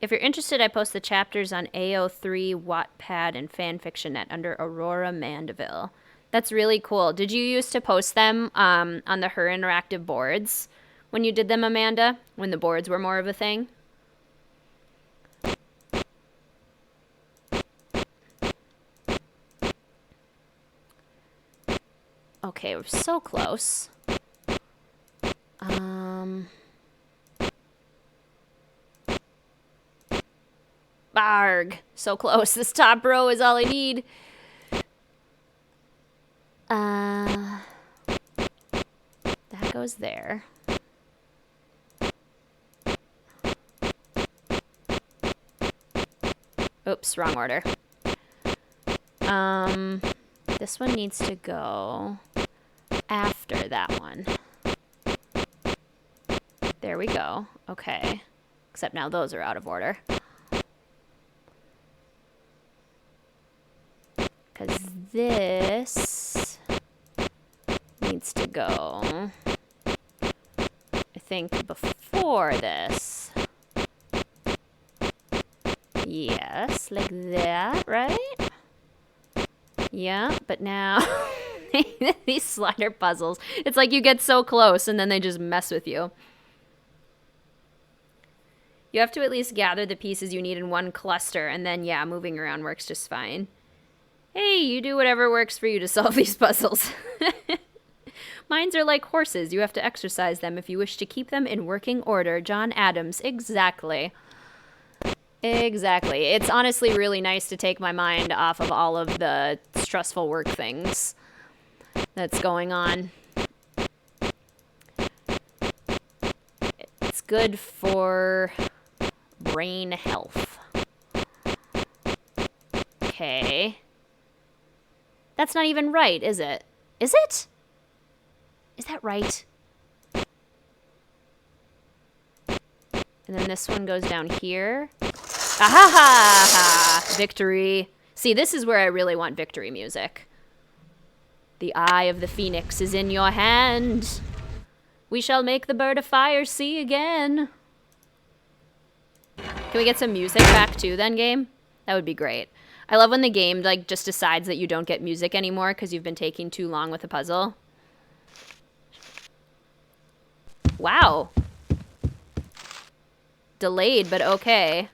If you're interested, I post the chapters on AO3, Wattpad, and Fanfictionnet under Aurora Mandeville. That's really cool. Did you used to post them on the Her Interactive boards when you did them, Amanda? When the boards were more of a thing? Okay, we're so close. Barg. So close. This top row is all I need. That goes there. Oops, wrong order. This one needs to go after that one. There we go. Okay. Except now those are out of order. Because this needs to go, I think, before this. Yes, like that, right? Yeah, but now these slider puzzles, it's like you get so close and then they just mess with you. You have to at least gather the pieces you need in one cluster, and then, yeah, moving around works just fine. Hey, you do whatever works for you to solve these puzzles. Mines are like horses. You have to exercise them if you wish to keep them in working order. John Adams. Exactly. Exactly. It's honestly really nice to take my mind off of all of the stressful work things that's going on. It's good for brain health. Okay. That's not even right, is it? Is it? Is that right? And then this one goes down here. Ah-ha-ha-ha! Victory. See, this is where I really want victory music. The eye of the phoenix is in your hand. We shall make the bird of fire see again. Can we get some music back too then, game? That would be great. I love when the game like just decides that you don't get music anymore because you've been taking too long with a puzzle. Wow. Delayed, but okay.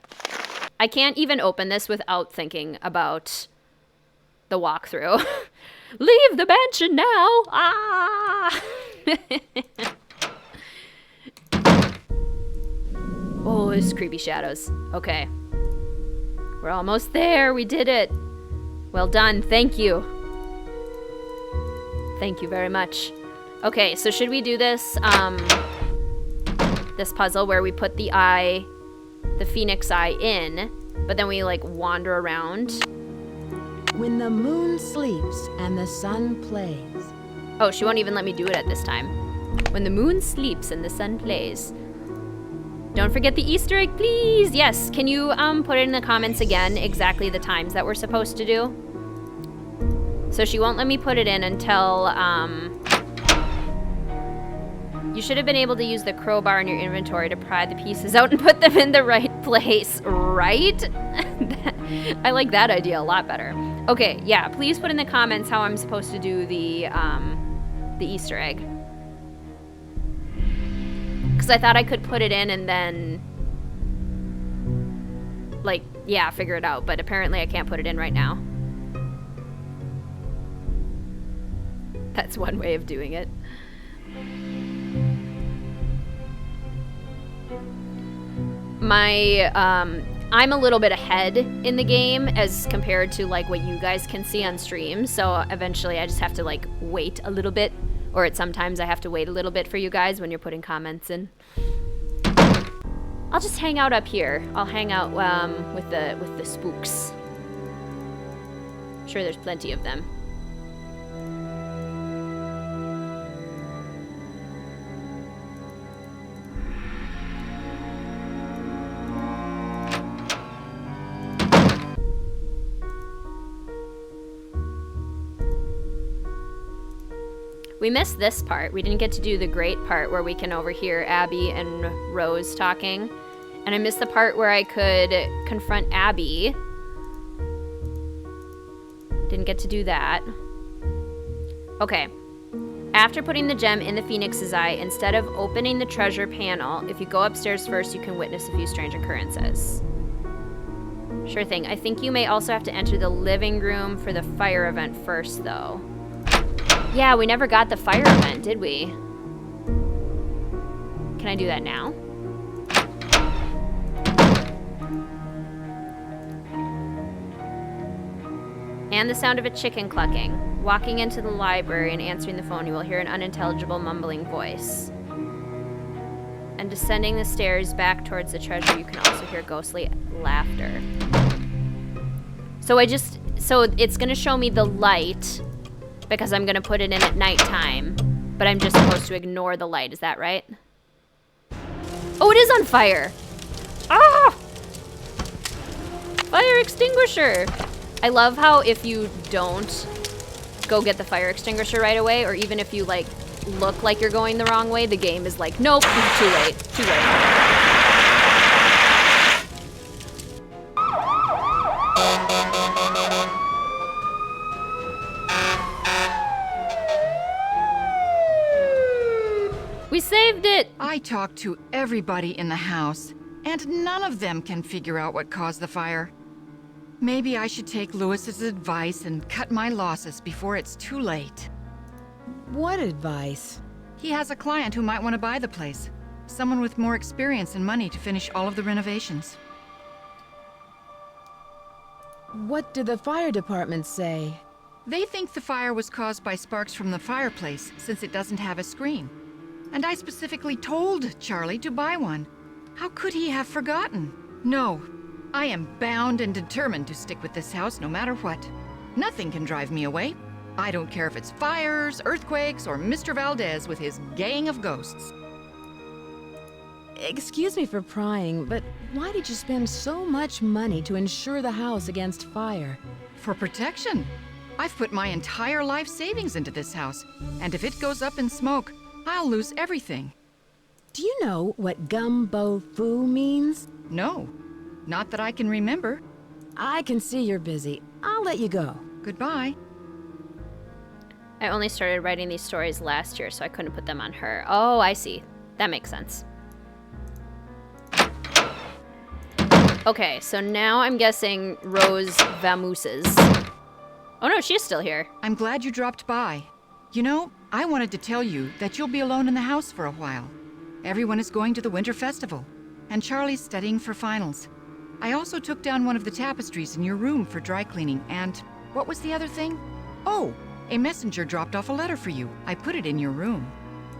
I can't even open this without thinking about the walkthrough. Leave the mansion now! Ah! Oh, there's creepy shadows. Okay. We're almost there. We did it. Well done. Thank you. Thank you very much. Okay, so should we do this, this puzzle where we put the eye, the phoenix eye in, but then we like wander around. When the moon sleeps and the sun plays. Oh, she won't even let me do it at this time. When the moon sleeps and the sun plays. Don't forget the Easter egg, please. Yes, can you put it in the comments again, exactly the times that we're supposed to do? So she won't let me put it in until, you should have been able to use the crowbar in your inventory to pry the pieces out and put them in the right place, right? I like that idea a lot better. Okay, yeah, please put in the comments how I'm supposed to do the Easter egg. Because I thought I could put it in and then, like, yeah, figure it out. But apparently I can't put it in right now. That's one way of doing it. I'm a little bit ahead in the game as compared to, like, what you guys can see on stream. So eventually I just have to, like, wait a little bit. Or sometimes I have to wait a little bit for you guys when you're putting comments in. I'll just hang out up here. I'll hang out with the spooks. I'm sure there's plenty of them. We missed this part. We didn't get to do the great part where we can overhear Abby and Rose talking. And I missed the part where I could confront Abby. Didn't get to do that. Okay. After putting the gem in the Phoenix's eye, instead of opening the treasure panel, if you go upstairs first, you can witness a few strange occurrences. Sure thing. I think you may also have to enter the living room for the fire event first, though. Yeah, we never got the fire event, did we? Can I do that now? And the sound of a chicken clucking. Walking into the library and answering the phone, you will hear an unintelligible mumbling voice. And descending the stairs back towards the treasure, you can also hear ghostly laughter. So it's gonna show me the light because I'm gonna put it in at nighttime, but I'm just supposed to ignore the light, is that right? Oh, it is on fire! Ah! Fire extinguisher! I love how if you don't go get the fire extinguisher right away, or even if you like look like you're going the wrong way, the game is like, nope, too late, too late. We saved it! I talked to everybody in the house, and none of them can figure out what caused the fire. Maybe I should take Lewis's advice and cut my losses before it's too late. What advice? He has a client who might want to buy the place. Someone with more experience and money to finish all of the renovations. What did the fire department say? They think the fire was caused by sparks from the fireplace, since it doesn't have a screen. And I specifically told Charlie to buy one. How could he have forgotten? No. I am bound and determined to stick with this house no matter what. Nothing can drive me away. I don't care if it's fires, earthquakes, or Mr. Valdez with his gang of ghosts. Excuse me for prying, but why did you spend so much money to insure the house against fire? For protection. I've put my entire life savings into this house, and if it goes up in smoke, I'll lose everything. Do you know what gumbo foo means? No, not that I can remember. I can see you're busy. I'll let you go. Goodbye. I only started writing these stories last year, so I couldn't put them on her. Oh, I see. That makes sense. Okay, so now I'm guessing Rose Vamooses. Oh no, she's still here. I'm glad you dropped by. You know, I wanted to tell you that you'll be alone in the house for a while. Everyone is going to the Winter Festival, and Charlie's studying for finals. I also took down one of the tapestries in your room for dry cleaning, and what was the other thing? Oh, a messenger dropped off a letter for you. I put it in your room.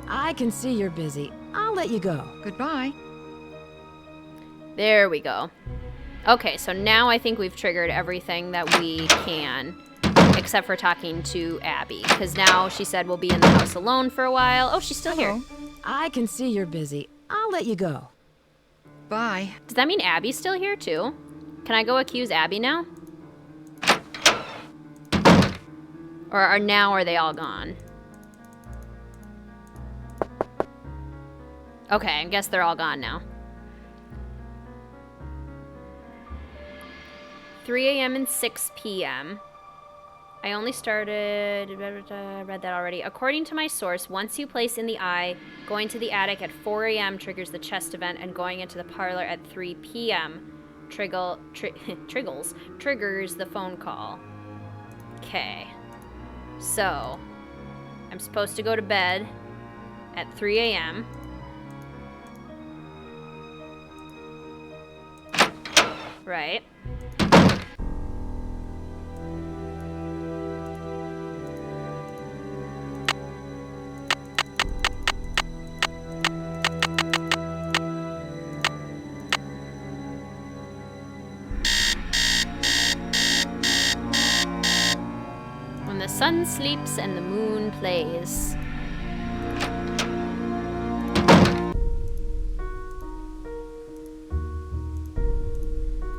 I can see you're busy. I'll let you go. Goodbye. There we go. Okay, so now I think we've triggered everything that we can, except for talking to Abby, because now she said we'll be in the house alone for a while. Oh, she's still here. I can see you're busy. I'll let you go. Bye. Does that mean Abby's still here too? Can I go accuse Abby now? Or are they all gone? Okay, I guess they're all gone now. 3 a.m. and 6 p.m. I only started... read that already. According to my source, once you place in the eye, going to the attic at 4 a.m. triggers the chest event, and going into the parlor at 3 p.m. triggers the phone call. Okay. So, I'm supposed to go to bed at 3 a.m. Right. When the sun sleeps and the moon plays.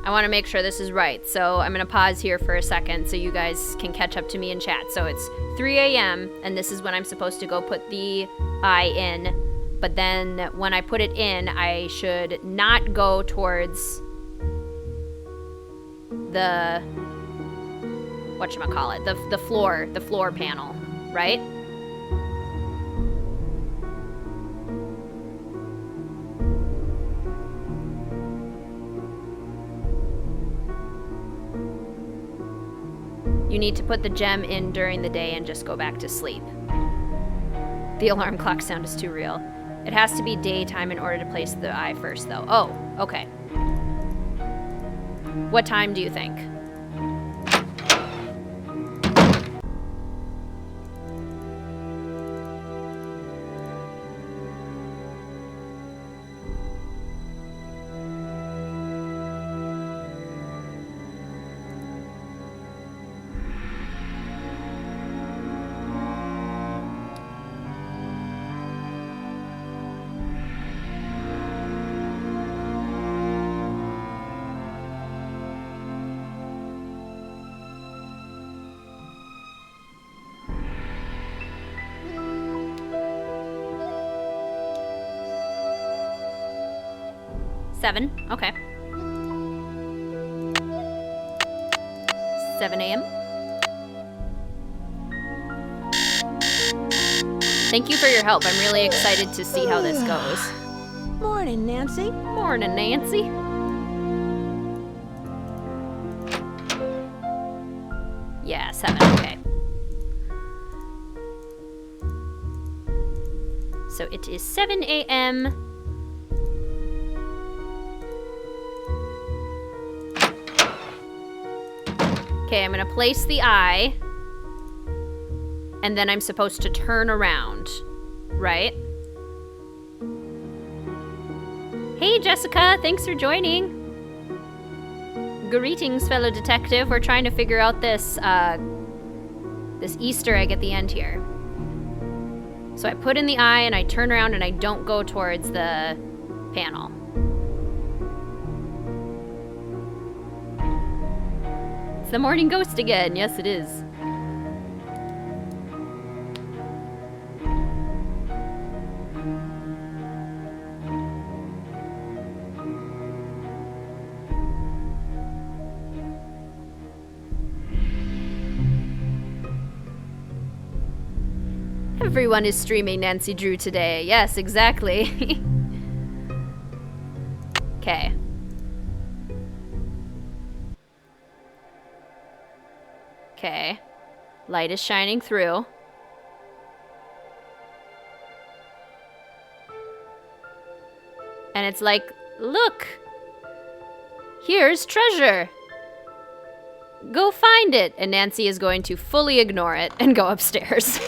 I want to make sure this is right, so I'm going to pause here for a second so you guys can catch up to me in chat. So it's 3 a.m., and this is when I'm supposed to go put the eye in, but then when I put it in, I should not go towards the, whatchamacallit, the floor panel, right? You need to put the gem in during the day and just go back to sleep. The alarm clock sound is too real. It has to be daytime in order to place the eye first, though. Oh, okay. What time do you think? Seven. Okay. 7 a.m. Thank you for your help. I'm really excited to see how this goes. Morning, Nancy. Morning, Nancy. Yeah, 7. Okay. So it is 7 a.m. Okay, I'm gonna place the eye, and then I'm supposed to turn around, right? Hey, Jessica, thanks for joining. Greetings, fellow detective. We're trying to figure out this, this Easter egg at the end here. So I put in the eye, and I turn around, and I don't go towards the panel. The morning ghost again. Yes, it is. Everyone is streaming Nancy Drew today. Yes, exactly. Okay. Okay. Light is shining through. And it's like, look! Here's treasure! Go find it! And Nancy is going to fully ignore it and go upstairs.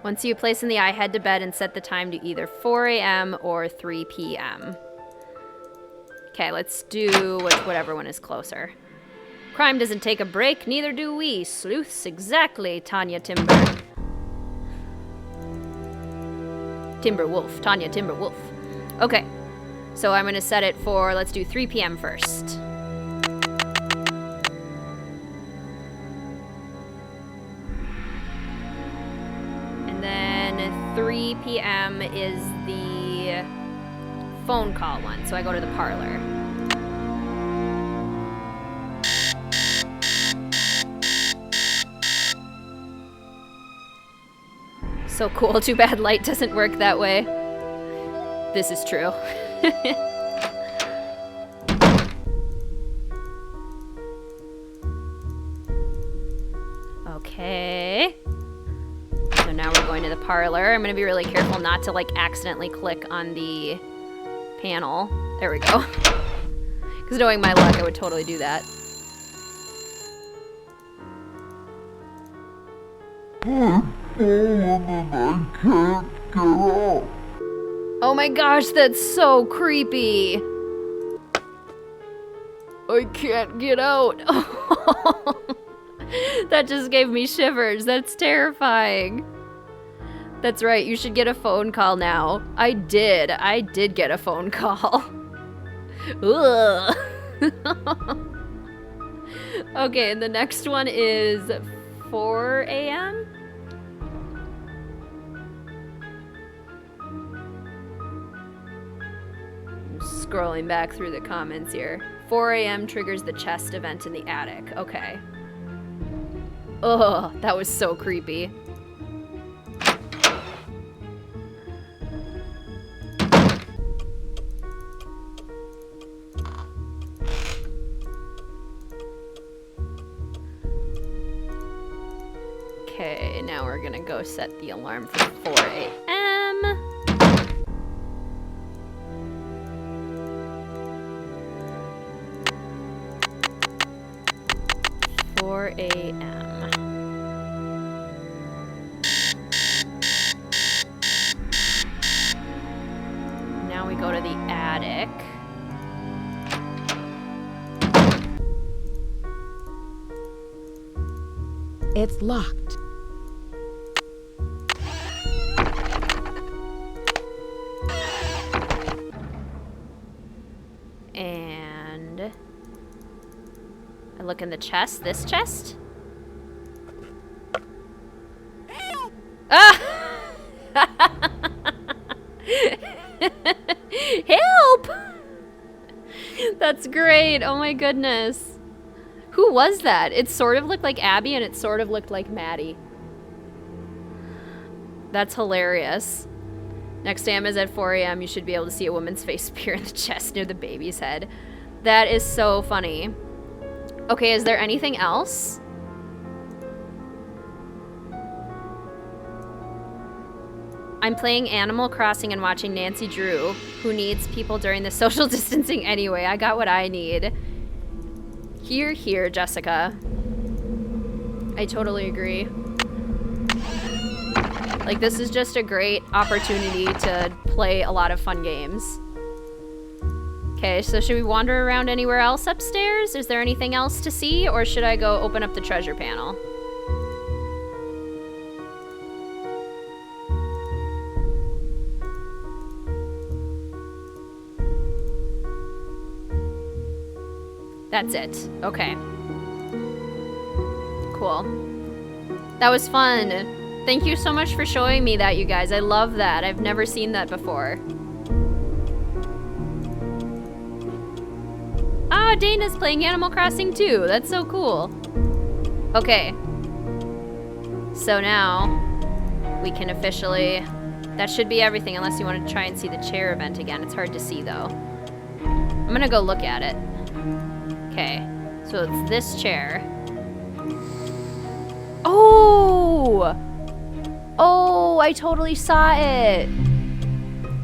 Once you place in the eye, head to bed and set the time to either 4 a.m. or 3 p.m. Okay, let's do whatever one is closer. Crime doesn't take a break, neither do we. Sleuths, exactly, Tanya Timber. Timberwolf, Tanya Timberwolf. Okay, so I'm gonna set it for, let's do 3 p.m. first. And then 3 p.m. is the phone call one, so I go to the parlor. So cool. Too bad light doesn't work that way. This is true. Okay. So now we're going to the parlor. I'm going to be really careful not to like accidentally click on the panel. There we go. Because knowing my luck, I would totally do that. Oh my gosh, that's so creepy. I can't get out. That just gave me shivers. That's terrifying. That's right, you should get a phone call now. I did get a phone call. Ugh. Okay, and the next one is 4 a.m.? I'm scrolling back through the comments here. 4 a.m. triggers the chest event in the attic. Okay. Ugh, that was so creepy. Okay, now we're gonna go set the alarm for 4 a.m. 4 a.m. Now we go to the attic. It's locked. And I look in the chest. This chest? Ah! Help! That's great. Oh my goodness. Who was that? It sort of looked like Abby and it sort of looked like Maddie. That's hilarious. Next time is at 4 a.m. You should be able to see a woman's face appear in the chest near the baby's head. That is so funny. Okay, is there anything else? I'm playing Animal Crossing and watching Nancy Drew, who needs people during the social distancing anyway. I got what I need. Here, here, Jessica. I totally agree. Like, this is just a great opportunity to play a lot of fun games. Okay, so should we wander around anywhere else upstairs? Is there anything else to see, or should I go open up the treasure panel? That's it. Okay. Cool. That was fun. Thank you so much for showing me that, you guys. I love that. I've never seen that before. Ah, Dana's playing Animal Crossing too. That's so cool. Okay. So now we can officially... That should be everything unless you want to try and see the chair event again. It's hard to see though. I'm gonna go look at it. Okay, so it's this chair. Oh! Oh, I totally saw it.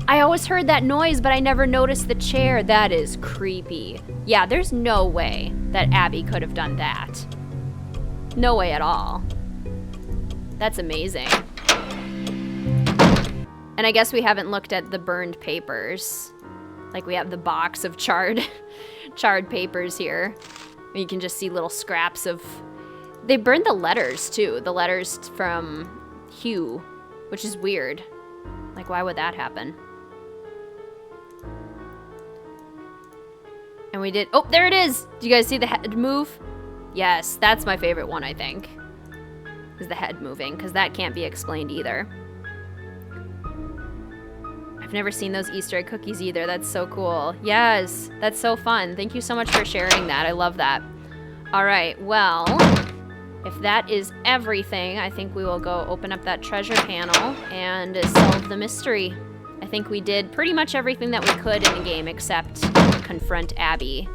I always heard that noise, but I never noticed the chair. That is creepy. Yeah, there's no way that Abby could have done that. No way at all. That's amazing. And I guess we haven't looked at the burned papers. Like, we have the box of charred papers here. You can just see little scraps of... They burned the letters, too. The letters from Hugh, which is weird. Like, why would that happen? And we did... Oh, there it is! Do you guys see the head move? Yes, that's my favorite one, I think. Is the head moving, because that can't be explained either. I've never seen those Easter egg cookies either. That's so cool. Yes, that's so fun. Thank you so much for sharing that. I love that. All right, well, if that is everything, I think we will go open up that treasure panel and solve the mystery. I think we did pretty much everything that we could in the game except confront Abby.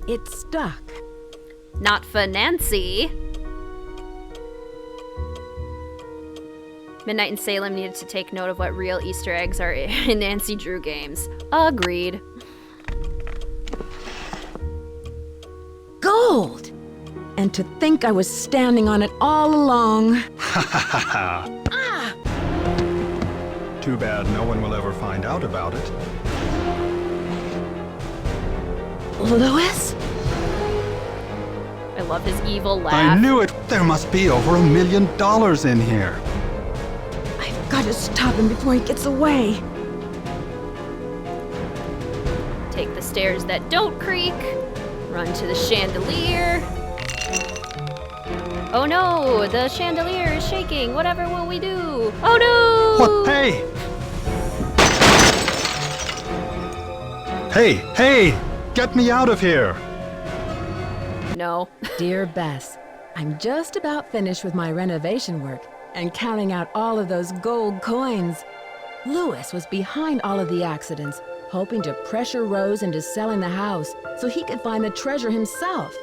It's stuck. Not for Nancy. Midnight in Salem needed to take note of what real Easter eggs are in Nancy Drew games. Agreed. Gold! And to think I was standing on it all along. Ha ha ha ha! Too bad no one will ever find out about it. Louis? I love his evil laugh. I knew it! There must be over $1 million in here. I've got to stop him before he gets away. Take the stairs that don't creak. Run to the chandelier. Oh no, the chandelier is shaking. Whatever will we do? Oh no! What? Hey! Hey! Hey! Get me out of here! No. Dear Bess, I'm just about finished with my renovation work and counting out all of those gold coins. Louis was behind all of the accidents, hoping to pressure Rose into selling the house so he could find the treasure himself.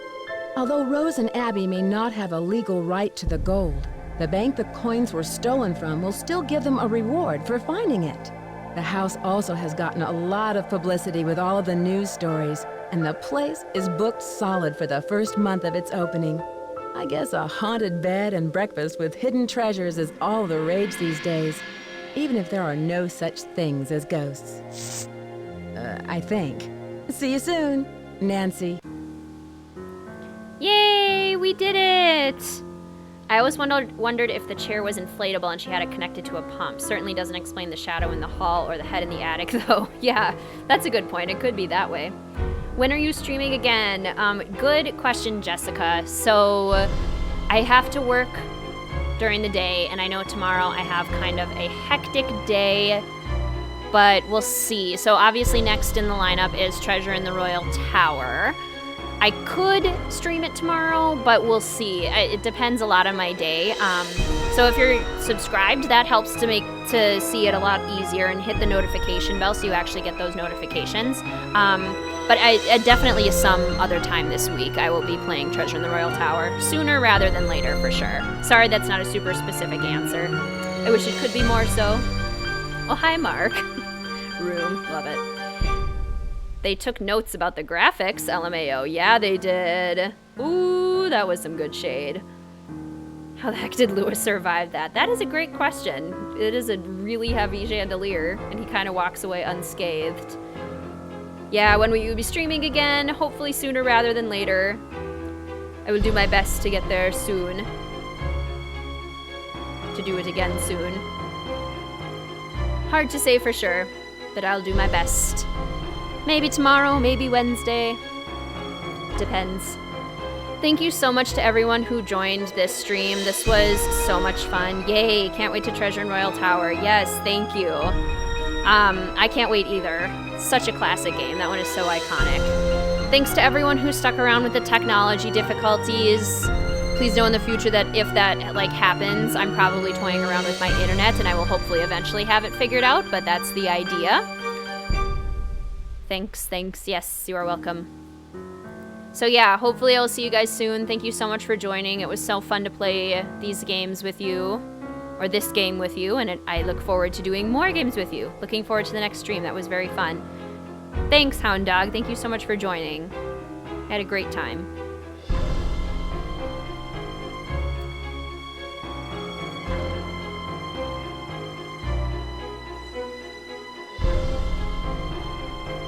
Although Rose and Abby may not have a legal right to the gold, the bank the coins were stolen from will still give them a reward for finding it. The house also has gotten a lot of publicity with all of the news stories, and the place is booked solid for the first month of its opening. I guess a haunted bed and breakfast with hidden treasures is all the rage these days, even if there are no such things as ghosts. I think. See you soon, Nancy. Yay, we did it! I always wondered if the chair was inflatable and she had it connected to a pump. Certainly doesn't explain the shadow in the hall or the head in the attic, though. Yeah, that's a good point. It could be that way. When are you streaming again? Good question, Jessica. So I have to work during the day, and I know tomorrow I have kind of a hectic day, but we'll see. So obviously next in the lineup is Treasure in the Royal Tower. I could stream it tomorrow, but we'll see. It depends a lot on my day. So if you're subscribed, that helps to see it a lot easier, and hit the notification bell so you actually get those notifications. But I definitely some other time this week I will be playing Treasure in the Royal Tower. Sooner rather than later, for sure. Sorry that's not a super specific answer. I wish it could be more so. Oh, hi, Mark. Room, love it. They took notes about the graphics, LMAO. Yeah, they did. Ooh, that was some good shade. How the heck did Louis survive that? That is a great question. It is a really heavy chandelier, and he kind of walks away unscathed. Yeah, when will you be streaming again? Hopefully sooner rather than later. I will do my best to get there soon. To do it again soon. Hard to say for sure, but I'll do my best. Maybe tomorrow, maybe Wednesday. Depends. Thank you so much to everyone who joined this stream. This was so much fun. Yay, can't wait to Treasure in Royal Tower. Yes, thank you. I can't wait either. Such a classic game. That one is so iconic. Thanks to everyone who stuck around with the technology difficulties. Please know in the future that if that happens, I'm probably toying around with my internet, and I will hopefully eventually have it figured out, but that's the idea. Thanks. Yes, you are welcome. So yeah, hopefully I'll see you guys soon. Thank you so much for joining. It was so fun to play these games with you, or this game with you, and I look forward to doing more games with you. Looking forward to the next stream. That was very fun. Thanks, Hound Dog. Thank you so much for joining. I had a great time.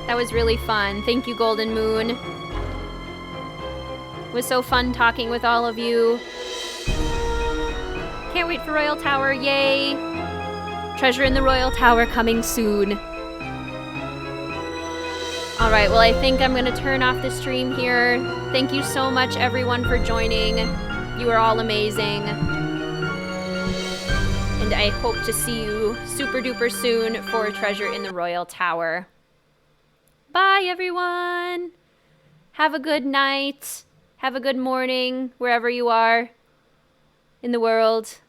That was really fun. Thank you, Golden Moon. It was so fun talking with all of you. Can't wait for Royal Tower, yay! Treasure in the Royal Tower coming soon. All right, well, I think I'm gonna turn off the stream here. Thank you so much, everyone, for joining. You are all amazing. And I hope to see you super duper soon for Treasure in the Royal Tower. Bye, everyone. Have a good night. Have a good morning, wherever you are in the world.